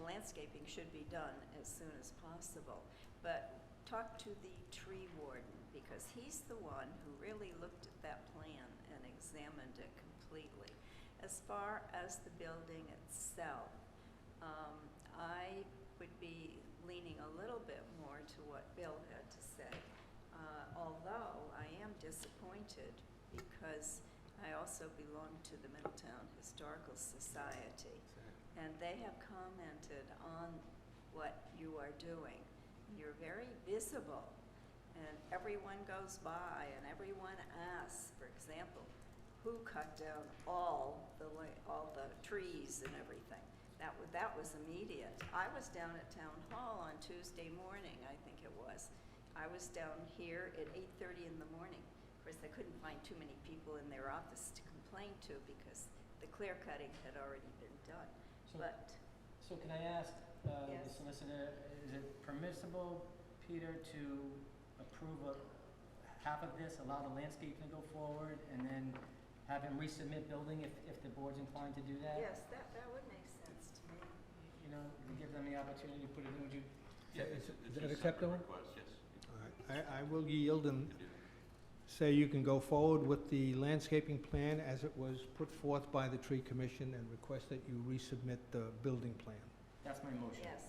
landscaping should be done as soon as possible, but talk to the tree warden, because he's the one who really looked at that plan and examined it completely. As far as the building itself, I would be leaning a little bit more to what Bill had to say, although I am disappointed because I also belong to the Middletown Historical Society, and they have commented on what you are doing. You're very visible, and everyone goes by, and everyone asks, for example, who cut down all the trees and everything. That was immediate. I was down at Town Hall on Tuesday morning, I think it was. I was down here at 8:30 in the morning. Of course, they couldn't find too many people in their office to complain to because the clear cutting had already been done. So can I ask the Yes. solicitor, is it permissible, Peter, to approve half of this, allow the landscape to go forward, and then have him resubmit building if the board's inclined to do that? Yes, that would make sense to me. You know, we give them the opportunity to put it in, would you? Is that acceptable? All right, I will yield and say you can go forward with the landscaping plan as it was put forth by the tree commission and request that you resubmit the building plan. That's my motion. Yes,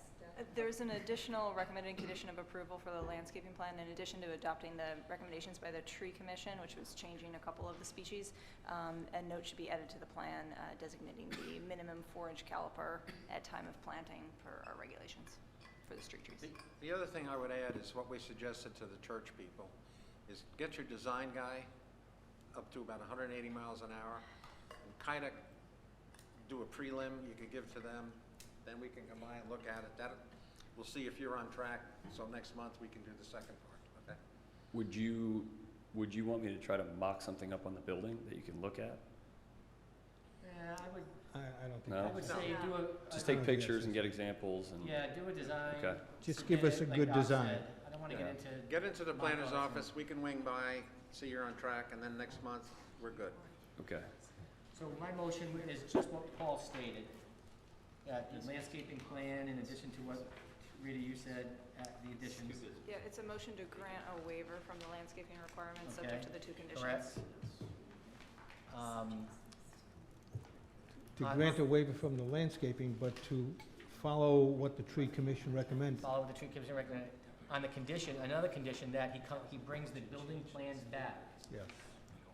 There's an additional recommended condition of approval for the landscaping plan in addition to adopting the recommendations by the tree commission, which was changing a couple of the species. A note should be added to the plan designating the minimum 4-inch caliper at time of planting per our regulations for the street trees. The other thing I would add is what we suggested to the church people, is get your design guy up to about 180 miles an hour and kind of do a prelim you could give to them. Then we can come by and look at it. We'll see if you're on track, so next month we can do the second part, okay? Would you want me to try to mock something up on the building that you can look at? Yeah, I would, I don't think. No? I would say do a. Just take pictures and get examples and. Yeah, do a design. Okay. Just give us a like good Doc design. said. I don't want to Yeah. Get into the planner's Mock-ups office, we can wing by, see you're on track, and then next month, we're good. Okay. So my motion is just what Paul stated, that the landscaping plan, in addition to what Rita, you said, the additions. Yeah, it's a motion to grant a waiver from the landscaping requirements Okay, subject to the two conditions. correct. To grant a waiver from the landscaping, but to follow what the tree commission recommended. Follow the tree commission recommend, on the condition, another condition that he brings the building plans back Yes.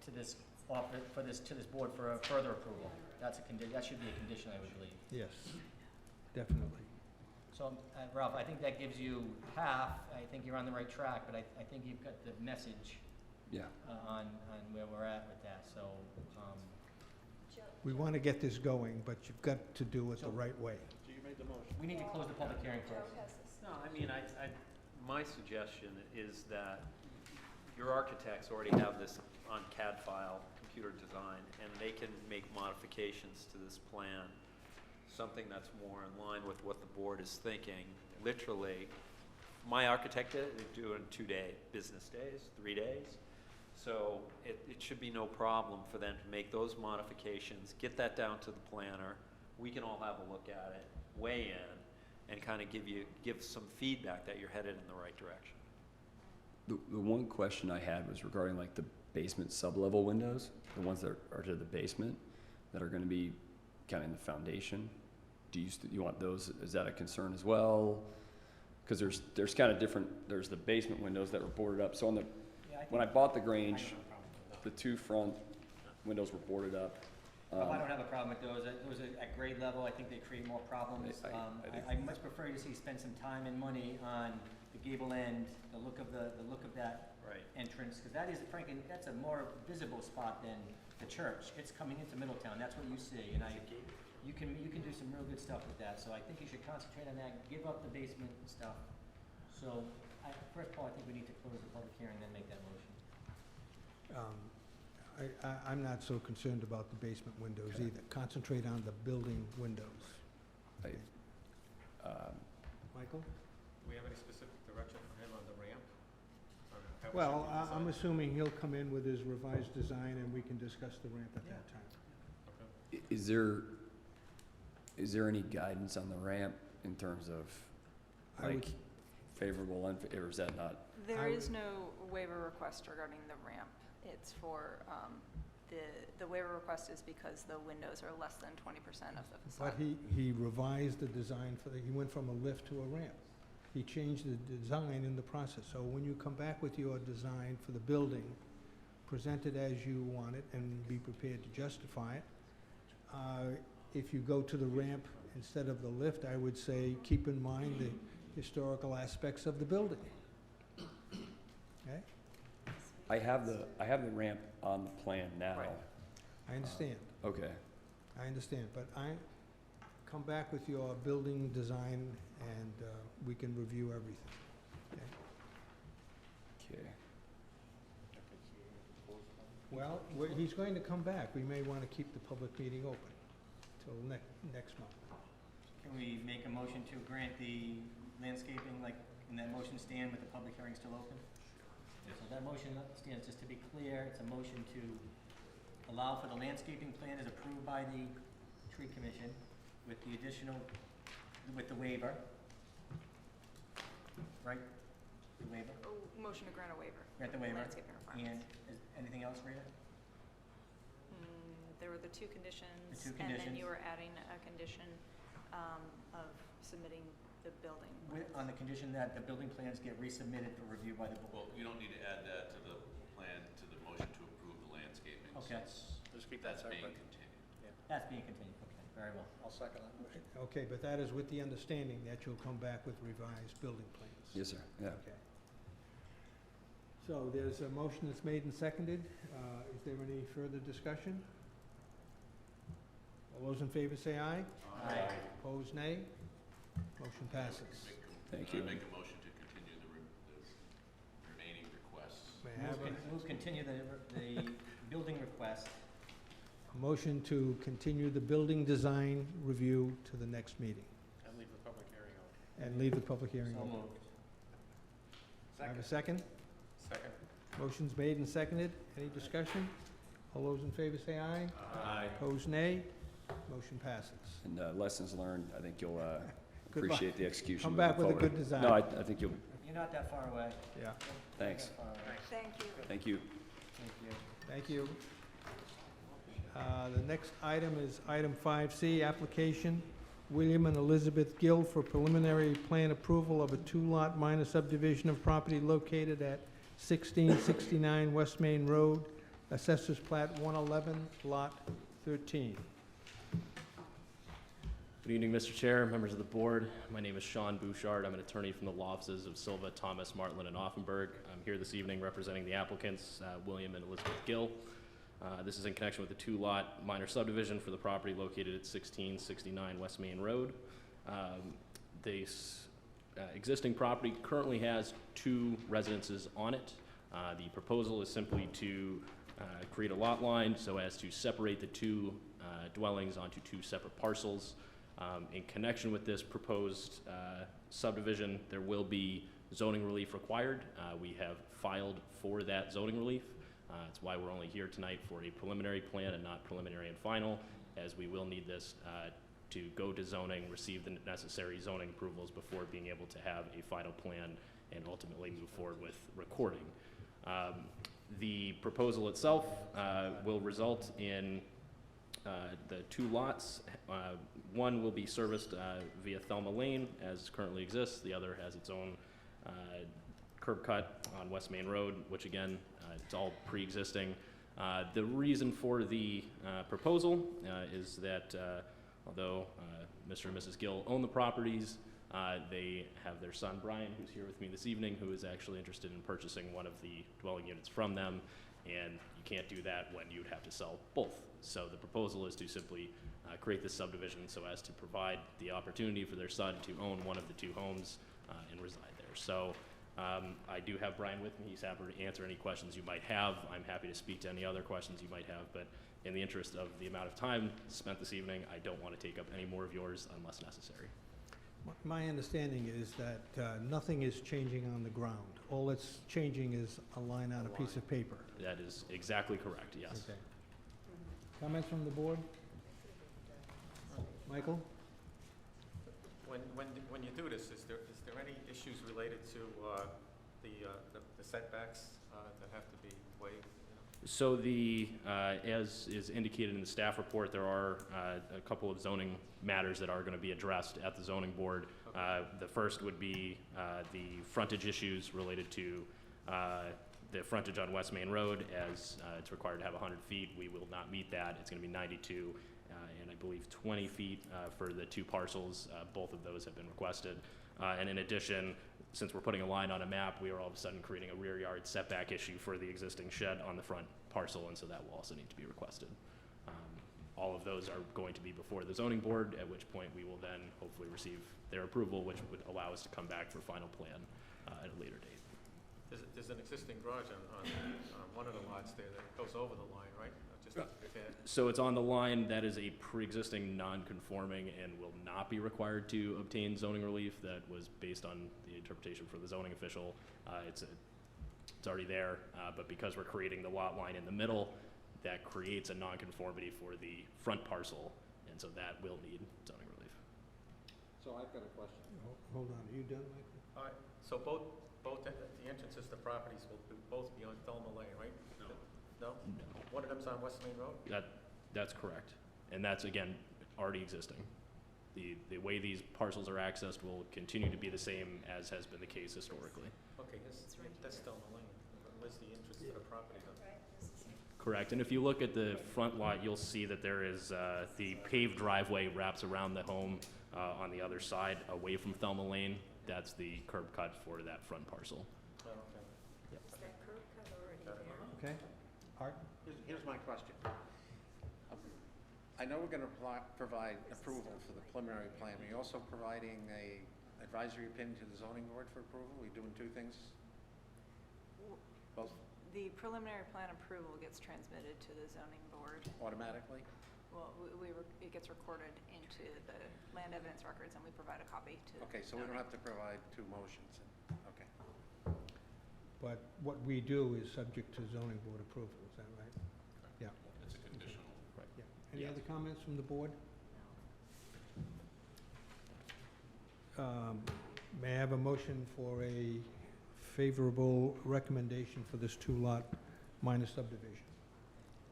to this office, to this board for a further approval. That's a that should be a condition, I would believe. Yes, definitely. So, Ralph, I think that gives you half. I think you're on the right track, but I think you've got the message Yeah. on where we're at with that, so, We want to get this going, but you've got to do it the right way. So you made the motion. we need to close the public hearing first. No, I mean, my suggestion is that your architects already have this on CAD file, computer design, and they can make modifications to this plan, something that's more in line with what the board is thinking. Literally, my architect did it, they do it in 2 business days, 3 days. So it should be no problem for them to make those modifications, get that down to the planner. We can all have a look at it, weigh in, and kind of give some feedback that you're headed in the right direction. The one question I had was regarding like the basement sub-level windows, the ones that are to the basement, that are gonna be kind of in the foundation. Do you want those, is that a concern as well? Because there's kind of different, there's the basement windows that were boarded up. So on the, when I bought the Grange, the 2 front windows were boarded up. I don't have a problem with those. Those are at grade level. I think they create more problems. I much prefer to see spend some time and money on the gable end, the look of that entrance, because that is, frankly, that's a more visible spot than the church. It's coming into Middletown. That's what you see, and you can do some real good stuff with that. So I think you should concentrate on that. Give up the basement stuff. So first of all, I think we need to close the public hearing, then make that motion. I'm not so concerned about the basement windows either. Concentrate on the building windows. Michael? Do we have any specific direction for him on the ramp? Well, I'm assuming he'll come in with his revised design and we can discuss the ramp at that time. Is there any guidance on the ramp in terms of I would- like favorable, or is that not? There is no waiver request regarding the ramp. It's for, the waiver request is because the windows are less than 20% of the facade. But he revised the design he went from a lift to a ramp. He changed the design in the process. So when you come back with your design for the building, present it as you want it and be prepared to justify it. If you go to the ramp instead of the lift, I would say keep in mind the historical aspects of the building. Okay? I have the ramp on the plan now. I understand. Okay. I understand, but come back with your building design and we can review everything. Okay? Okay. Well, he's going to come back. We may want to keep the public meeting open till next month. Can we make a motion to grant the landscaping, like, in that motion stand with the public hearing still open? So that motion stands, just to be clear, it's a motion to allow for the landscaping plan as approved by the tree commission with the additional, with the waiver. Right? The waiver? Oh, motion to grant a waiver. Grant the waiver. Landscaping requirements. And is anything else, Rita? There were the two conditions. The two And then conditions. you were adding a condition of submitting the building. On the condition that the building plans get resubmitted for review by the board. Well, you don't need to add that to the plan, to the motion to approve the landscaping. Okay. Since Just keep that's that being separate. continued. That's being continued, okay, very well. I'll second that motion. Okay, but that is with the understanding that you'll come back with revised building plans. Yes, sir, yeah. Okay. So there's a motion that's made and seconded. Is there any further discussion? All those in favor say aye. Aye. Opposed, nay. Motion passes. Thank you. I make a motion to continue the remaining requests. May I have Move continue the building request. a motion to continue the building design review to the next meeting And leave the public hearing open. and leave the public hearing So open? moved. Have a second? Second. Motion's made and seconded. Any discussion? All those in favor say aye. Aye. Opposed, nay. Motion passes. And lessons learned, I think you'll Good luck. appreciate the execution. Come moving back with a forward. good design. No, I think you'll, You're not that far away. Yeah. thanks. Not that far away. Thank you. Thank you. Thank you. Thank you. The next item is item 5C, application William and Elizabeth Gill for preliminary plan approval of a two-lot minor subdivision of property located at 1669 West Main Road, Assessors Plat 111, Lot 13. Good evening, Mr. Chair, members of the board. My name is Sean Bouchard. I'm an attorney from the law offices of Silva, Thomas, Martland, and Offenberg. I'm here this evening representing the applicants, William and Elizabeth Gill. This is in connection with the two-lot minor subdivision for the property located at 1669 West Main Road. The existing property currently has two residences on it. The proposal is simply to create a lot line so as to separate the two dwellings onto two separate parcels. In connection with this proposed subdivision, there will be zoning relief required. We have filed for that zoning relief. That's why we're only here tonight for a preliminary plan and not preliminary and final, as we will need this to go to zoning, receive the necessary zoning approvals before being able to have a final plan and ultimately move forward with recording. The proposal itself will result in the two lots. One will be serviced via Thelma Lane, as currently exists. The other has its own curb cut on West Main Road, which again, it's all pre-existing. The reason for the proposal is that although Mr. and Mrs. Gill own the properties, they have their son Brian, who's here with me this evening, who is actually interested in purchasing one of the dwelling units from them, and you can't do that when you'd have to sell both. So the proposal is to simply create this subdivision so as to provide the opportunity for their son to own one of the two homes and reside there. So I do have Brian with me. He's happy to answer any questions you might have. I'm happy to speak to any other questions you might have, but in the interest of the amount of time spent this evening, I don't want to take up any more of yours unless necessary. My understanding is that nothing is changing on the ground. All that's changing is a line on a piece of paper. That is exactly correct, yes. Okay. Comments from the board? Michael? When you do this, is there any issues related to the setbacks that have to be waived? So the, as is indicated in the staff report, there are a couple of zoning matters that are going to be addressed at the zoning board. The first would be the frontage issues related to the frontage on West Main Road, as it's required to have 100 feet. We will not meet that. It's going to be 92 and I believe 20 feet for the two parcels. Both of those have been requested. And in addition, since we're putting a line on a map, we are all of a sudden creating a rear yard setback issue for the existing shed on the front parcel, and so that will also need to be requested. All of those are going to be before the zoning board, at which point we will then hopefully receive their approval, which would allow us to come back for final plan at a later date. There's an existing garage on one of the lots there that goes over the line, right? So it's on the line. That is a pre-existing non-conforming and will not be required to obtain zoning relief. That was based on the interpretation for the zoning official. It's already there, but because we're creating the lot line in the middle, that creates a nonconformity for the front parcel, and so that will need zoning relief. So I've got a question. Hold on, are you done, Michael? All right, so both the entrances to properties will both be on Thelma Lane, right? No. No? One of them's on West Main Road? That's correct. And that's, again, already existing. The way these parcels are accessed will continue to be the same as has been the case historically. Okay, that's Thelma Lane. Where's the entrance to the property though? Correct. And if you look at the front lot, you'll see that there is the paved driveway wraps around the home on the other side away from Thelma Lane. That's the curb cut for that front parcel. Oh, okay. Is that curb cut already there? Okay. Art? Here's my question. I know we're going to provide approval for the preliminary plan. Are you also providing a advisory opinion to the zoning board for approval? Are we doing two things? Both The preliminary plan approval gets transmitted to the zoning board. automatically? Well, it gets recorded into the land evidence records, and we provide a copy to. Okay, so we don't have to provide two motions. Okay. But what we do is subject to zoning board approval, is that right? Yeah. It's a conditional. Right. Yeah. Any other comments from the board? May I have a motion for a favorable recommendation for this two-lot minor subdivision?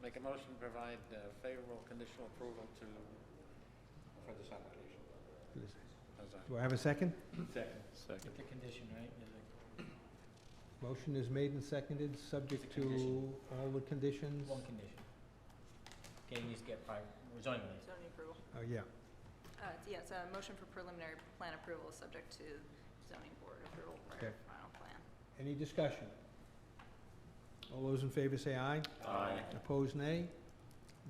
Make a motion to provide favorable conditional approval for this application. How's that? Do I have a second? Second. With the condition, right? Motion is made and seconded, subject to all the conditions? One condition. Okay, it needs to get prior, zoning relief. Zoning approval. Oh, yeah. Yeah, it's a motion for preliminary plan approval, subject to zoning board approval prior Okay. to final plan. Any discussion? All those in favor say aye. Aye. Opposed, nay.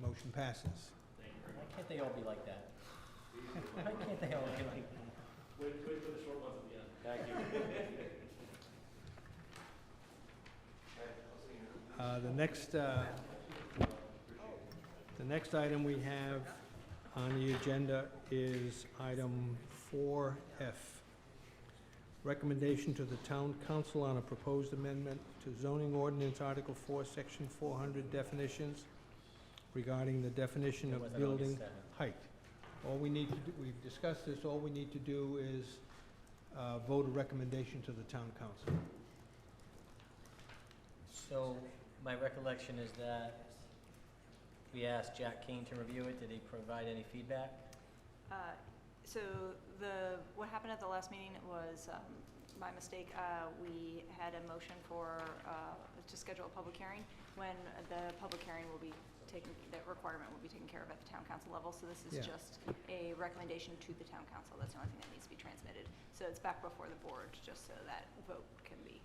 Motion passes. Why can't they all be like that? Why can't they all be like that? Wait for the short ones at the end. Thank you. The next item we have on the agenda is item 4F. Recommendation to the town council on a proposed amendment to zoning ordinance Article 4, Section 400 definitions regarding the definition It of wasn't on building this, height. All we need to do, we've discussed this, all we need to do is vote a recommendation to the town council. So, my recollection is that we asked Jack Kane to review it. Did he provide any feedback? So what happened at the last meeting was my mistake. We had a motion to schedule a public hearing when the public hearing will be taken, that requirement will be taken care of at the town council level. So this is Yeah. just a recommendation to the town council. That's the only thing that needs to be transmitted. So it's back before the board, just so that vote can be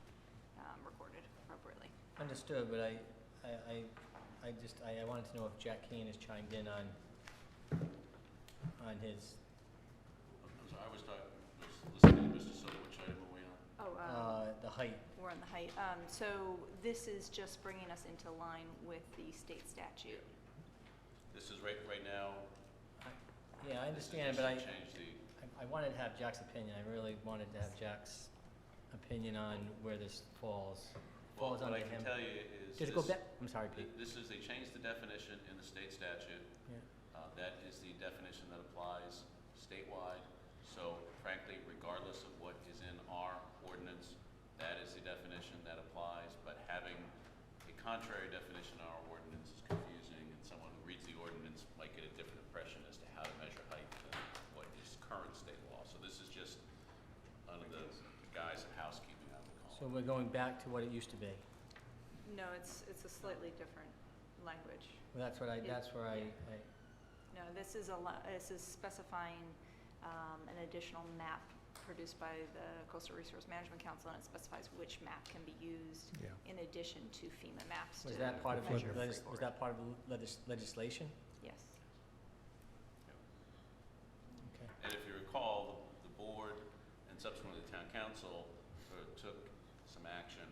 recorded appropriately. Understood, but I wanted to know if Jack Kane has chimed in on his, I'm sorry, I was listening to Mr. Silva, which item are we on? the height. We're on the height. So this is just bringing us into line with the state statute. This is right now. Yeah, I this is understand, just but to change the, I wanted to have Jack's opinion. I really wanted to have Jack's opinion on where this falls. well, Falls what under I can him. tell you is. Does it go back? I'm sorry, Pete. This is, they changed the definition in the state statute. Yeah. That is the definition that applies statewide. So frankly, regardless of what is in our ordinance, that is the definition that applies. But having a contrary definition in our ordinance is confusing, and someone who reads the ordinance might get a different impression as to how to measure height than what is current state law. So this is just under the guise of housekeeping, I would call it. So we're going back to what it used to be. No, it's a slightly different language. Well, that's where I No, this is specifying an additional map produced by the Coastal Resource Management Council, and it specifies which map can be used Yeah. in addition to FEMA maps. was to that part of measure was freeboard. that part of the legislation? Yes. Okay. And if you recall, the board and subsequently the town council sort of took some action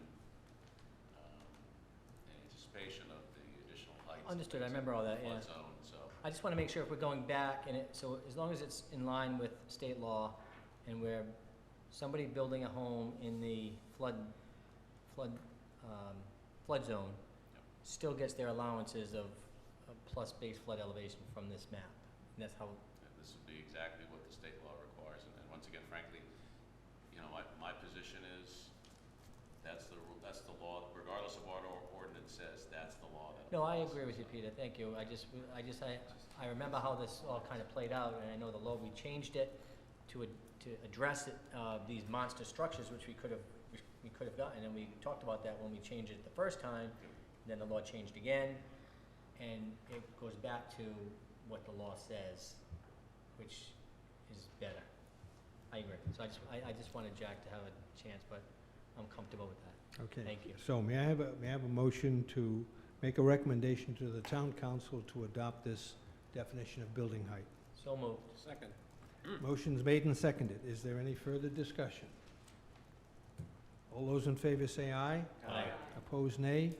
in anticipation of the additional heights. and Understood. I things in remember all that, the yeah. flood zone, so. I just want to make sure if we're going back, so as long as it's in line with state law, and where somebody building a home in the flood zone still gets their allowances of plus base flood elevation from this map. And that's how, And this would be exactly what the state law requires. And once again, frankly, you know, my position is that's the law, regardless of what our ordinance says, that's the law that no, I applies. agree with you, Peter, thank you. I remember how this all kind of played out, and I know the law, we changed it to address it, these monster structures, which we could have gotten, and we talked about that when we changed it the first time, then the law changed again, and it goes back to what the law says, which is better. I agree. So I just wanted Jack to have a chance, but I'm comfortable with that. Okay. Thank you. So may I have a motion to make a recommendation to the town council to adopt this definition of building height? So moved. Second. Motion's made and seconded. Is there any further discussion? All those in favor say aye. Aye. Opposed, nay.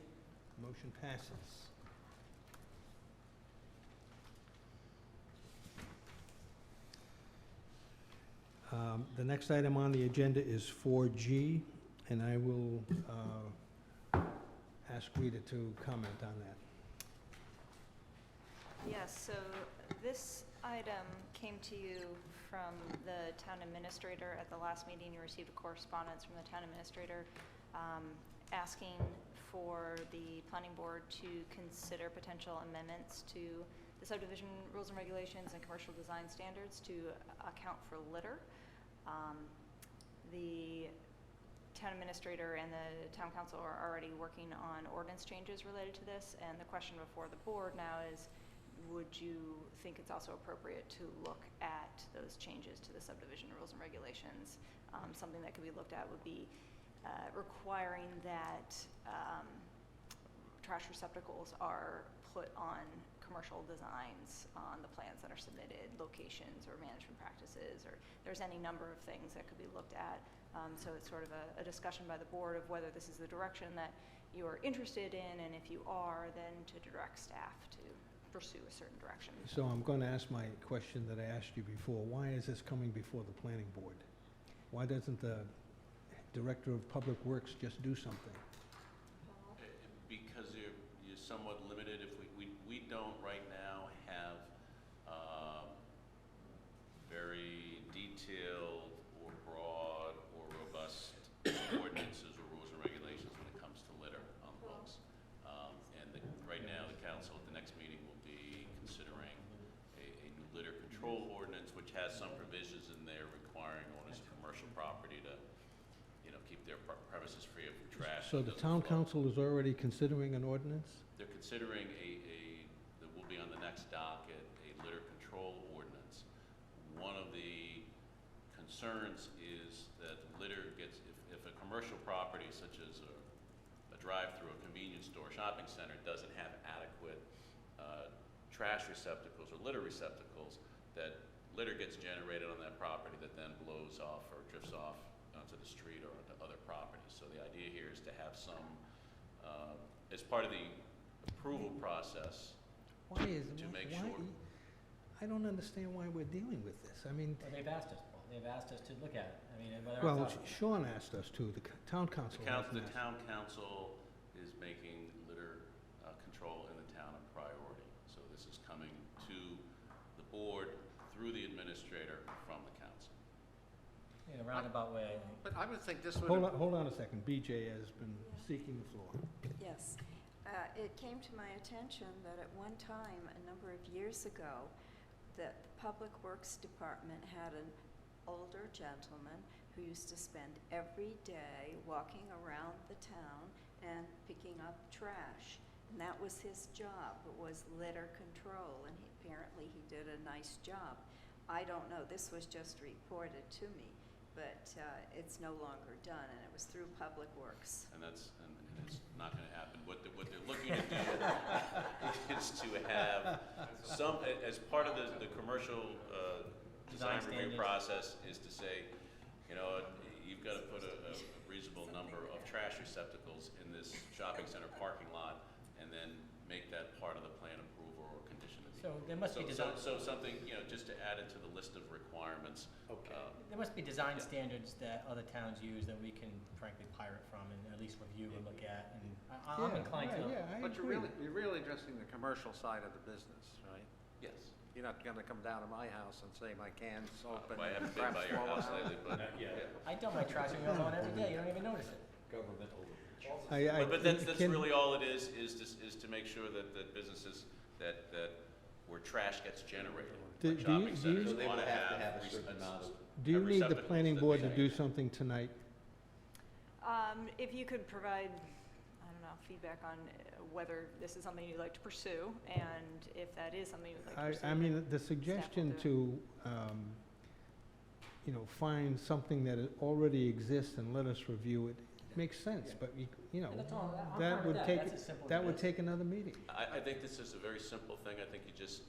Motion passes. The next item on the agenda is 4G, and I will ask Rita to comment on that. Yes, so this item came to you from the town administrator. At the last meeting, you received a correspondence from the town administrator asking for the planning board to consider potential amendments to the subdivision rules and regulations and commercial design standards to account for litter. The town administrator and the town council are already working on ordinance changes related to this, and the question before the board now is, would you think it's also appropriate to look at those changes to the subdivision rules and regulations? Something that could be looked at would be requiring that trash receptacles are put on commercial designs on the plans that are submitted, locations or management practices, or there's any number of things that could be looked at. So it's sort of a discussion by the board of whether this is the direction that you are interested in, and if you are, then to direct staff to pursue a certain direction. So I'm going to ask my question that I asked you before. Why is this coming before the planning board? Why doesn't the director of public works just do something? Because you're somewhat limited. If we don't right now have very detailed or broad or robust ordinances or rules and regulations when it comes to litter on the books. Right now, the council at the next meeting will be considering a new litter control ordinance, which has some provisions in there requiring owners of commercial property to, you know, keep their premises free of trash. So the town council is already considering an ordinance? They're considering that will be on the next docket, a litter control ordinance. One of the concerns is that litter gets, if a commercial property such as a drive-through, a convenience store, shopping center doesn't have adequate trash receptacles or litter receptacles, that litter gets generated on that property that then blows off or drifts off onto the street or onto other properties. So the idea here is to have some, as part of the approval process, Why is, to make why, sure. I don't understand why we're dealing with this. I mean, Well, they've asked us, Paul. They've asked us to look at it. I mean, whether well, it's us- Sean asked us to, the town council hasn't The asked. town council is making litter control in the town a priority. So this is coming to the board through the administrator from the council. in a roundabout way, I think. But I would think this would. Hold on a second. BJ has been seeking the floor. Yes. It came to my attention that at one time, a number of years ago, that the Public Works Department had an older gentleman who used to spend every day walking around the town and picking up trash. And that was his job, was litter control, and apparently he did a nice job. I don't know, this was just reported to me, but it's no longer done, and it was through Public Works. And it's not going to happen. What they're looking to do is to have some, as part of the commercial design review standards. process, is to say, you know, you've got to put a reasonable number of trash receptacles in this shopping center parking lot, and then make that part of the plan approval or condition of So there must be design, So something, you know, just to add it to the list of requirements. okay. There must be design standards that other towns use that we can frankly pirate from and at least review and look at, and I'm Yeah, inclined to. yeah, I But agree. you're really addressing the commercial side of the business, right? Yes. You're not gonna come down to my house and say my can's open. I haven't and been by crap's your falling house out. lately, but. I dump my trash in your lawn every day, you don't even notice it. Government overreach. But that's can- really all it is to make sure that businesses, that where trash gets generated. Do- Like do you- shopping do you- centers So they wanna will have to have have a certain amount of- Do you need the receptacles planning that board they- to do something tonight? If you could provide, I don't know, feedback on whether this is something you'd like to pursue, and if that is something you'd like to pursue. I mean, the staff will suggestion do it. to, find something that already exists and let us review it makes sense, but, That's all, I'm fine that with would that, take, that's as simple as that it would is. take another meeting. I think this is a very simple thing. I think you just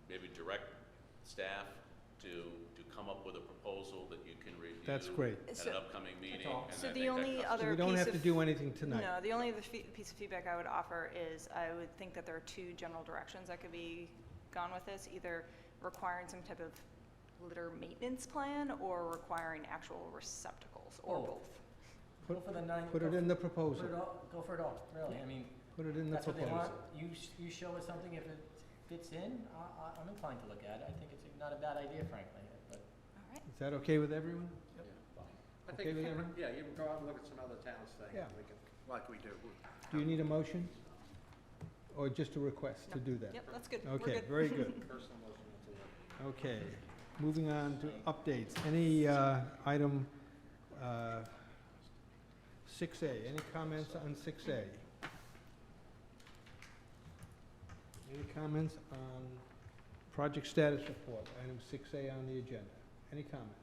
maybe direct staff to come up with a proposal that you can review. That's great. At So- an upcoming meeting. all. and So I the think that only covers it. other So we don't piece have to of- do anything tonight. No, the only other piece of feedback I would offer is I would think that there are two general directions that could be gone with this, either requiring some type of litter maintenance plan or requiring actual receptacles, or Both. both. Go for the nine. Put go it for- in the Go for proposal. it all, go for it all, really, I mean, Put it in the that's what they want, proposal. you show us something, if it fits in, I'm inclined to look at it, I think it's not a bad idea frankly, but. All right. Is that okay with everyone? I Okay think, with everyone? yeah, you can go out and look at some other towns' things, Yeah. we can, like we do. Do you need a motion? Or just a request to No. do that? Yep, that's good. We're Okay, good. very good. Personal motion to it. Okay, moving on to updates. Any item 6A, any comments on 6A? Any comments on project status report, item 6A on the agenda? Any comments?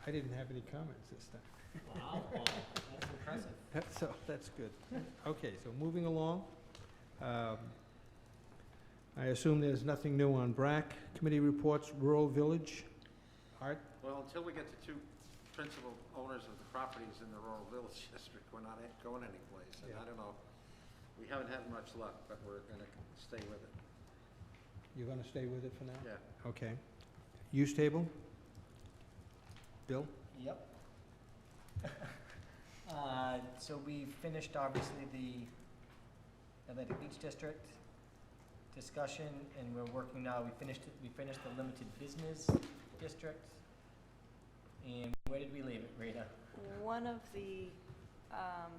I didn't have any comments this time. Wow, that's impressive. So, that's good. Okay, so moving along. I assume there's nothing new on BRAC. Committee reports, Rural Village. Art? Well, until we get the two principal owners of the properties in the rural village district, we're not going anyplace. And Yeah. I don't know, we haven't had much luck, but we're gonna stay with it. You're going to stay with it for now? Yeah. Okay. Use table? Bill? Yep. So we finished obviously the Atlantic Beach District discussion, and we're working now, we finished the Limited Business District. And where did we leave it, Rita? One of the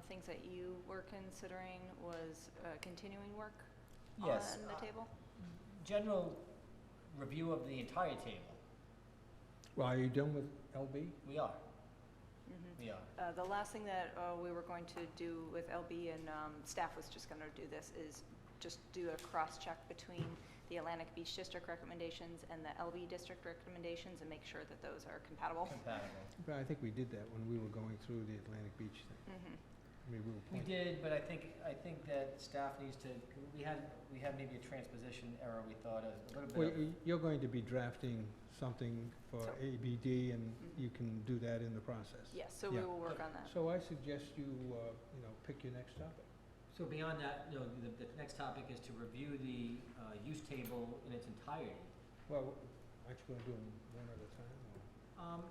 things that you were considering was continuing work Yes, on the table? General review of the entire table. Well, are you done with LB? We are, Mhm. we are. The last thing that we were going to do with LB, and staff was just going to do this, is just do a cross-check between the Atlantic Beach District recommendations and the LB District recommendations and make sure that those are compatible. Compatible. But I think we did that when we were going through the Atlantic Beach thing. Mhm. I mean, we were We pointing- did, but I think that staff needs to, we had maybe a transposition error, we thought, a little Well, bit of. you're going to be drafting something for So- ABD, and Mhm. you can do that in the process. Yes, so we Yeah. will work on that. So I suggest you, pick your next topic. So beyond that, the next topic is to review the use table in its entirety. Well, aren't you going to do them one at a time?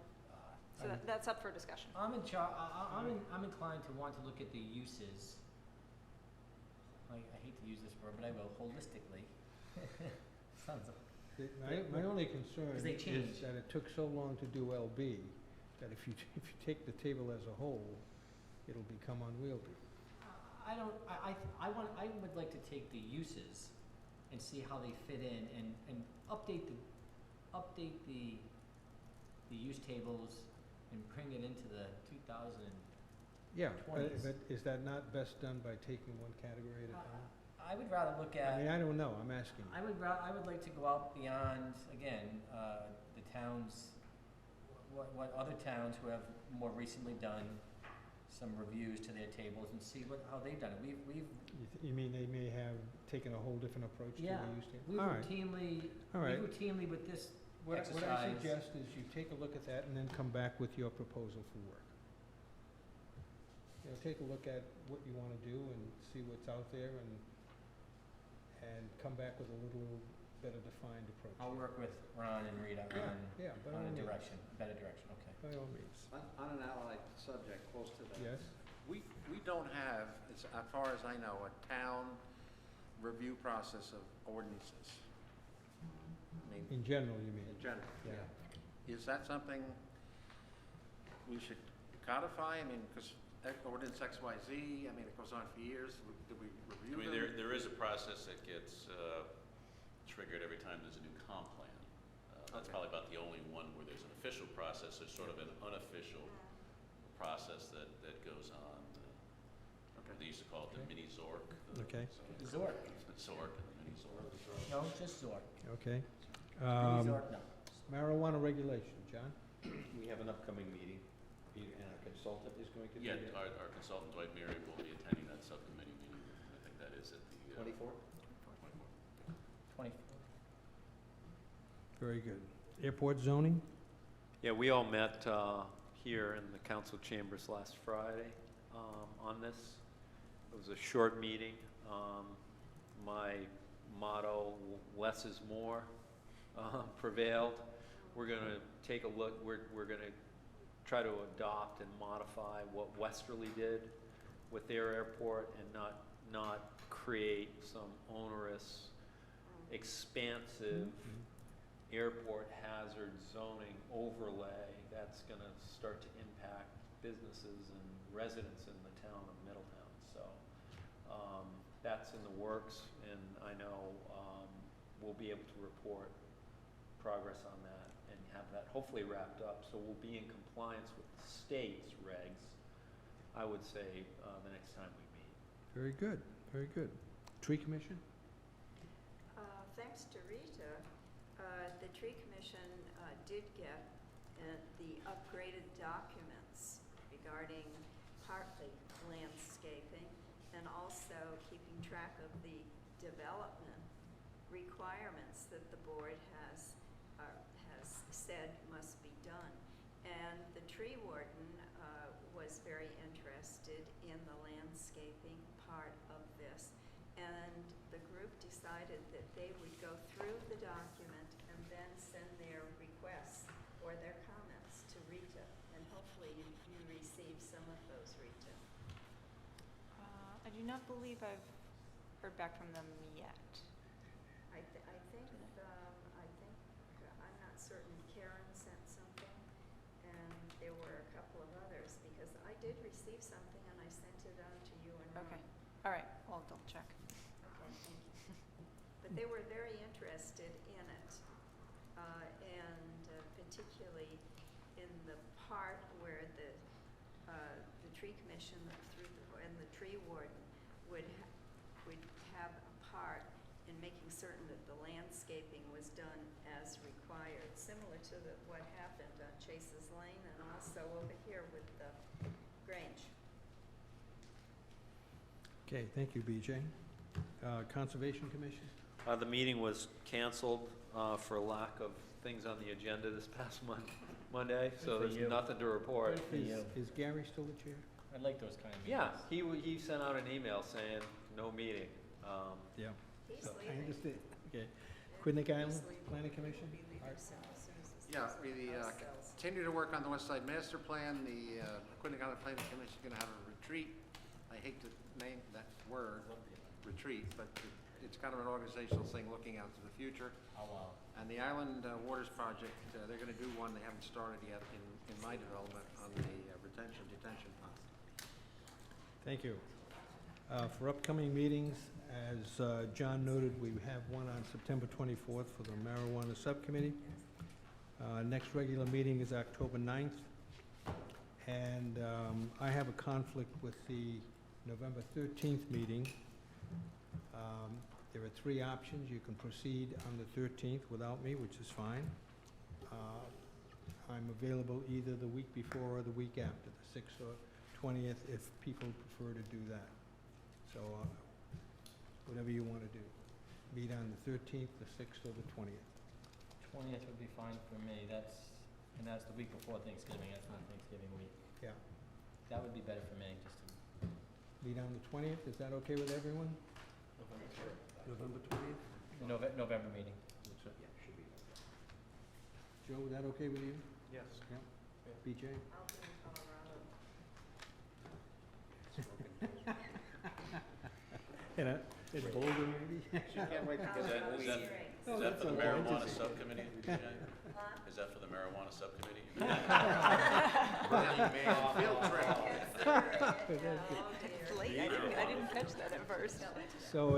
So that's up for discussion. I'm inclined to want to look at the uses. I hate to use this word, but I will, holistically. Sounds My only concern 'Cause they is change. that it took so long to do LB, that if you take the table as a whole, it'll become unwieldy. I would like to take the uses and see how they fit in and update the use tables and bring it into the 2000. Yeah, but 20s. is that not best done by taking one category at a time? I would rather look at. I mean, I don't know, I'm asking. I would like to go out beyond, again, the towns, what other towns who have more recently done some reviews to their tables and see how they've done it. You mean they may have taken a whole different approach to the Yeah, use table? we All right. All right. routinely with this What I exercise. suggest is you take a look at that and then come back with your proposal for work. take a look at what you want to do and see what's out there and come back with a little better defined approach. I'll work with Ron and Rita Yeah, by all on a means. direction, better direction, okay. By all means. On an allied subject close to that. Yes? We don't have, as far as I know, a town review process of ordinances. I mean, In general, you mean? in general, Yeah. yeah. Is that something we should codify? I mean, because ordinance XYZ, I mean, it goes on for years. Do we I review mean, them? there is a process that gets triggered every time there's a new comp plan. That's Okay. probably about the only one where there's an official process. There's sort of an unofficial process that goes on. They used to call it the mini Zork. Okay. Zork. Zork and the mini Zork. No, just Zork. Okay. Mini Zork, no. Marijuana regulation, John? We have an upcoming meeting, and our consultant is going to be Yeah, there. our consultant Dwight Mary will be attending that subcommittee meeting. I think that is at the 24? 24. Very good. Airport zoning? Yeah, we all met here in the council chambers last Friday on this. It was a short meeting. My motto, less is more, prevailed. We're going to take a look, we're going to try to adopt and modify what Westerly did with their airport and not create some onerous, expansive airport hazard zoning overlay that's going to start to impact businesses and residents in the town of Middletown. So that's in the works, and I know we'll be able to report progress on that and have that hopefully wrapped up. So we'll be in compliance with the state's regs, I would say, the next time we meet. Very good, very good. Tree Commission? Thanks to Rita, the Tree Commission did get the upgraded documents regarding partly landscaping and also keeping track of the development requirements that the board has said must be done. And the tree warden was very interested in the landscaping part of this. And the group decided that they would go through the document and then send their requests or their comments to Rita. And hopefully you receive some of those, Rita. I do not believe I've heard back from them yet. I think, I'm not certain Karen sent something, and there were a couple of others, because I did receive something and I sent it on to you and Ron. Okay, all right, I'll double check. Okay, thank you. But they were very interested in it, and particularly in the part where the tree commission and the tree warden would have a part in making certain that the landscaping was done as required, similar to what happened on Chase's Lane and also over here with the Grange. Okay, thank you, BJ. Conservation Commission? The meeting was canceled for lack of things on the agenda this past Monday, so for there's you. nothing to report. Good for you. Is Gary still the chair? I like those kind of Yeah, meetings. he sent out an email saying, no meeting. Yeah. He's So, I leaving. understand. Okay. Quinnick Island He's leaving. Planning Commission? He'll be leaving soon, as soon as this Yeah, house sells. continue to work on the West Side Master Plan. The Quinnick Island Planning Commission is going to have a retreat. I hate to name that word, retreat, but it's kind of an organizational thing looking out to the future. Oh, wow. And the Island Waters Project, they're going to do one they haven't started yet in my development on the detention pond. Thank you. For upcoming meetings, as John noted, we have one on September 24th for the Marijuana Subcommittee. Next regular meeting is October 9th. And I have a conflict with the November 13th meeting. There are three options. You can proceed on the 13th without me, which is fine. I'm available either the week before or the week after, the 6th or 20th, if people prefer to do that. So whatever you want to do. Meet on the 13th, the 6th, or the 20th. 20th would be fine for me. That's the week before Thanksgiving. That's not Thanksgiving week. Yeah. That would be better for me, just to Meet on the 20th, is that okay with everyone? November 20th? The November meeting. Joe, is that okay with you? Yes. Yeah. BJ? In Boulder, maybe? Is that Oh, for that's the okay. marijuana subcommittee, BJ? Is that for the marijuana subcommittee? It's late, I didn't catch that at first. So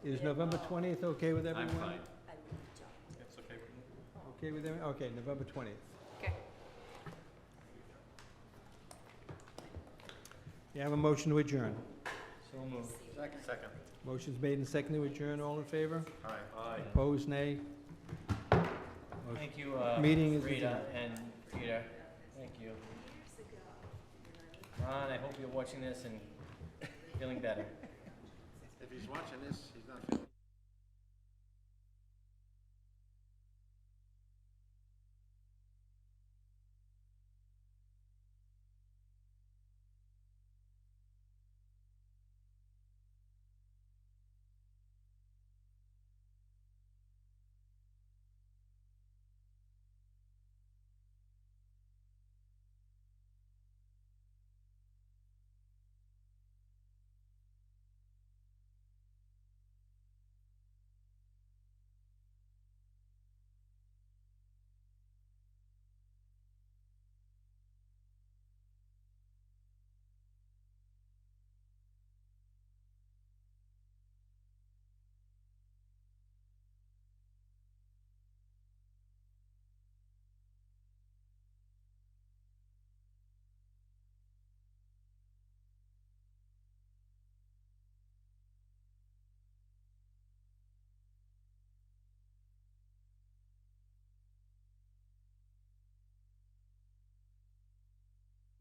is November 20th okay with everyone? I'm fine. It's okay with me? Okay with everyone? Okay, November 20th. Okay. You have a motion to adjourn. So moved. Second. Motion's made and seconded to adjourn, all in favor? Aye. Opposed, nay? Thank you, Meeting is Rita adjourned. and Peter. Thank you. Ron, I hope you're watching this and feeling better. If he's watching this, he's not feeling